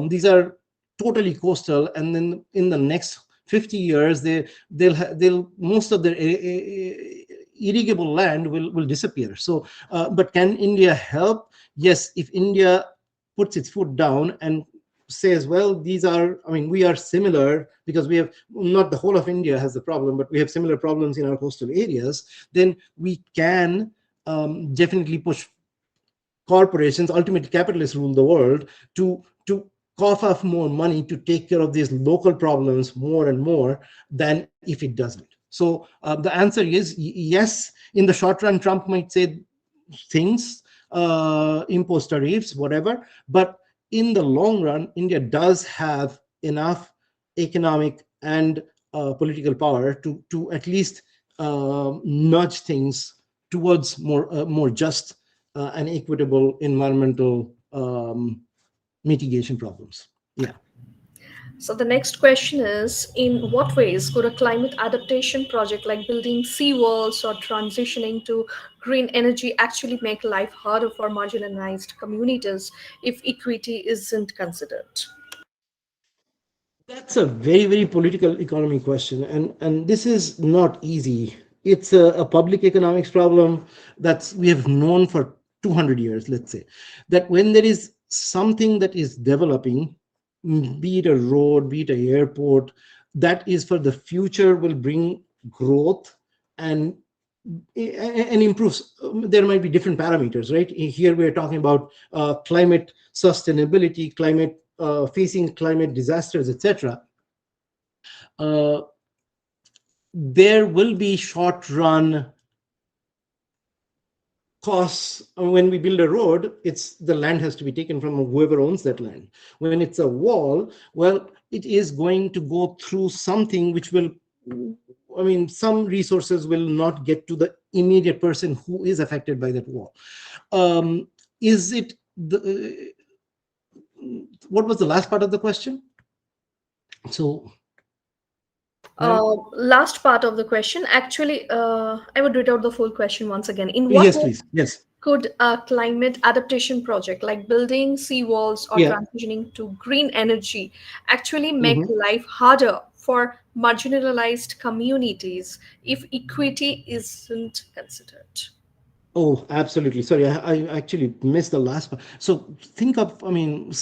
these are totally coastal, and then in the next 50 years they'll most of their irrigable land will disappear. So but can India help? Yes, if India puts its foot down and says, well, we are similar, because we have, not the whole of India has the problem, but we have similar problems in our coastal areas, then we can definitely push corporations, ultimately capitalists rule the world, to cough up more money to take care of these local problems more and more than if it doesn't. So the answer is yes. In the short run, Trump might say things, impose tariffs, whatever, but in the long run, India does have enough economic and political power to at least nudge things towards more just and equitable environmental mitigation problems. Yeah. So the next question is, in what ways could a climate adaptation project like building seawalls or transitioning to green energy actually make life harder for marginalized communities if equity isn't considered? That's a very, very political economy question, and this is not easy. It's a public economics problem that's we have known for 200 years. Let's say that when there is something that is developing, be it a road, be it an airport, that is for the future, will bring growth and improves. There might be different parameters, right? Here we are talking about climate sustainability, climate facing climate disasters, etc. uh, there will be short run costs. When we build a road, it's the land has to be taken from whoever owns that land. When it's a wall, well, it is going to go through something which will, some resources will not get to the immediate person who is affected by that wall. Is it the what was the last part of the question? So Last part of the question, actually, I would read out the full question once again. In what yes, way please. Yes. could a climate adaptation project like building seawalls or Yeah. transitioning to green energy actually make Mhm. life harder for marginalized communities if equity isn't considered? Oh, absolutely. Sorry, I actually missed the last part. So think of,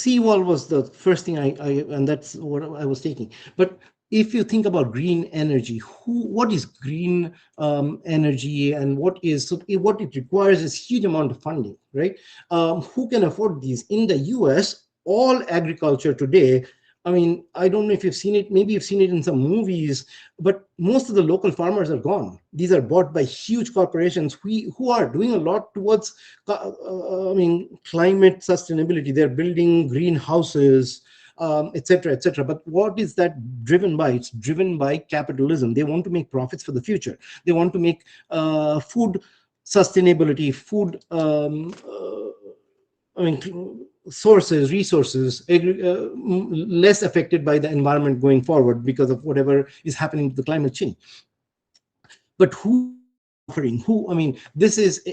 seawall was the first thing and that's what I was taking. But if you think about green energy, what is green energy, and what it requires is huge amount of funding, right? Who can afford these? In the US, all agriculture today, I don't know if you've seen it, maybe you've seen it in some movies, but most of the local farmers are gone. These are bought by huge corporations who are doing a lot towards climate sustainability. They're building greenhouses, etc., etc. But what is that driven by? It's driven by capitalism. They want to make profits for the future. They want to make food sustainability, food sources, resources, less affected by the environment going forward because of whatever is happening to the climate change. But who is offering? Who? I mean, this is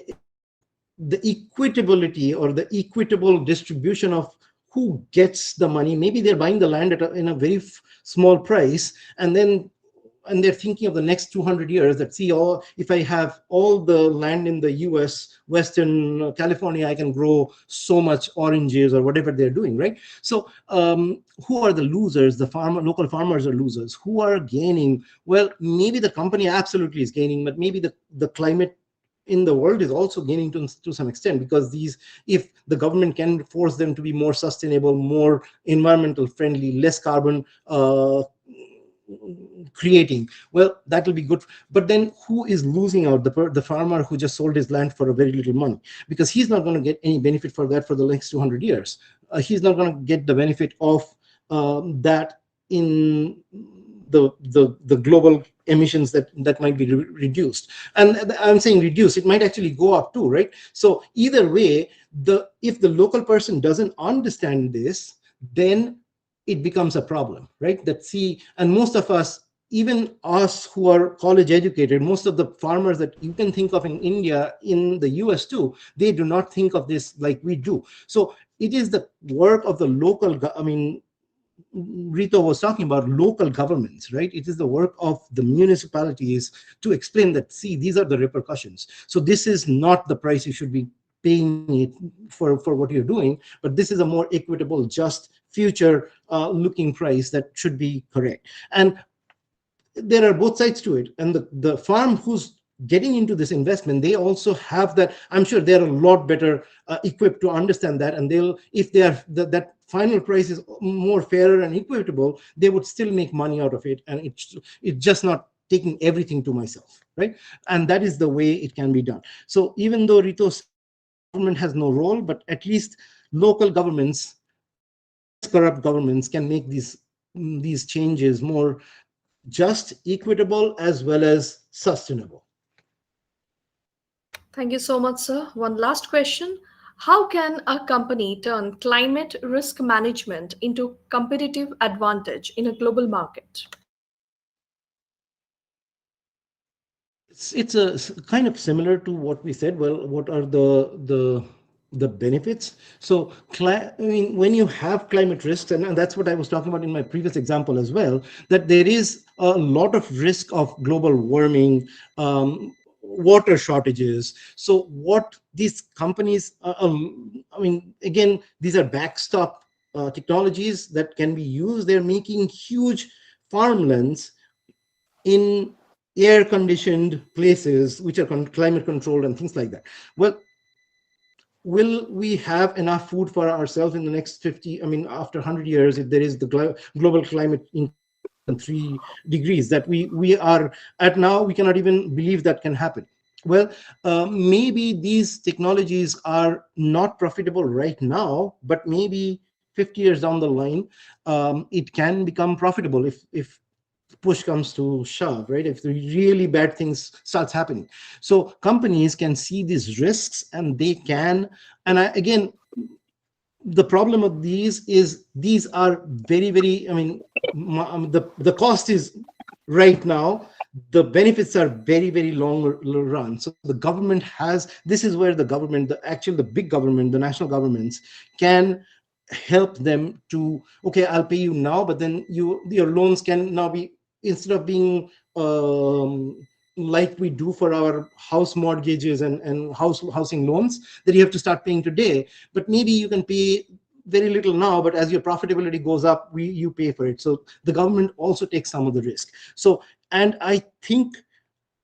the equitability or the equitable distribution of who gets the money. Maybe they're buying the land at in a very small price, and they're thinking of the next 200 years, that see, all if I have all the land in the US, Western California, I can grow so much oranges or whatever they're doing, right? So who are the losers? The local farmers are losers. Who are gaining? Well, maybe the company absolutely is gaining, but maybe the climate in the world is also gaining to some extent, because if the government can force them to be more sustainable, more environmental friendly, less carbon creating, well, that will be good. But then who is losing out? The farmer who just sold his land for a very little money, because he's not going to get any benefit for that for the next 200 years. He's not going to get the benefit of that in the global emissions that might be reduced. And I'm saying reduce, it might actually go up too, right? So either way, if the local person doesn't understand this, then it becomes a problem, right? And most of us, even us who are college educated, most of the farmers that you can think of in India, in the US too, they do not think of this like we do. So it is the work of the local, Rito was talking about local governments, right? It is the work of the municipalities to explain that, see, these are the repercussions. So this is not the price you should be paying it for what you're doing, but this is a more equitable, just future looking price that should be correct. And there are both sides to it. And the farm who's getting into this investment, they also have that. I'm sure they're a lot better equipped to understand that, and if they are that final price is more fairer and equitable, they would still make money out of it. And it's just not taking everything to myself, right? And that is the way it can be done. So even though Rito said government has no role, but at least local governments, less corrupt governments, can make these changes more just, equitable, as well as sustainable. Thank you so much, sir. One last question. How can a company turn climate risk management into competitive advantage in a global market? It's a kind of similar to what we said. Well, what are the benefits? So I mean, when you have climate risks, and that's what I was talking about in my previous example as well, that there is a lot of risk of global warming, water shortages. So what these companies, I mean, again, these are backstop technologies that can be used. They're making huge farmlands in air conditioned places, which are climate controlled and things like that. Well, will we have enough food for ourselves in the next 50, I mean, after 100 years, if there is the global climate increase of more than 3 degrees that we are at now? We cannot even believe that can happen. Well, maybe these technologies are not profitable right now, but maybe 50 years down the line, it can become profitable if push comes to shove, right? If the really bad things starts happening. So companies can see these risks, and they can, and again, the problem of these is these are very, very, I mean, the cost is right now, the benefits are very, very long run. So the government this is where the government, the big government, the national governments, can help them to, okay, I'll pay you now, but then your loans can now be, instead of being like we do for our house mortgages and housing loans, that you have to start paying today, but maybe you can pay very little now, but as your profitability goes up, you pay for it. So the government also takes some of the risk. So, and I think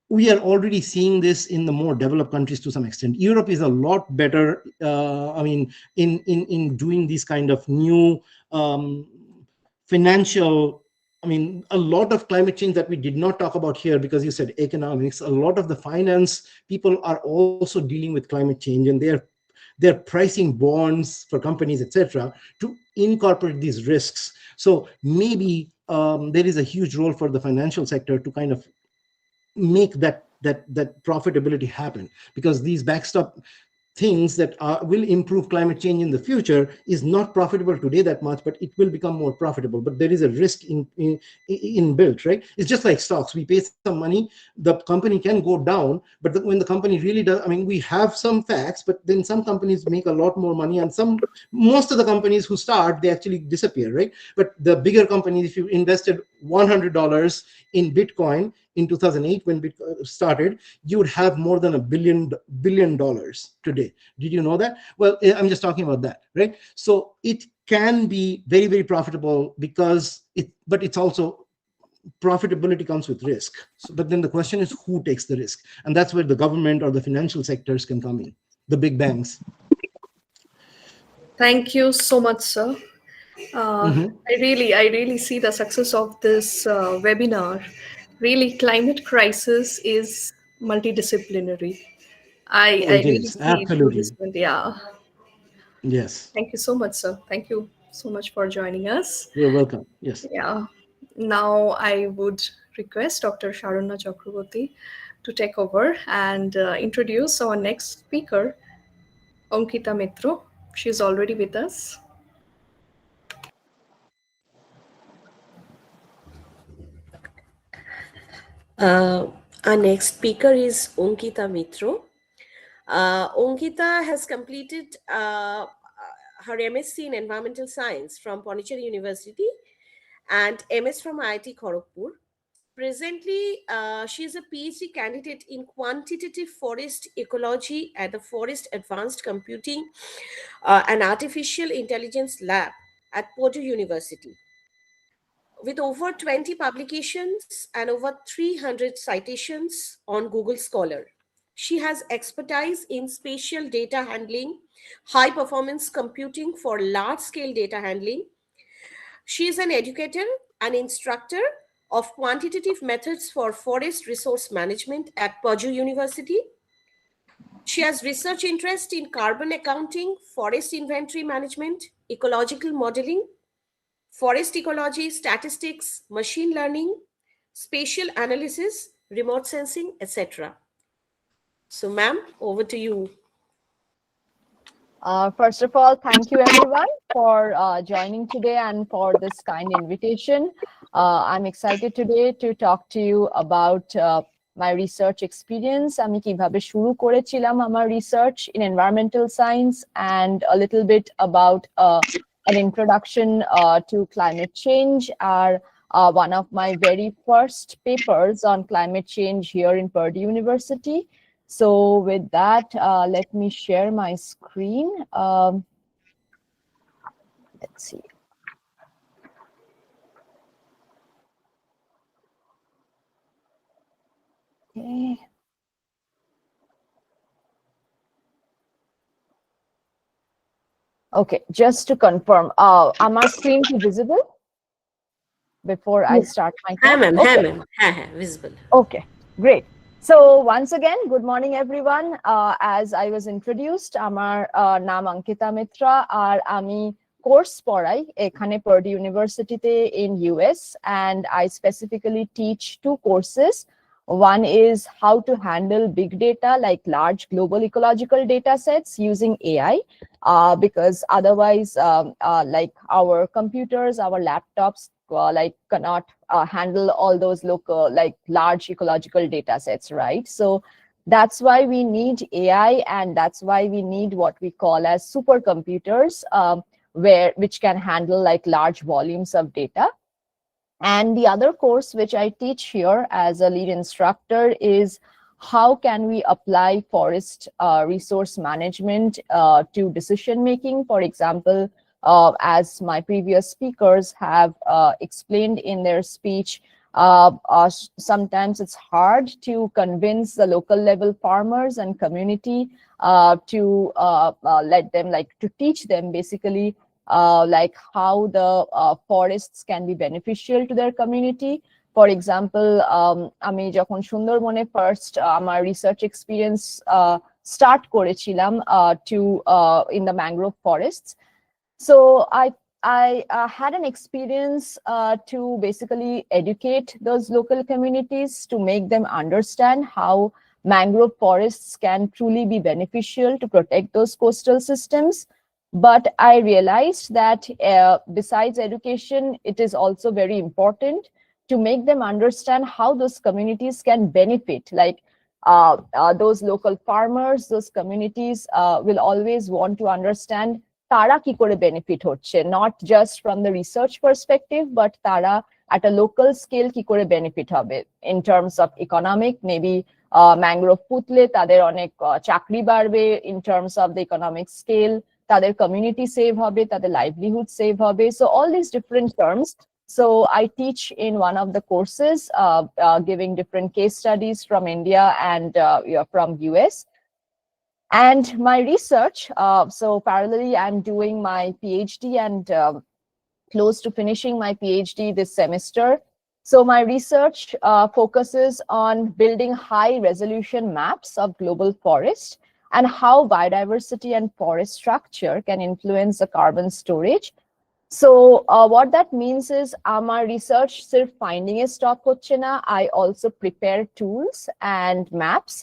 we are already seeing this in the more developed countries to some extent. Europe is a lot better, I mean, in doing these kind of new financial, I mean, a lot of climate change that we did not talk about here, because you said economics, a lot of the finance people are also dealing with climate change, and they're pricing bonds for companies, etc., to incorporate these risks. So maybe there is a huge role for the financial sector to kind of make that profitability happen, because these backstop things that will improve climate change in the future is not profitable today that much, but it will become more profitable. But there is a risk in built, right? It's just like stocks. We pay some money, the company can go down, but when the company really does, I mean, we have some facts, but then some companies make a lot more money, and most of the companies who start, they actually disappear, right? But the bigger companies, if you invested $100 in Bitcoin in 2008 when Bitcoin started, you would have more than $1 billion today. Did you know that? Well, I'm just talking about that, right? So it can be very, very profitable, but it's also, profitability comes with risk. But then the question is, who takes the risk? And that's where the government or the financial sectors can come in, the big banks. Thank you so much, sir. Mm-hmm. I really see the success of this webinar. Really, climate crisis is multidisciplinary. I Oh, I it really is. see through this Absolutely. one. Yeah. Yes. Thank you so much, sir. Thank you so much for joining us. You're welcome. Yes. Yeah. Now I would request Dr. Sharanya Chakraborty to take over and introduce our next speaker, Ankita Mitro. She's already with us. Uh, our next speaker is Ankita Mitro. Ankita has completed her MSc in Environmental Science from Pondicherry University and MS from IIT Kharagpur. Presently, she is a PhD candidate in quantitative forest ecology at the Forest Advanced Computing and Artificial Intelligence Lab at Purdue University. With over 20 publications and over 300 citations on Google Scholar, she has expertise in spatial data handling, high performance computing for large scale data handling. She is an educator and instructor of quantitative methods for forest resource management at Purdue University. She has research interest in carbon accounting, forest inventory management, ecological modeling, forest ecology, statistics, machine learning, spatial analysis, remote sensing, etc. So, ma'am, over to you. First of all, thank you everyone for joining today and for this kind invitation. I'm excited today to talk to you about my research experience. আমি কিভাবে শুরু করেছিলাম আমার research in environmental science, and a little bit about an introduction to climate change, are one of my very first papers on climate change here in Purdue University. So with that, let me share my screen. Let's see. Okay. Okay, just to confirm, আমার screen কি visible before I start my talk? Hi, ma'am. Okay. Hi, ma'am. Visible. Okay, great. So once again, good morning, everyone. As I was introduced, আমার নাম অঙ্কিতা মিত্রা, আর আমি course পড়াই এখানে Purdue University in US, and I specifically teach two courses. One is how to handle big data, like large global ecological data sets using AI, because otherwise, like our computers, our laptops, like cannot handle all those local, like large ecological data sets, right? So that's why we need AI, and that's why we need what we call as supercomputers, which can handle like large volumes of data. And the other course which I teach here as a lead instructor is how can we apply forest resource management to decision making. For example, as my previous speakers have explained in their speech, sometimes it's hard to convince the local level farmers and community to let them, like to teach them basically like how the forests can be beneficial to their community. For example, আমি যখন সুন্দরবনে first আমার research experience start করেছিলাম to in the mangrove forests. So I had an experience to basically educate those local communities to make them understand how mangrove forests can truly be beneficial to protect those coastal systems. But I realized that besides education, it is also very important to make them understand how those communities can benefit. Like those local farmers, those communities will always want to understand তারা কি করে benefit হচ্ছে, not just from the research perspective, but তারা at a local scale কি করে benefit হবে in terms of economic, maybe mangrove পুতলে তাদের অনেক চাকরি বাড়বে, in terms of the economic scale তাদের community save হবে, তাদের livelihood save হবে. So all these different terms. So I teach in one of the courses, giving different case studies from India and from US. And my research, so parallelly, I'm doing my PhD and close to finishing my PhD this semester. So my research focuses on building high resolution maps of global forest and how biodiversity and forest structure can influence the carbon storage. So what that means is my research sirf finding a stop hocche na, I also prepare tools and maps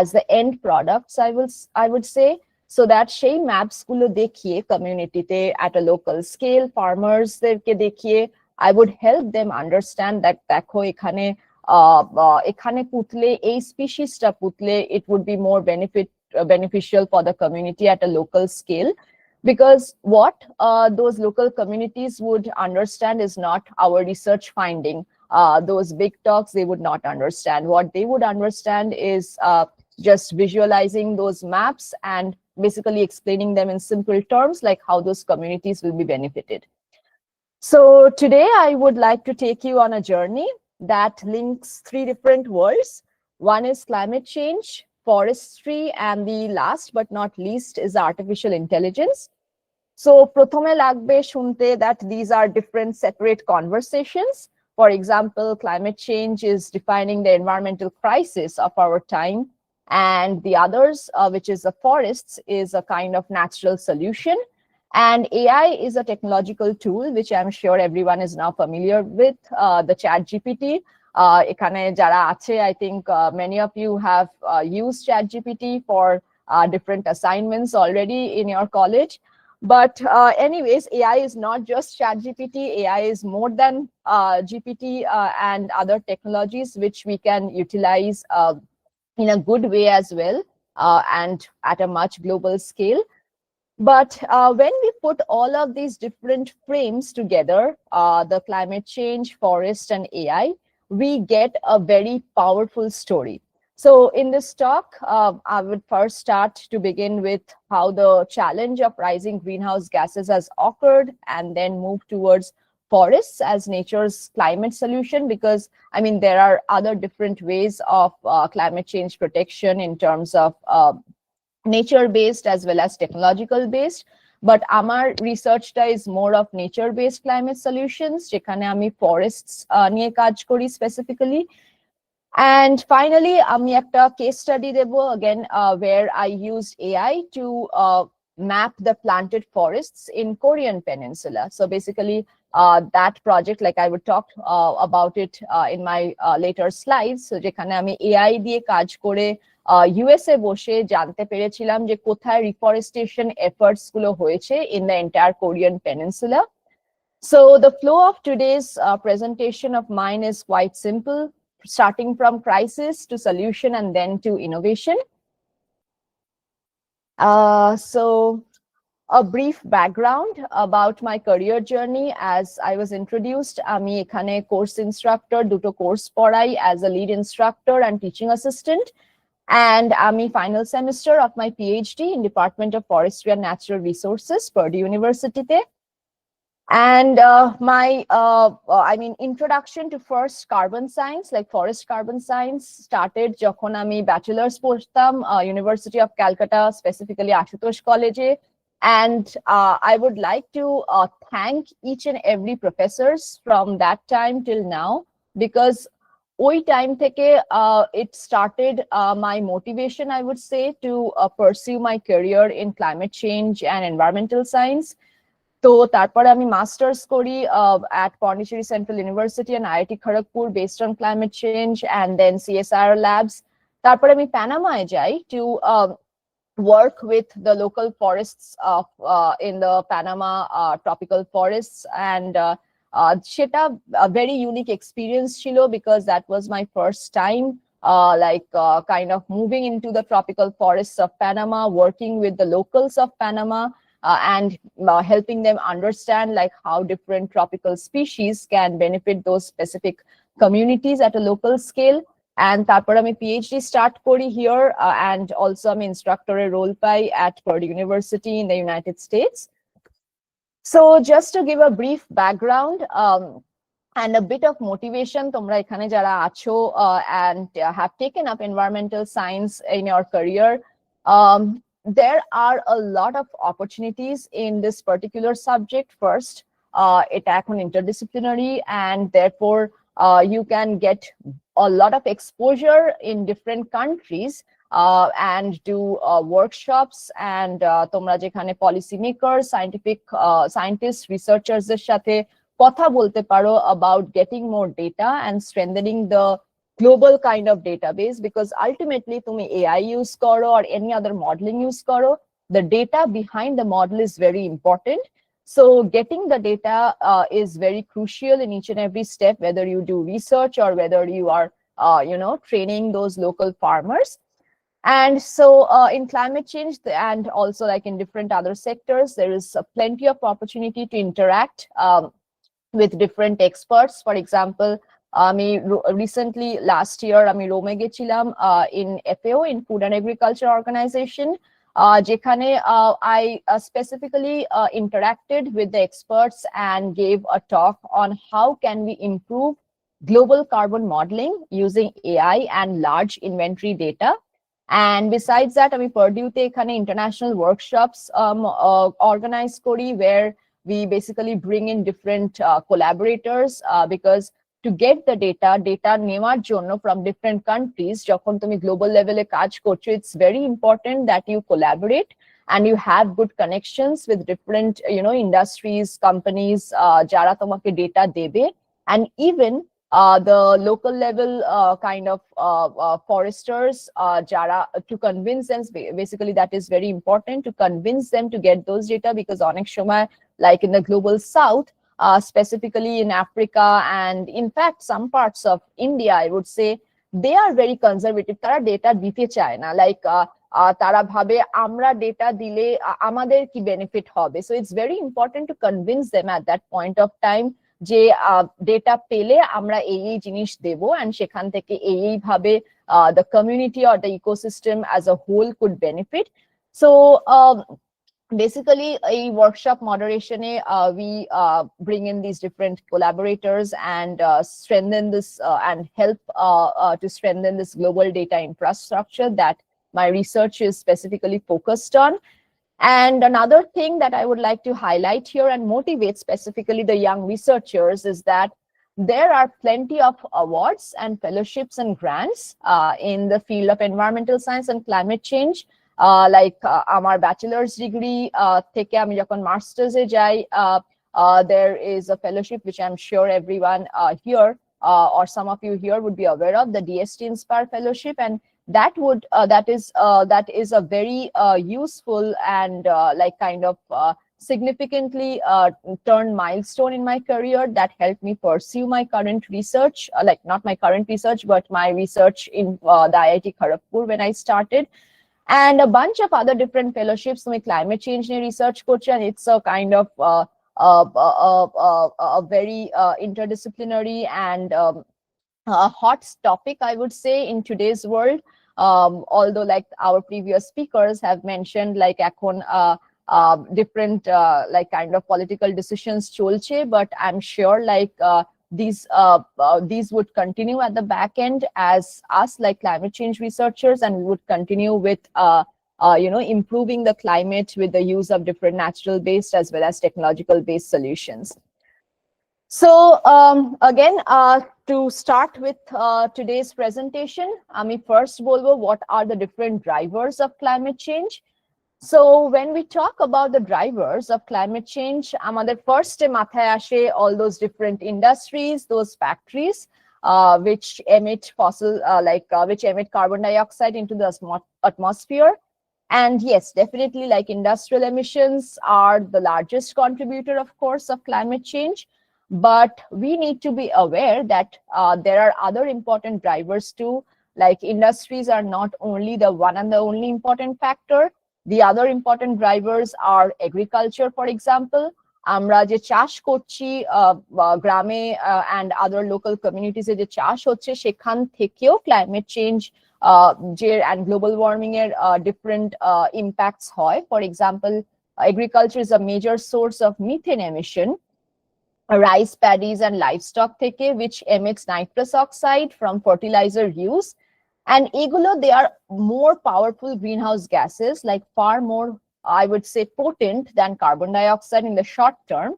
as the end products, I would say, so that সেই maps গুলো দেখিয়ে community তে at a local scale farmers দেরকে দেখিয়ে I would help them understand that দেখো এখানে এখানে পুতলে এই স্পিসিসটা পুতলে it would be more beneficial for the community at a local scale. Because what those local communities would understand is not our research finding. Those big talks, they would not understand. What they would understand is just visualizing those maps and basically explaining them in simple terms, like how those communities will be benefited. So today I would like to take you on a journey that links three different worlds. One is climate change, forestry, and the last but not least is artificial intelligence. So prothome lagbe shunte that these are different separate conversations. For example, climate change is defining the environmental crisis of our time, and the others, which is the forests, is a kind of natural solution. And AI is a technological tool which I'm sure everyone is now familiar with, the ChatGPT. এখানে যারা আছে, I think many of you have used ChatGPT for different assignments already in your college. But anyways, AI is not just ChatGPT. AI is more than GPT and other technologies which we can utilize in a good way as well, and at a much global scale. But when we put all of these different frames together, the climate change, forest, and AI, we get a very powerful story. So in this talk, I would first start to begin with how the challenge of rising greenhouse gases has occurred, and then move towards forests as nature's climate solution, because I mean, there are other different ways of climate change protection in terms of nature-based as well as technological-based. But আমার রিসার্চটা is more of nature-based climate solutions, যেখানে আমি forests নিয়ে কাজ করি specifically. And finally, আমি একটা case study Dev again, where I used AI to map the planted forests in Korean Peninsula. So basically, that project, like I would talk about it in my later slides. So যেখানে আমি AI দিয়ে কাজ করে USA বসে জানতে পেরেছিলাম যে কোথায় reforestation efforts গুলো হয়েছে in the entire Korean Peninsula. So the flow of today's presentation of mine is quite simple, starting from crisis to solution and then to innovation. So a brief background about my career journey. As I was introduced, আমি এখানে course instructor, দুটো course পড়াই as a lead instructor and teaching assistant. And আমি final semester of my PhD in Department of Forestry and Natural Resources, Purdue University তে. And my I mean, introduction to first carbon science, like forest carbon science, started যখন আমি bachelor's পড়তাম University of Calcutta, specifically Ashutosh College. And I would like to thank each and every professors from that time till now, because ওই time থেকে it started my motivation, I would say, to pursue my career in climate change and environmental science. তো তারপরে আমি masters করি at Pondicherry Central University and IIT Kharagpur based on climate change and then CSIR labs. তারপরে আমি প্যানামায় যাই to work with the local forests of in the Panama tropical forests, and সেটা a very unique experience ছিল because that was my first time kind of moving into the tropical forests of Panama, working with the locals of Panama, and helping them understand like how different tropical species can benefit those specific communities at a local scale. And তারপর আমি PhD start করি here, and also আমি instructor role pi at Purdue University in the United States. So just to give a brief background and a bit of motivation, তোমরা এখানে যারা আছো and have taken up environmental science in your career, there are a lot of opportunities in this particular subject. First, এটা এখন interdisciplinary, and therefore you can get a lot of exposure in different countries and do workshops, and তোমরা যেখানে policy makers, scientists, researchers এর সাথে কথা বলতে পারো about getting more data and strengthening the global kind of database, because ultimately তুমি AI use করো or any other modeling use করো, the data behind the model is very important. So getting the data is very crucial in each and every step, whether you do research or whether you are training those local farmers. And so in climate change and also like in different other sectors, there is plenty of opportunity to interact with different experts. For example, আমি recently last year আমি রোমে গেছিলাম in FAO, in Food and Agriculture Organization, যেখানে I specifically interacted with the experts and gave a talk on how can we improve global carbon modeling using AI and large inventory data. And besides that, আমি Purdueতে এখানে international workshops organize করি, where we basically bring in different collaborators, because to get the data নেওয়ার জন্য from different countries, যখন তুমি global level কাজ করছো, it's very important that you collaborate and you have good connections with different industries, companies যারা তোমাকে data দেবে, and even the local level kind of foresters jara, to convince them. Basically that is very important, to convince them to get those data, because onek shomoy like in the global south, specifically in Africa and in fact some parts of India, I would say, they are very conservative. Tara data dite চায় না, like তারা ভাবে আমরা data দিলে আমাদের কি benefit হবে. So it's very important to convince them at that point of time যে ডেটা পেলে আমরা এই জিনিস দেব, and সেখান থেকে এই ভাবে the community or the ecosystem as a whole could benefit. So basically a workshop moderation, we bring in these different collaborators and strengthen this and help to strengthen this global data infrastructure that my research is specifically focused on. And another thing that I would like to highlight here and motivate specifically the young researchers is that there are plenty of awards and fellowships and grants in the field of environmental science and climate change. Like আমার bachelor's degree থেকে আমি যখন master's এ যাই, there is a fellowship which I'm sure everyone here or some of you here would be aware of, the DST Inspire Fellowship, and that is a very useful and like kind of significantly turned milestone in my career that helped me pursue my current research, like not my current research, but my research in the IIT Kharagpur when I started, and a bunch of other different fellowships with climate change research coach, and it's a kind of a very interdisciplinary and a hot topic, I would say, in today's world. Although like our previous speakers have mentioned, like এখন different like kind of political decisions cholche, but I'm sure like these would continue at the back end as us like climate change researchers, and we would continue with improving the climate with the use of different natural based as well as technological based solutions. So again, to start with today's presentation, আমি first বলবো what are the different drivers of climate change. So when we talk about the drivers of climate change, আমাদের first মাথায় আসে all those different industries, those factories which emit which emit carbon dioxide into the atmosphere. And yes, definitely, like industrial emissions are the largest contributor, of course, of climate change. But we need to be aware that there are other important drivers too. Like industries are not only the one and the only important factor. The other important drivers are agriculture, for example. আমরা যে চাষ করছি গ্রামে and other local communities এ যে চাষ হচ্ছে সেখান থেকেও climate change and global warming এর different impacts হয়. For example, agriculture is a major source of methane emission. Rice paddies and livestock থেকে, which emits nitrous oxide from fertilizer use. And egulo, they are more powerful greenhouse gases, like far more, I would say, potent than carbon dioxide in the short term.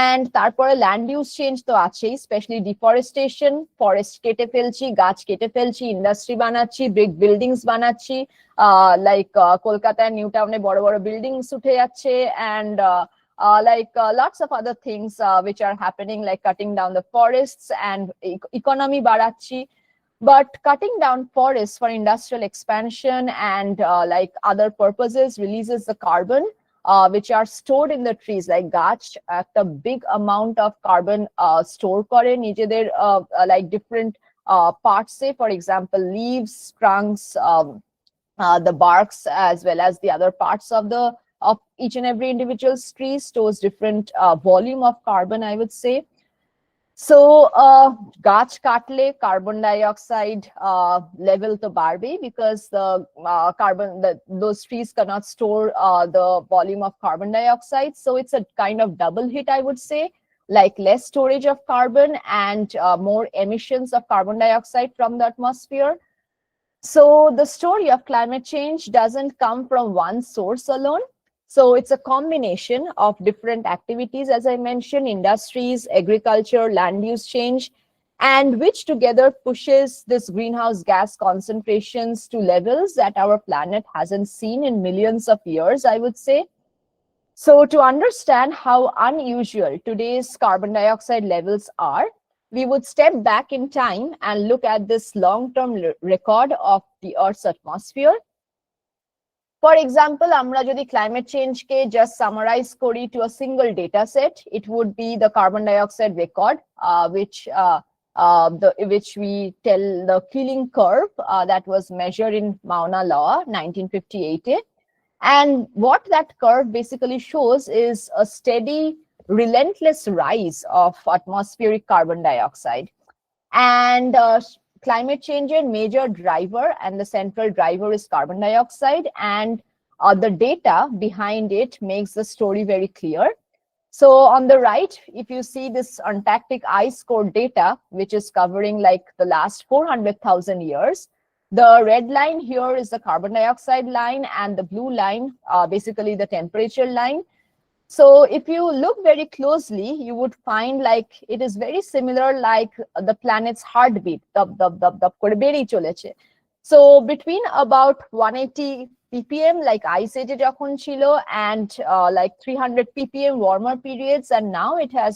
And তারপরে land use change তো আছেই, especially deforestation, forest কেটে ফেলছি, গাছ কেটে ফেলছি, industry বানাচ্ছি, big buildings বানাচ্ছি, like কলকাতায় নিউ টাউনে বড় বড় buildings উঠে যাচ্ছে, and lots of other things which are happening, like cutting down the forests and economy বাড়াচ্ছি. But cutting down forests for industrial expansion and like other purposes releases the carbon which are stored in the trees, like গাছ একটা big amount of carbon store করে নিজেদের like different parts, say for example leaves, trunks, the barks, as well as the other parts of each and every individual tree stores different volume of carbon, I would say. So গাছ কাটলে carbon dioxide level to বাড়বে, because the those trees cannot store the volume of carbon dioxide. So it's a kind of double hit, I would say, like less storage of carbon and more emissions of carbon dioxide from the atmosphere. So the story of climate change doesn't come from one source alone. So it's a combination of different activities, as I mentioned, industries, agriculture, land use change, and which together pushes this greenhouse gas concentrations to levels that our planet hasn't seen in millions of years, I would say. So to understand how unusual today's carbon dioxide levels are, we would step back in time and look at this long-term record of the Earth's atmosphere. For example, আমরা যদি climate change কে just summarize করি to a single data set, it would be the carbon dioxide record, which we tell the killing curve that was measured in Mauna Loa 1958. And what that curve basically shows is a steady, relentless rise of atmospheric carbon dioxide. And climate change is major driver, and the central driver is carbon dioxide, and the data behind it makes the story very clear. So on the right, if you see this Antarctic ice core data, which is covering like the last 400,000 years, the red line here is the carbon dioxide line, and the blue line, basically the temperature line. So if you look very closely, you would find like it is very similar like the planet's heartbeat. করে বেড়েই চলেছে. So between about 180 ppm, like ice age যখন ছিল, and like 300 ppm warmer periods, and now it has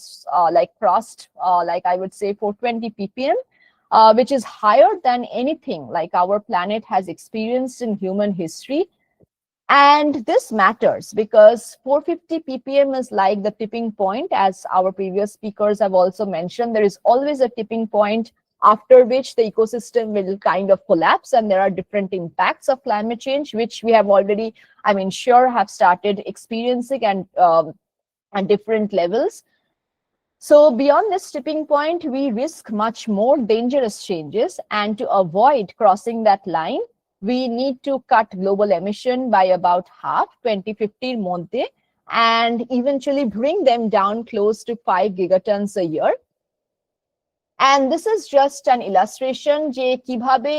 like crossed like I would say 420 ppm, which is higher than anything like our planet has experienced in human history. And this matters because 450 ppm is like the tipping point. As our previous speakers have also mentioned, there is always a tipping point after which the ecosystem will kind of collapse, and there are different impacts of climate change, which we have already, I mean, sure have started experiencing and at different levels. So beyond this tipping point, we risk much more dangerous changes, and to avoid crossing that line, we need to cut global emission by about half 2050 মধ্যে, and eventually bring them down close to 5 gigatons a year. And this is just an illustration যে কিভাবে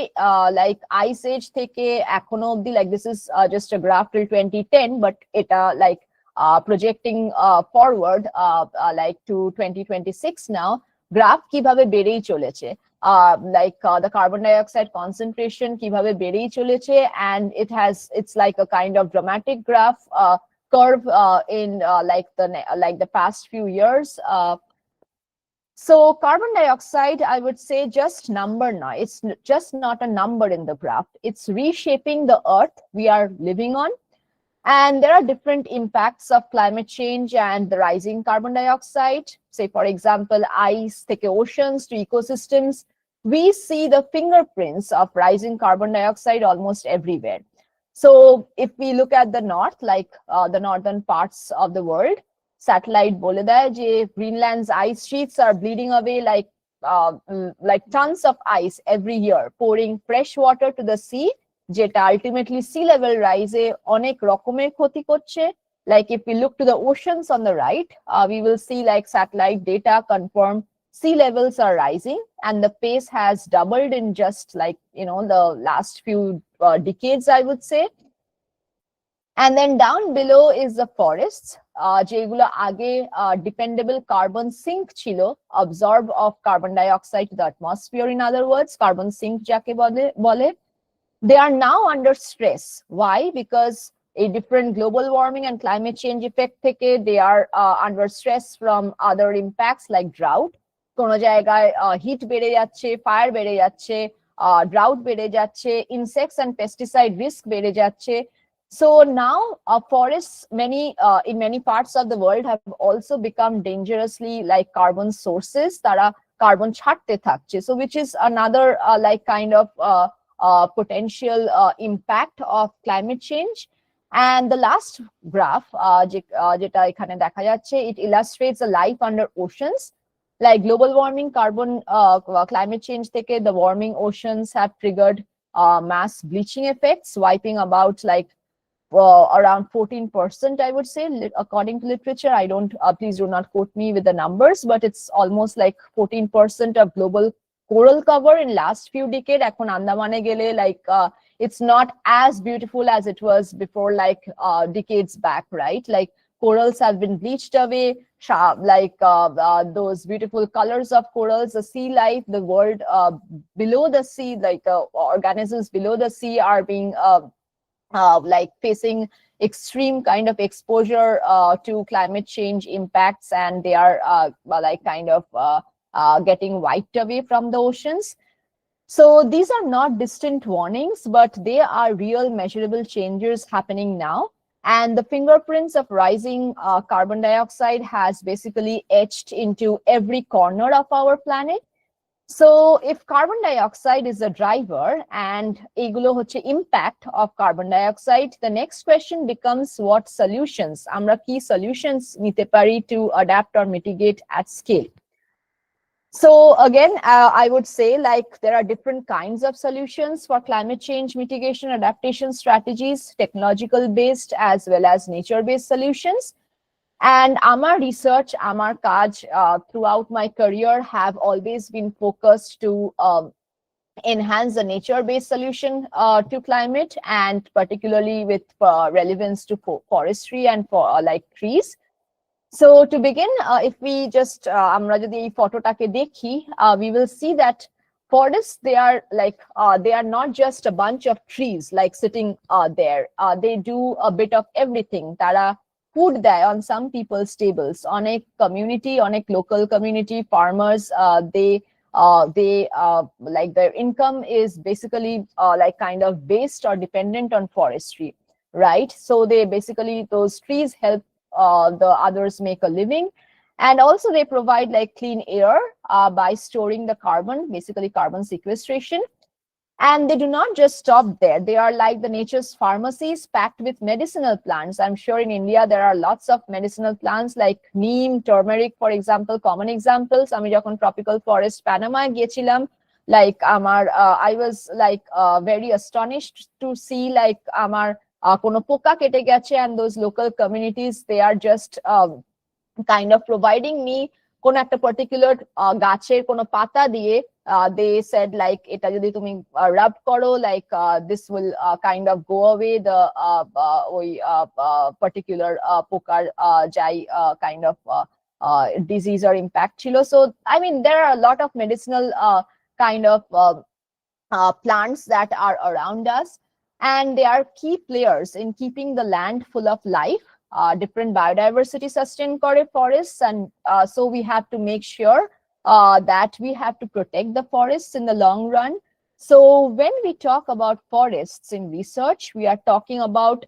like ice age থেকে এখনো অবধি, like this is just a graph till 2010, but এটা like projecting forward like to 2026 now, graph কিভাবে বেড়েই চলেছে the carbon dioxide concentration কিভাবে বেড়েই চলেছে, and it's like a kind of dramatic graph curve in like the past few years. So carbon dioxide, I would say, just number now. It's just not a number in the graph. It's reshaping the earth we are living on. And there are different impacts of climate change and the rising carbon dioxide. Say, for example, ice, থেকে oceans to ecosystems. We see the fingerprints of rising carbon dioxide almost everywhere. So if we look at the north, like the northern parts of the world, satellite বলে দেয় যে Greenland's ice sheets are bleeding away like tons of ice every year, pouring fresh water to the sea, যেটা ultimately sea level rise অনেক রকমের ক্ষতি করছে. Like if we look to the oceans on the right, we will see like satellite data confirm sea levels are rising, and the pace has doubled in just like the last few decades, I would say. And then down below is the forests, যেগুলো আগে dependable carbon sink ছিল, absorb of carbon dioxide to the atmosphere, in other words carbon sink যাকে বলে. They are now under stress. Why? Because a different global warming and climate change effect থেকে they are under stress from other impacts like drought. কোনো জায়গায় heat বেড়ে যাচ্ছে, fire বেড়ে যাচ্ছে, drought বেড়ে যাচ্ছে, insects and pesticide risk বেড়ে যাচ্ছে. So now forests in many parts of the world have also become dangerously like carbon sources. তারা carbon ছাড়তে থাকছে. So which is another like kind of potential impact of climate change. And the last graph যেটা এখানে দেখা যাচ্ছে, it illustrates the life under oceans. Like global warming, climate change থেকে the warming oceans have triggered mass bleaching effects, wiping about like around 14%, I would say, according to literature. I don't, please do not quote me with the numbers, but it's almost like 14% of global coral cover in last few decades. এখন আন্দামানে গেলে like it's not as beautiful as it was before, like decades back, right? Like corals have been bleached away, like those beautiful colors of corals, the sea life, the world below the sea, like organisms below the sea are being like facing extreme kind of exposure to climate change impacts, and they are like kind of getting wiped away from the oceans. So these are not distant warnings, but they are real measurable changes happening now. And the fingerprints of rising carbon dioxide has basically etched into every corner of our planet. So if carbon dioxide is a driver and এগুলো হচ্ছে impact of carbon dioxide, the next question becomes what solutions, আমরা কি solutions নিতে পারি to adapt or mitigate at scale. So again, I would say like there are different kinds of solutions for climate change mitigation adaptation strategies, technological based as well as nature based solutions. And আমার research, আমার কাজ throughout my career have always been focused to enhance the nature-based solution to climate, and particularly with relevance to forestry and for like trees. So to begin, if we just আমরা যদি এই ফটোটাকে দেখি, we will see that forests, they are not just a bunch of trees like sitting there. They do a bit of everything. তারা food দেয় on some people's tables. অনেক community, অনেক local community farmers, they like their income is basically like kind of based or dependent on forestry, right? So they basically, those trees help the others make a living, and also they provide like clean air by storing the carbon, basically carbon sequestration. And they do not just stop there. They are like the nature's pharmacies packed with medicinal plants. I'm sure in India there are lots of medicinal plants like neem, turmeric, for example, common examples. আমি যখন tropical forest Panama গিয়েছিলাম, like I was like very astonished to see like আমার কোনো পোকা কেটে গেছে, and those local communities, they are just kind of providing me কোন একটা particular গাছের কোনো পাতা দিয়ে, they said like এটা যদি তুমি rub করো, like this will kind of go away the ওই particular পোকার যাই kind of disease or impact ছিল. So I mean there are a lot of medicinal kind of plants that are around us, and they are key players in keeping the land full of life. Different biodiversity sustain kore forests, and so we have to make sure that we have to protect the forests in the long run. So when we talk about forests in research, we are talking about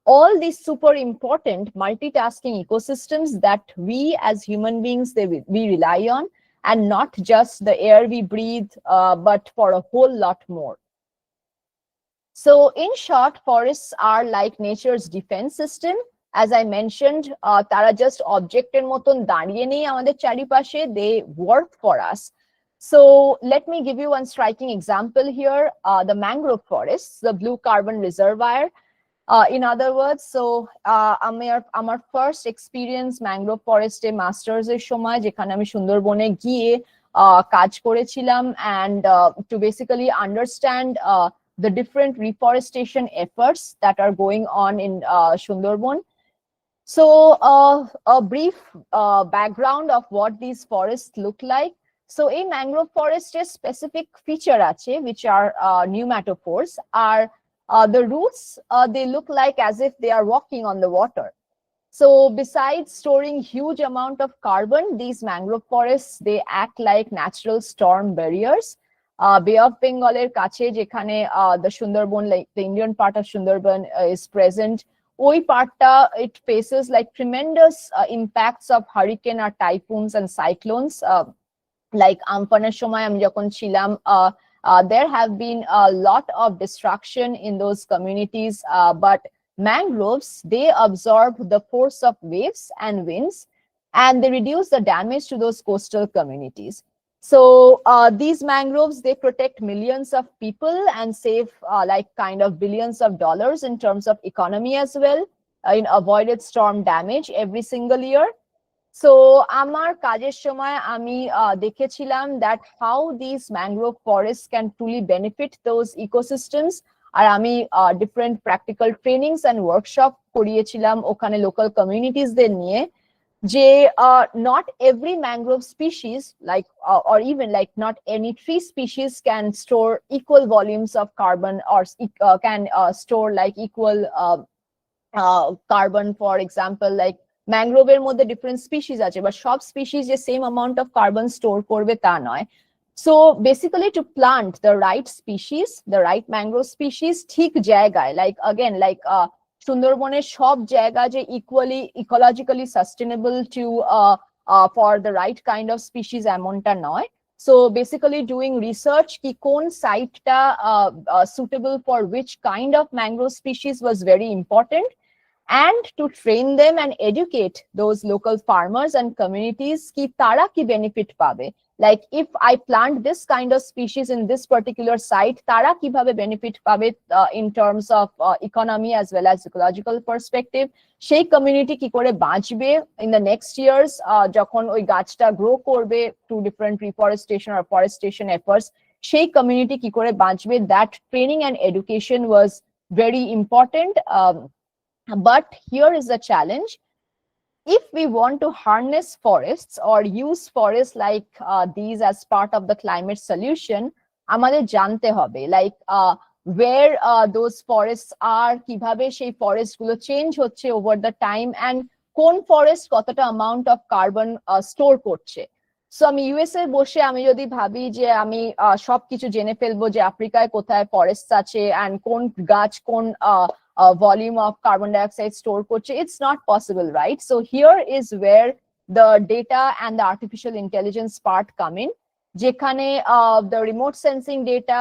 all these super important multitasking ecosystems that we as human beings we rely on, and not just the air we breathe, but for a whole lot more. So in short, forests are like nature's defense system. As I mentioned, তারা just অবজেক্টের মতন দাঁড়িয়ে নেই আমাদের চারিপাশে, they work for us. So let me give you one striking example here, the mangrove forests, the blue carbon reservoir. In other words, so আমার first experience mangrove ফরেস্টে masters এর সময়, যেখানে আমি সুন্দরবনে গিয়ে কাজ করেছিলাম, and to basically understand the different reforestation efforts that are going on in Sundarban. So a brief background of what these forests look like. So a mangrove forest is specific feature ache, which are pneumatophores, are the roots, they look like as if they are walking on the water. So besides storing huge amount of carbon, these mangrove forests, they act like natural storm barriers. Bay of Bengal er kache jekhane the Sundarban, like the Indian part of Sundarban is present, ওই পার্টটা it faces like tremendous impacts of hurricane or typhoons and cyclones. Like আমফানের সময় আমি যখন ছিলাম, there have been a lot of destruction in those communities, but mangroves, they absorb the force of waves and winds, and they reduce the damage to those coastal communities. So these mangroves, they protect millions of people and save like kind of billions of dollars in terms of economy as well, in avoided storm damage every single year. So আমার কাজের সময় আমি দেখেছিলাম that how these mangrove forests can truly benefit those ecosystems, আর আমি different practical trainings and workshop করিয়েছিলাম ওখানে local communities দের নিয়ে, যে not every mangrove species, like or even like not any tree species can store equal volumes of carbon, or can store like equal carbon. For example, like mangrove এর মধ্যে different species আছে, but সব species যে same amount of carbon store করবে তা নয়. So basically, to plant the right species, the right mangrove species ঠিক জায়গায়, like again, like সুন্দরবনের সব জায়গা যে equally ecologically sustainable to for the right kind of species এমনটা নয়. So basically doing research ki কোন সাইটটা suitable for which kind of mangrove species was very important, and to train them and educate those local farmers and communities ki tara ki benefit pabe. Like if I plant this kind of species in this particular site, tara kibhabe benefit pabe in terms of economy as well as ecological perspective. সেই community কি করে বাঁচবে in the next years যখন ওই গাছটা grow করবে through different reforestation or forestation efforts, সেই community কি করে বাঁচবে, that training and education was very important. But here is the challenge. If we want to harness forests or use forests like these as part of the climate solution, আমাদের জানতে হবে like where those forests are, কিভাবে সেই forest গুলো change হচ্ছে over the time, and কোন forest কতটা amount of carbon store করছে. সো আমি ইউএসএ বসে আমি যদি ভাবি যে আমি সবকিছু জেনে ফেলবো যে আফ্রিকায় কোথায় ফরেস্ট আছে and কোন গাছ কোন volume of carbon dioxide store করছে, it's not possible, right? So here is where the data and the artificial intelligence part come in, যেখানে the remote sensing data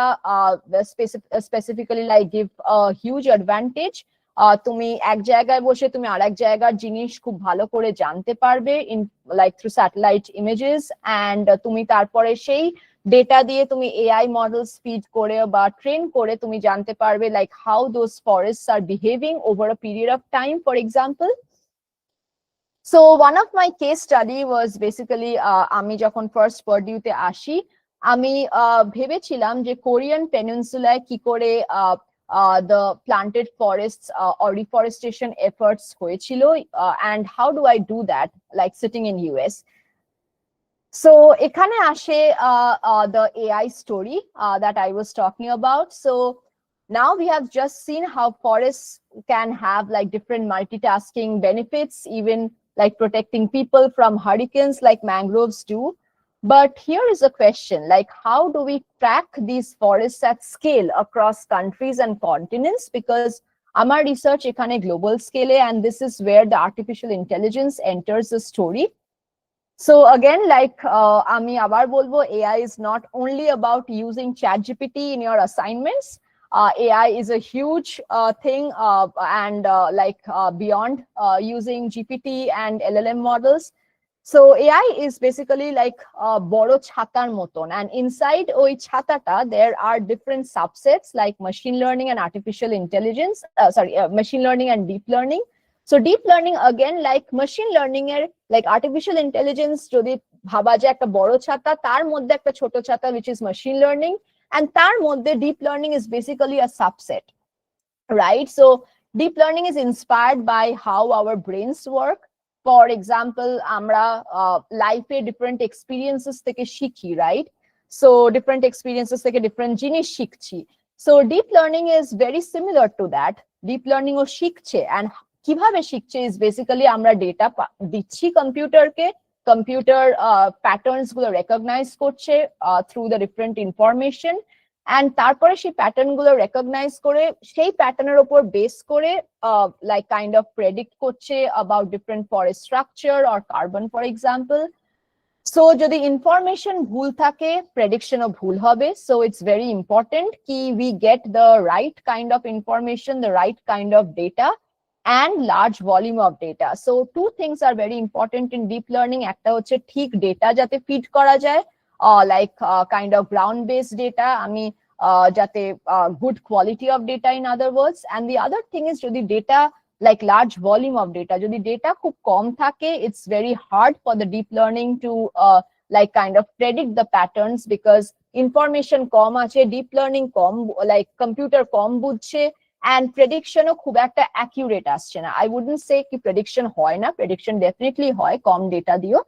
specifically like give a huge advantage. তুমি এক জায়গায় বসে তুমি আরেক জায়গার জিনিস খুব ভালো করে জানতে পারবে in like through satellite images, and তুমি তারপরে সেই ডেটা দিয়ে তুমি AI models feed করে বা ট্রেন করে তুমি জানতে পারবে like how those forests are behaving over a period of time, for example. So one of my case study was basically আমি যখন ফার্স্ট পার্ডিউতে আসি, আমি ভেবেছিলাম যে কোরিয়ান পেনিনসুলায় কি করে the planted forests or reforestation efforts হয়েছিল, and how do I do that like sitting in US. So এখানে আসে the AI story that I was talking about. So now we have just seen how forests can have like different multitasking benefits, even like protecting people from hurricanes like mangroves do. But here is a question, like how do we track these forests at scale across countries and continents? Because আমার research এখানে global scale, and this is where the artificial intelligence enters the story. So again, like আমি আবার বলবো, AI is not only about using ChatGPT in your assignments. AI is a huge thing, and beyond using GPT and LLM models. So AI is basically like বড় ছাতার মতন, and inside ওই ছাতাটা there are different subsets like machine learning and artificial intelligence, machine learning and deep learning. So deep learning again, like machine learning এর like artificial intelligence যদি ভাবা যায় একটা বড় ছাতা, তার মধ্যে একটা ছোট ছাতা which is machine learning, and তার মধ্যে deep learning is basically a subset, right? So deep learning is inspired by how our brains work. For example, আমরা লাইফে ডিফারেন্ট এক্সপিরিয়েন্সেস থেকে শিখি, রাইট? সো ডিফারেন্ট এক্সপিরিয়েন্সেস থেকে ডিফারেন্ট জিনিস শিখছি। So deep learning is very similar to that. Deep learning ও শিখছে, and কিভাবে শিখছে ইজ বেসিক্যালি আমরা ডেটা দিচ্ছি কম্পিউটারকে, কম্পিউটার প্যাটার্নস গুলো রেকগনাইজ করছে through the different information, and তারপরে সেই প্যাটার্ন গুলো রেকগনাইজ করে সেই প্যাটার্নের উপর বেস করে লাইক কাইন্ড অফ প্রেডিক্ট করছে about different forest structure or carbon for example. So যদি ইনফরমেশন ভুল থাকে, প্রেডিকশনও ভুল হবে। সো ইটস ভেরি ইম্পর্টেন্ট কি we get the right kind of information, the right kind of data and large volume of data. So two things are very important in deep learning. একটা হচ্ছে ঠিক data যাতে feed করা যায়, like kind of ground based data, আমি যাতে good quality of data in other words. And the other thing is যদি data like large volume of data, যদি data খুব কম থাকে, it's very hard for the deep learning to like kind of predict the patterns, because information কম আছে, deep learning কম, like computer কম বুঝছে, and prediction ও খুব একটা accurate আসছে না। I wouldn't say কি prediction হয় না, prediction definitely হয় কম data দিও,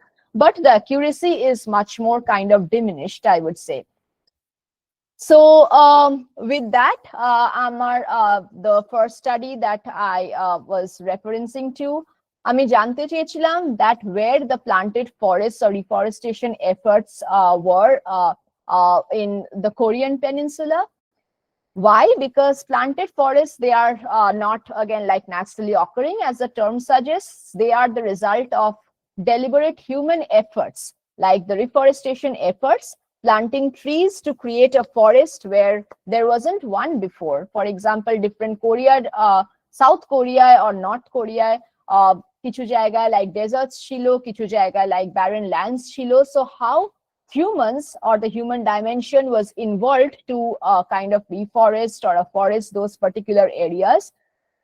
but the accuracy is much more kind of diminished, I would say. So with that, আমার the first study that I was referencing to, আমি জানতে চেয়েছিলাম that where the planted forests or reforestation efforts were in the Korean Peninsula. Why? Because planted forests, they are not again like naturally occurring, as the term suggests. They are the result of deliberate human efforts, like the reforestation efforts, planting trees to create a forest where there wasn't one before. For example, different Korea, South Korea or North Korea, কিছু জায়গায় like deserts ছিল, কিছু জায়গায় like barren lands ছিল. So how humans or the human dimension was involved to kind of reforest or afforest those particular areas.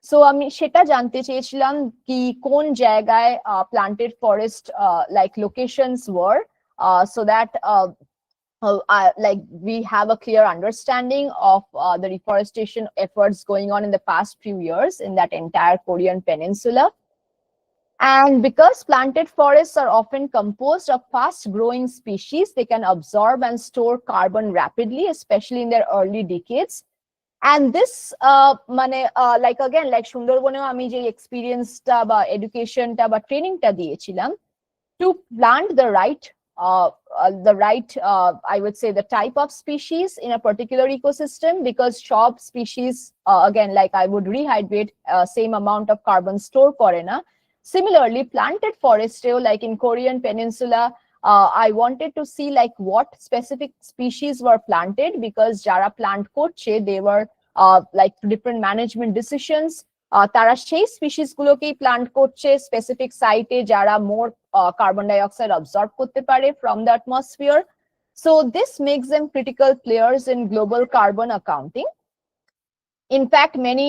So আমি সেটা জানতে চেয়েছিলাম কি কোন জায়গায় planted forest like locations were, so that like we have a clear understanding of the reforestation efforts going on in the past few years in that entire Korean peninsula. And because planted forests are often composed of fast-growing species, they can absorb and store carbon rapidly, especially in their early decades. And this, like again, like সুন্দরবনেও আমি যে এক্সপিরিয়েন্সটা বা এডুকেশনটা বা ট্রেনিংটা দিয়েছিলাম, to plant the right, I would say the type of species in a particular ecosystem, because সব species, again, like I would rehydrate same amount of carbon store করে না. Similarly, planted forest, like in Korean Peninsula, I wanted to see like what specific species were planted, because jara plant korche, they were like different management decisions. তারা সেই species গুলোকেই plant করছে specific সাইটে যারা মোর carbon dioxide absorb করতে পারে from the atmosphere. So this makes them critical players in global carbon accounting. In fact, many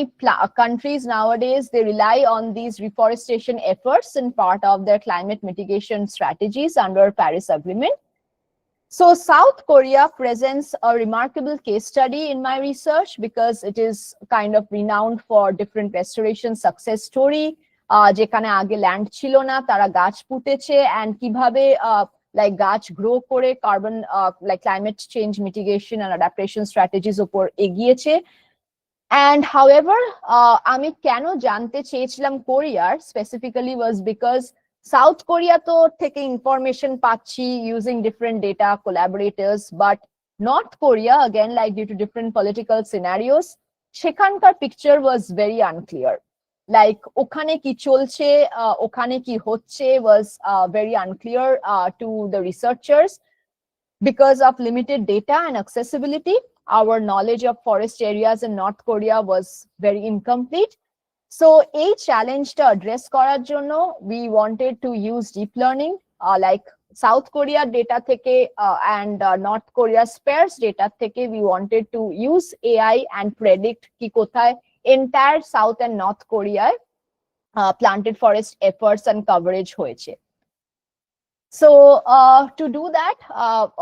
countries nowadays, they rely on these reforestation efforts in part of their climate mitigation strategies under Paris Agreement. So South Korea presents a remarkable case study in my research, because it is kind of renowned for different restoration success story. যেখানে আগে land ছিল না, তারা গাছ পুঁতেছে, and কিভাবে like গাছ grow করে carbon like climate change mitigation and adaptation strategies উপর এগিয়েছে। And however, আমি কেন জানতে চেয়েছিলাম কোরিয়ার specifically was because south Korea তো থেকে ইনফরমেশন পাচ্ছি using different data collaborators, but north Korea again like due to different political scenarios সেখানকার picture was very unclear. Like ওখানে কি চলছে, ওখানে কি হচ্ছে was very unclear to the researchers because of limited data and accessibility. Our knowledge of forest areas in North Korea was very incomplete. So a challenge to address করার জন্য we wanted to use deep learning like South Korea data থেকে and North Korea sparse data থেকে we wanted to use AI and predict কি কোথায় entire South and North Korea planted forest efforts and coverage হয়েছে। So to do that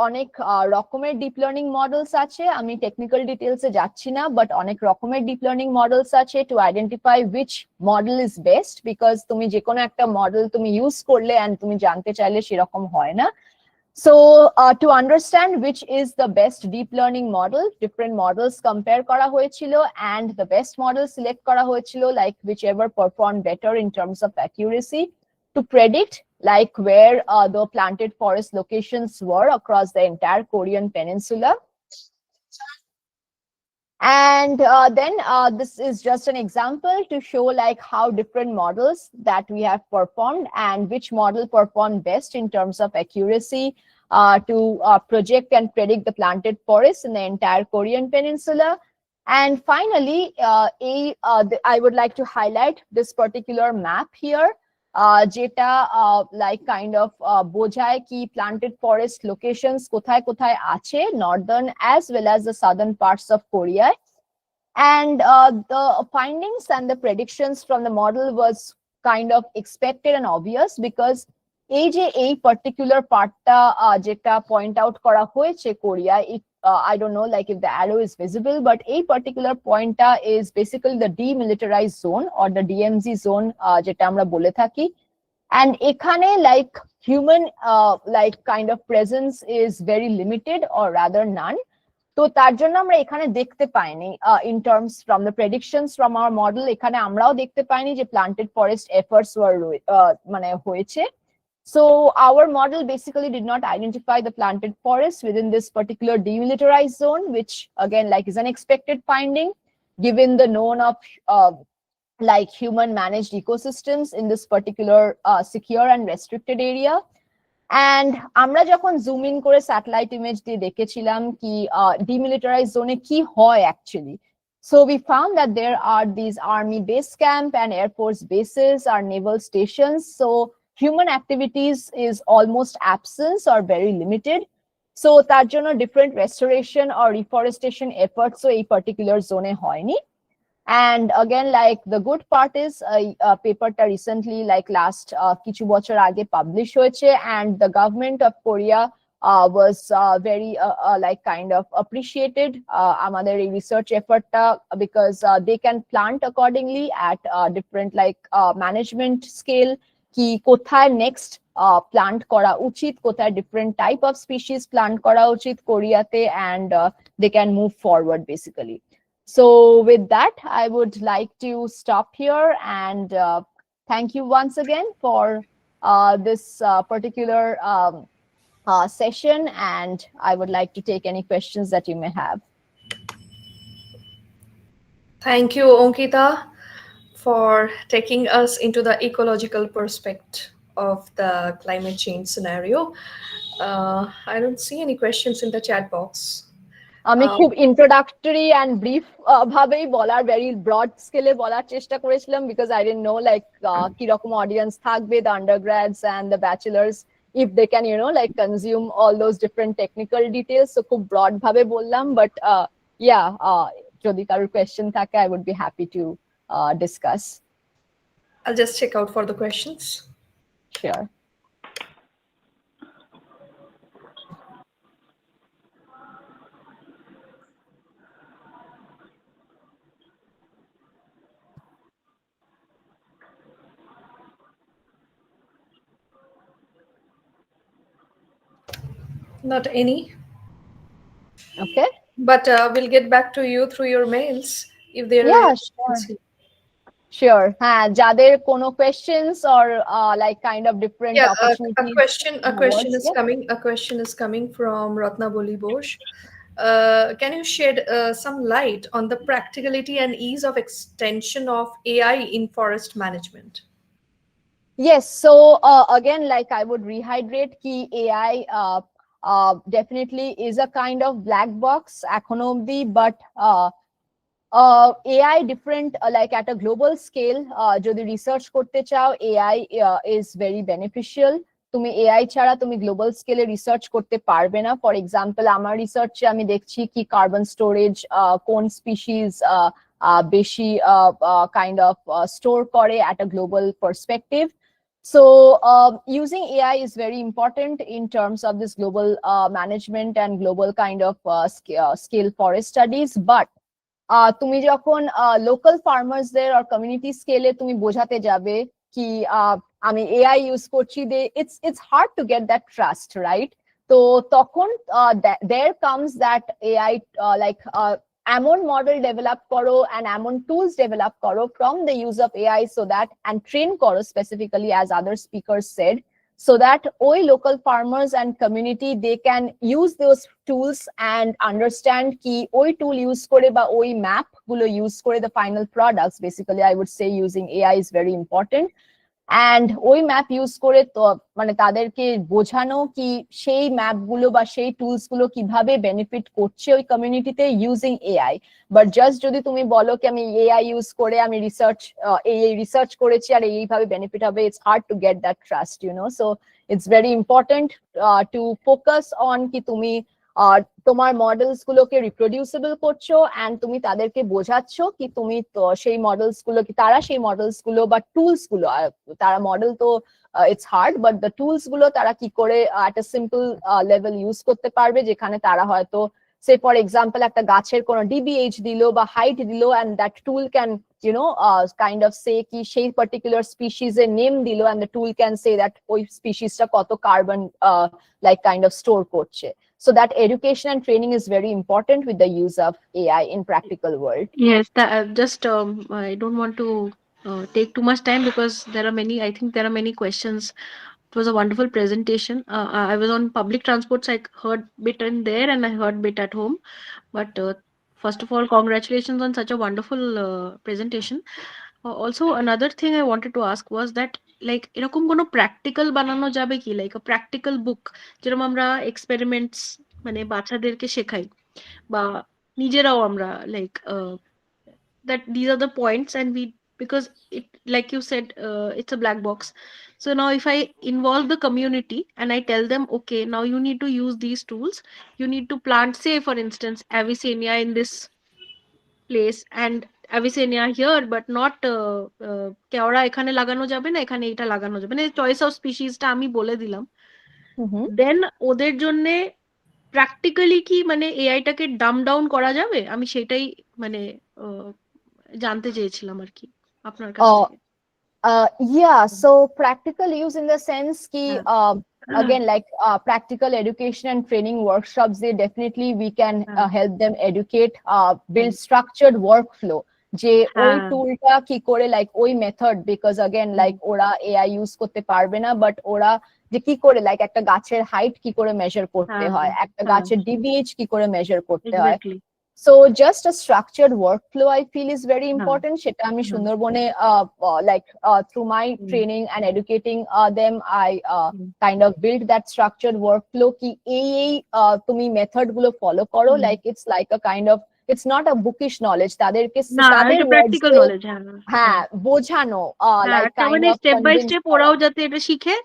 অনেক রকমের deep learning models আছে, আমি technical ডিটেলসে যাচ্ছি না, বাট অনেক রকমের ডিপ লার্নিং মডেলস আছে to identify which model is best, because তুমি যে কোনো একটা মডেল তুমি ইউজ করলে এন্ড তুমি জানতে চাইলে সেরকম হয় না। So to understand which is the best deep learning model, different models compare করা হয়েছিল and the best model select করা হয়েছিল like whichever performed better in terms of accuracy to predict like where the planted forest locations were across the entire Korean peninsula. And then this is just an example to show like how different models that we have performed and which model performed best in terms of accuracy to project and predict the planted forests in the entire Korean peninsula. And finally, I would like to highlight this particular map here, যেটা like kind of বোঝায় কি planted forest locations কোথায় কোথায় আছে northern as well as the southern parts of Korea. And the findings and the predictions from the model was kind of expected and obvious because এই যে এই particular partটা যেটা point out করা হয়েছে Korea, I don't know like if the arrow is visible, but a particular pointটা is basically the demilitarized zone or the DMZ zone যেটা আমরা বলে থাকি, and এখানে like human like kind of presence is very limited or rather none. তো তার জন্য আমরা এখানে দেখতে পাইনি in terms from the predictions from our model, এখানে আমরাও দেখতে পাইনি যে planted forest efforts were মানে হয়েছে। So our model basically did not identify the planted forest within this particular demilitarized zone, which again like is an expected finding given the known of like human managed ecosystems in this particular secure and restricted area. And আমরা যখন zoom in করে satellite image দিয়ে দেখেছিলাম কি demilitarized zone কি হয় actually, so we found that there are these army base camp and air force bases or naval stations, so human activities is almost absence or very limited. So তার জন্য different restoration or reforestation efforts এই particular zone হয়নি। And again like the good part is paperটা recently like last কিছু বছর আগে publish হয়েছে and the government of Korea was very like kind of appreciated আমাদের এই research effortটা because they can plant accordingly at different like management scale কি কোথায় next plant করা উচিত, কোথায় different type of species plant করা উচিত কোরিয়াতে, and they can move forward basically. So with that, I would like to stop here and thank you once again for this particular session, and I would like to take any questions that you may have. Thank you, Ankita, for taking us into the ecological perspective of the climate change scenario. I don't see any questions in the chat box. আমি খুব introductory and brief ভাবেই বলার very broad স্কেলে বলার চেষ্টা করেছিলাম because I didn't know like কি রকম অডিয়েন্স থাকবে, the undergrads and the bachelors, if they can you know like consume all those different technical details. So খুব ব্রড ভাবে বললাম, বাট ইয়া যদি কারোর কোয়েশ্চেন থাকে I would be happy to discuss. I'll just check out for the questions. Sure. Not any, Okay. but we'll get back to you through your mails if there are Yeah, any sure. questions. Sure. হ্যাঁ, যাদের কোনো questions or like kind of different Yeah, a opportunities question. A in question words. is Yeah. coming. A question is coming from Ratna Boli Bosch. Can you shed some light on the practicality and ease of extension of AI in forest management? Yes. So again, like I would rehydrate ki AI definitely is a kind of black box এখনো অবধি, but AI different like at a global scale যদি research করতে চাও AI is very beneficial. তুমি AI ছাড়া তুমি global স্কেলে research করতে পারবে না। ফর এক্সাম্পল আমার রিসার্চে আমি দেখছি কি কার্বন স্টোরেজ কোন স্পিসিস বেশি কাইন্ড অফ স্টোর করে at a global perspective. So using AI is very important in terms of this global management and global kind of scale forest studies. But তুমি যখন local ফার্মার্সদের আর community স্কেলে তুমি বোঝাতে যাবে কি আমি এআই ইউজ করছি, they it's hard to get that trust, right? তো তখন there comes that AI like এমন মডেল ডেভেলপ করো অ্যান্ড এমন টুলস ডেভেলপ করো from the use of AI so that and train করো specifically as other speaker said, so that ওই local farmers and community they can use those tools and understand ki ওই tool use করে বা ওই map গুলো use করে the final products. Basically I would say using AI is very important. And ওই map use করে তো মানে তাদেরকে বোঝানো কি সেই ম্যাপ গুলো বা সেই টুলস গুলো কিভাবে বেনিফিট করছে ওই কমিউনিটিতে ইউজিং এআই। বাট জাস্ট যদি তুমি বলো কি আমি এআই ইউজ করে আমি এই রিসার্চ করেছি আর এইভাবে বেনিফিট হবে, it's hard to get that trust, so it's very important to focus on কি তুমি তোমার মডেলস গুলোকে রিপ্রোডিউসেবল করছো অ্যান্ড তুমি তাদেরকে বোঝাচ্ছ কি তুমি সেই মডেলস গুলো কি তারা সেই মডেলস গুলো বা টুলস গুলো, তারা মডেল তো it's hard, but the tools গুলো তারা কি করে এট এ সিম্পল লেভেল ইউজ করতে পারবে যেখানে তারা হয়তো সে ফর এক্সাম্পল একটা গাছের কোনো ডিবিএইচ দিল বা হাইট দিল and that tool can kind of say কি সেই পার্টিকুলার স্পিসিস এর নেম দিল and the tool can say that ওই স্পিসিসটা কত carbon like kind of store করছে. So that education and training is very important with the use of AI in practical world. Yes, just I don't want to take too much time because there are many. I think there are many questions. It was a wonderful presentation. I was on public transports. I heard bit in there and I heard bit at home. But first of all, congratulations on such a wonderful presentation. Also, another thing I wanted to ask was that like এরকম কোনো practical বানানো যাবে কি, like আ practical বুক যেরকম আমরা experiments মানে বাচ্চাদেরকে শেখাই বা নিজেরাও আমরা like that these are the points and we, because it like you said it's a black box. So now if I involve the community and I tell them okay now you need to use these tools, you need to plant say for instance Avicennia in this place and Avicennia here but not কেওড়া এখানে লাগানো যাবে না এখানে এটা লাগানো যাবে না, চয়েস অফ স্পিসিসটা আমি বলে দিলাম, দেন ওদের জন্য প্র্যাকটিক্যালি কি মানে এআইটাকে ডাম ডাউন করা যাবে, আমি সেটাই মানে জানতে চেয়েছিলাম আর কি আপনার কাছ থেকে। Yeah, so practical use in the sense ki again like practical education and training workshops, they definitely we can help them educate, build structured workflow যে ওই টুলটা কি করে লাইক ওই মেথড, বিকজ अगेन লাইক ওরা এআই ইউজ করতে পারবে না বাট ওরা যে কি করে লাইক একটা গাছের হাইট কি করে মেজার করতে হয়, একটা গাছের ডিবিএইচ কি করে মেজার করতে হয়, so just a structured workflow I feel is very important. সেটা আমি সুন্দরবনে like through my training and educating them I kind of build that structured workflow ki এই তুমি মেথড গুলো ফলো করো, like it's like a kind of, it's not a bookish knowledge, তাদেরকে তাদের practical knowledge হ্যাঁ বোঝানো like kind মানে of step by convince step ওরাও যাতে এটা শিখে,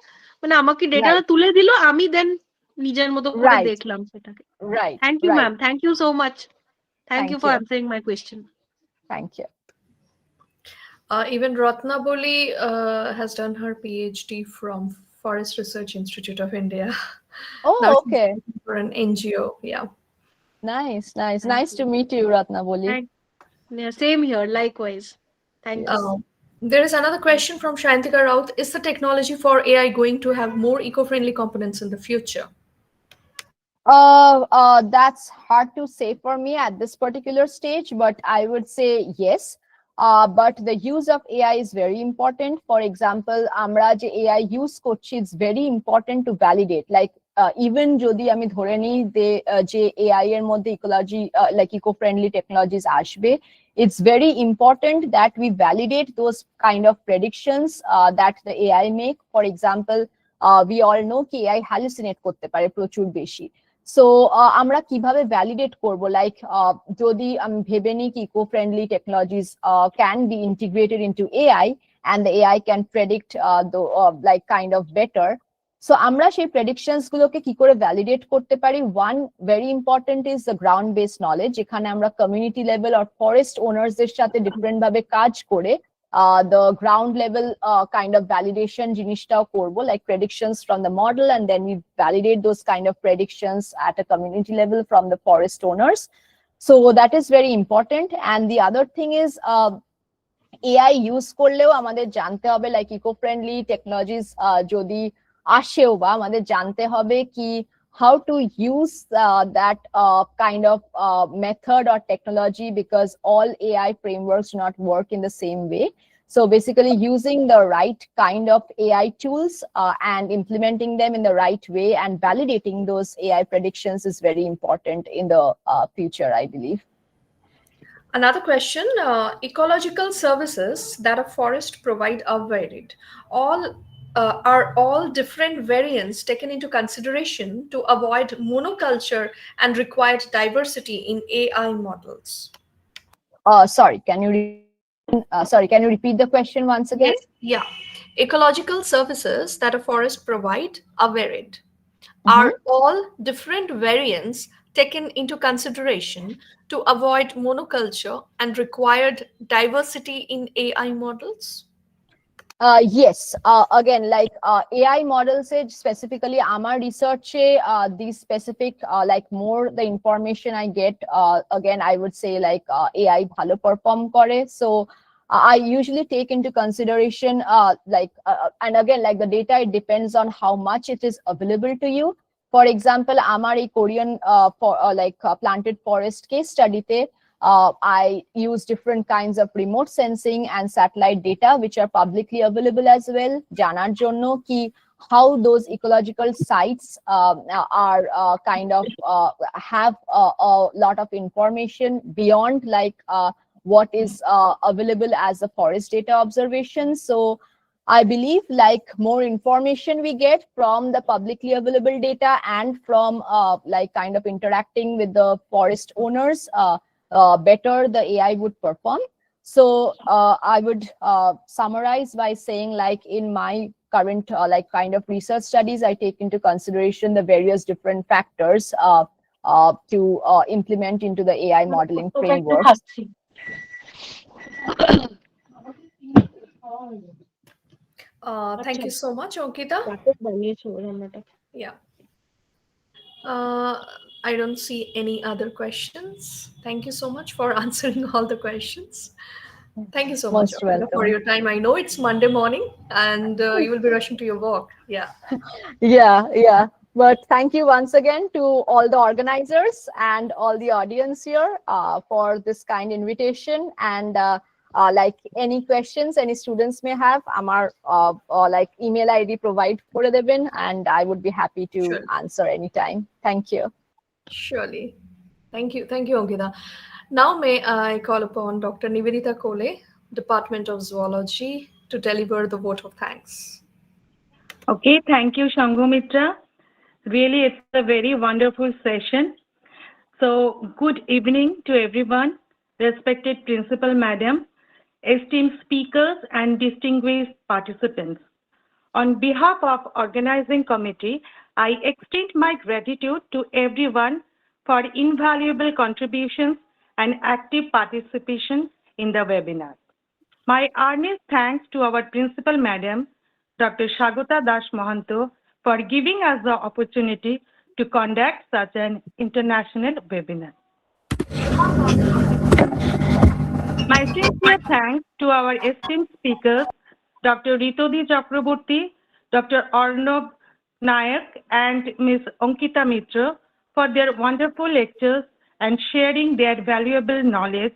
মানে আমাকে ডেটাটা তুলে দিল আমি দেন নিজের মতো করে দেখলাম সেটাকে। right, thank you ma'am, thank you so much, thank you for you. answering my question. Thank you. Even Ratna Boli has done her PhD from Forest Research Institute of India. Oh, now okay. For an NGO, yeah. Nice to meet you, Ratna Boli. Yeah, same here, likewise. Thanks. There is another question from Shantika Raut. Is the technology for AI going to have more eco-friendly components in the future? That's hard to say for me at this particular stage, but I would say yes. But the use of AI is very important. For example, আমরা যে AI use করছি, it's very important to validate. Like even যদি আমি ধরে নিই যে AI এর মধ্যে ecology like eco-friendly technologies আসবে, it's very important that we validate those kind of predictions that the AI make. For example, we all know কি AI hallucinate করতে পারে প্রচুর বেশি। সো আমরা কিভাবে ভ্যালিডেট করব, লাইক যদি আমি ভেবে নিই কি eco friendly technologies can be integrated into AI and the AI can predict like kind of better. So আমরা সেই প্রেডিকশনস গুলোকে কি করে ভ্যালিডেট করতে পারি? One very important is the ground based knowledge, যেখানে আমরা কমিউনিটি লেভেল আর ফরেস্ট ওনার্সদের সাথে ডিফারেন্ট ভাবে কাজ করে the ground level kind of validation জিনিসটাও করবো, like predictions from the model, and then we validate those kind of predictions at a community level from the forest owners. So that is very important. And the other thing is AI use করলেও আমাদের জানতে হবে like eco friendly technologies যদি আসেও বা আমাদের জানতে হবে কি how to use that kind of method or technology, because all AI frameworks do not work in the same way. So basically using the right kind of AI tools and implementing them in the right way and validating those AI predictions is very important in the future, I believe. Another question, ecological services that a forest provide are varied. Are all different variants taken into consideration to avoid monoculture and required diversity in AI models? Sorry, can you repeat the question once again? Yes, yeah. Ecological services that a forest provide are varied. Are all different variants taken into consideration to avoid monoculture and required diversity in AI models? Yes, again, like AI models, specifically আমার research these specific like more the information I get, again I would say like AI ভালো perform করে, so I usually take into consideration like and again like the data, it depends on how much it is available to you. For example, আমার এই Korean like planted forest case study তে I use different kinds of remote sensing and satellite data which are publicly available as well, জানার জন্য কি how those ecological sites are kind of have a lot of information beyond like what is available as a forest data observation. So I believe like more information we get from the publicly available data and from like kind of interacting with the forest owners, better the AI would perform. So I would summarize by saying like in my current like kind of research studies, I take into consideration the various different factors to implement into the AI modeling framework. Thank you so much, Ankita. Yeah. I don't see any other questions. Thank you so much for answering all the questions. Thank you so much, Most Ankita, for welcome. your time. I know it's Monday morning and you will be rushing to your work. Yeah. Yeah. But thank you once again to all the organizers and all the audience here for this kind invitation. And like any questions any students may have, আমার like email ID provide করে দেবেন, and I would be happy to Sure. answer anytime. Thank you. Surely. Thank you, Ankita. Now may I call upon Dr. Nivedita Kole, Department of Zoology, to deliver the vote of thanks. Okay, thank you, Shangomitra. Really, it's a very wonderful session. So, good evening to everyone, respected Principal Madam, esteemed speakers, and distinguished participants. On behalf of organizing committee, I extend my gratitude to everyone for invaluable contributions and active participation in the webinar. My earnest thanks to our Principal Madam, Dr. Shagota Das Mohanto, for giving us the opportunity to conduct such an international webinar. My sincere thanks to our esteemed speakers, Dr. Ritodi Chakraborty, Dr. Arnab Nayak, and Ms. Ankita Mitra for their wonderful lectures and sharing their valuable knowledge,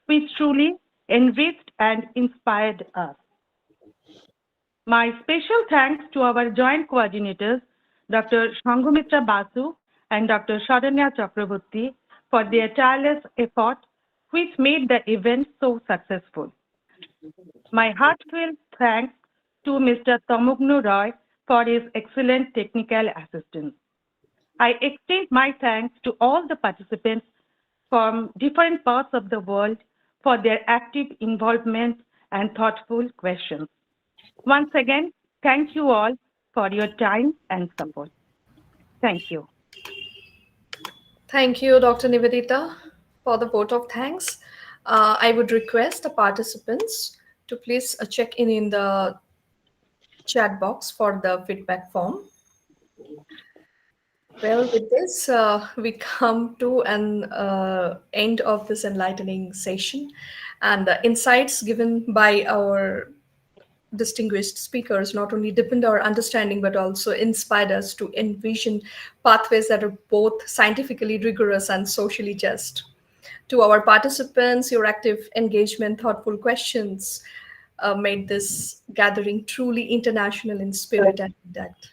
which truly enriched and inspired us. My special thanks to our joint coordinators, Dr. Shanghamitra Basu and Dr. Sharanya Chakraborty, for their tireless effort, which made the event so successful. My heartfelt thanks to Mr. Tamugnu Roy for his excellent technical assistance. I extend my thanks to all the participants from different parts of the world for their active involvement and thoughtful questions. Once again, thank you all for your time and support. Thank you. Thank you, Dr. Nivedita, for the vote of thanks. I would request the participants to please check in the chat box for the feedback form. Well, with this, we come to an end of this enlightening session, and the insights given by our distinguished speakers not only deepened our understanding but also inspired us to envision pathways that are both scientifically rigorous and socially just. To our participants, your active engagement, thoughtful questions made this gathering truly international in spirit and impact.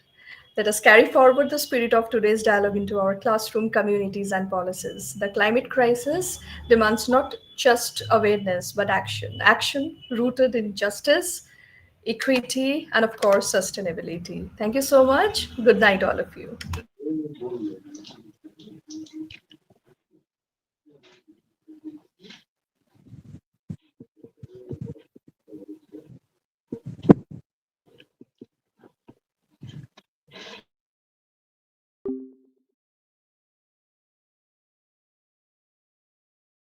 Let us carry forward the spirit of today's dialogue into our classroom, communities, and policies. The climate crisis demands not just awareness, but action. Action rooted in justice, equity, and of course, sustainability. Thank you so much. Good night, all of you.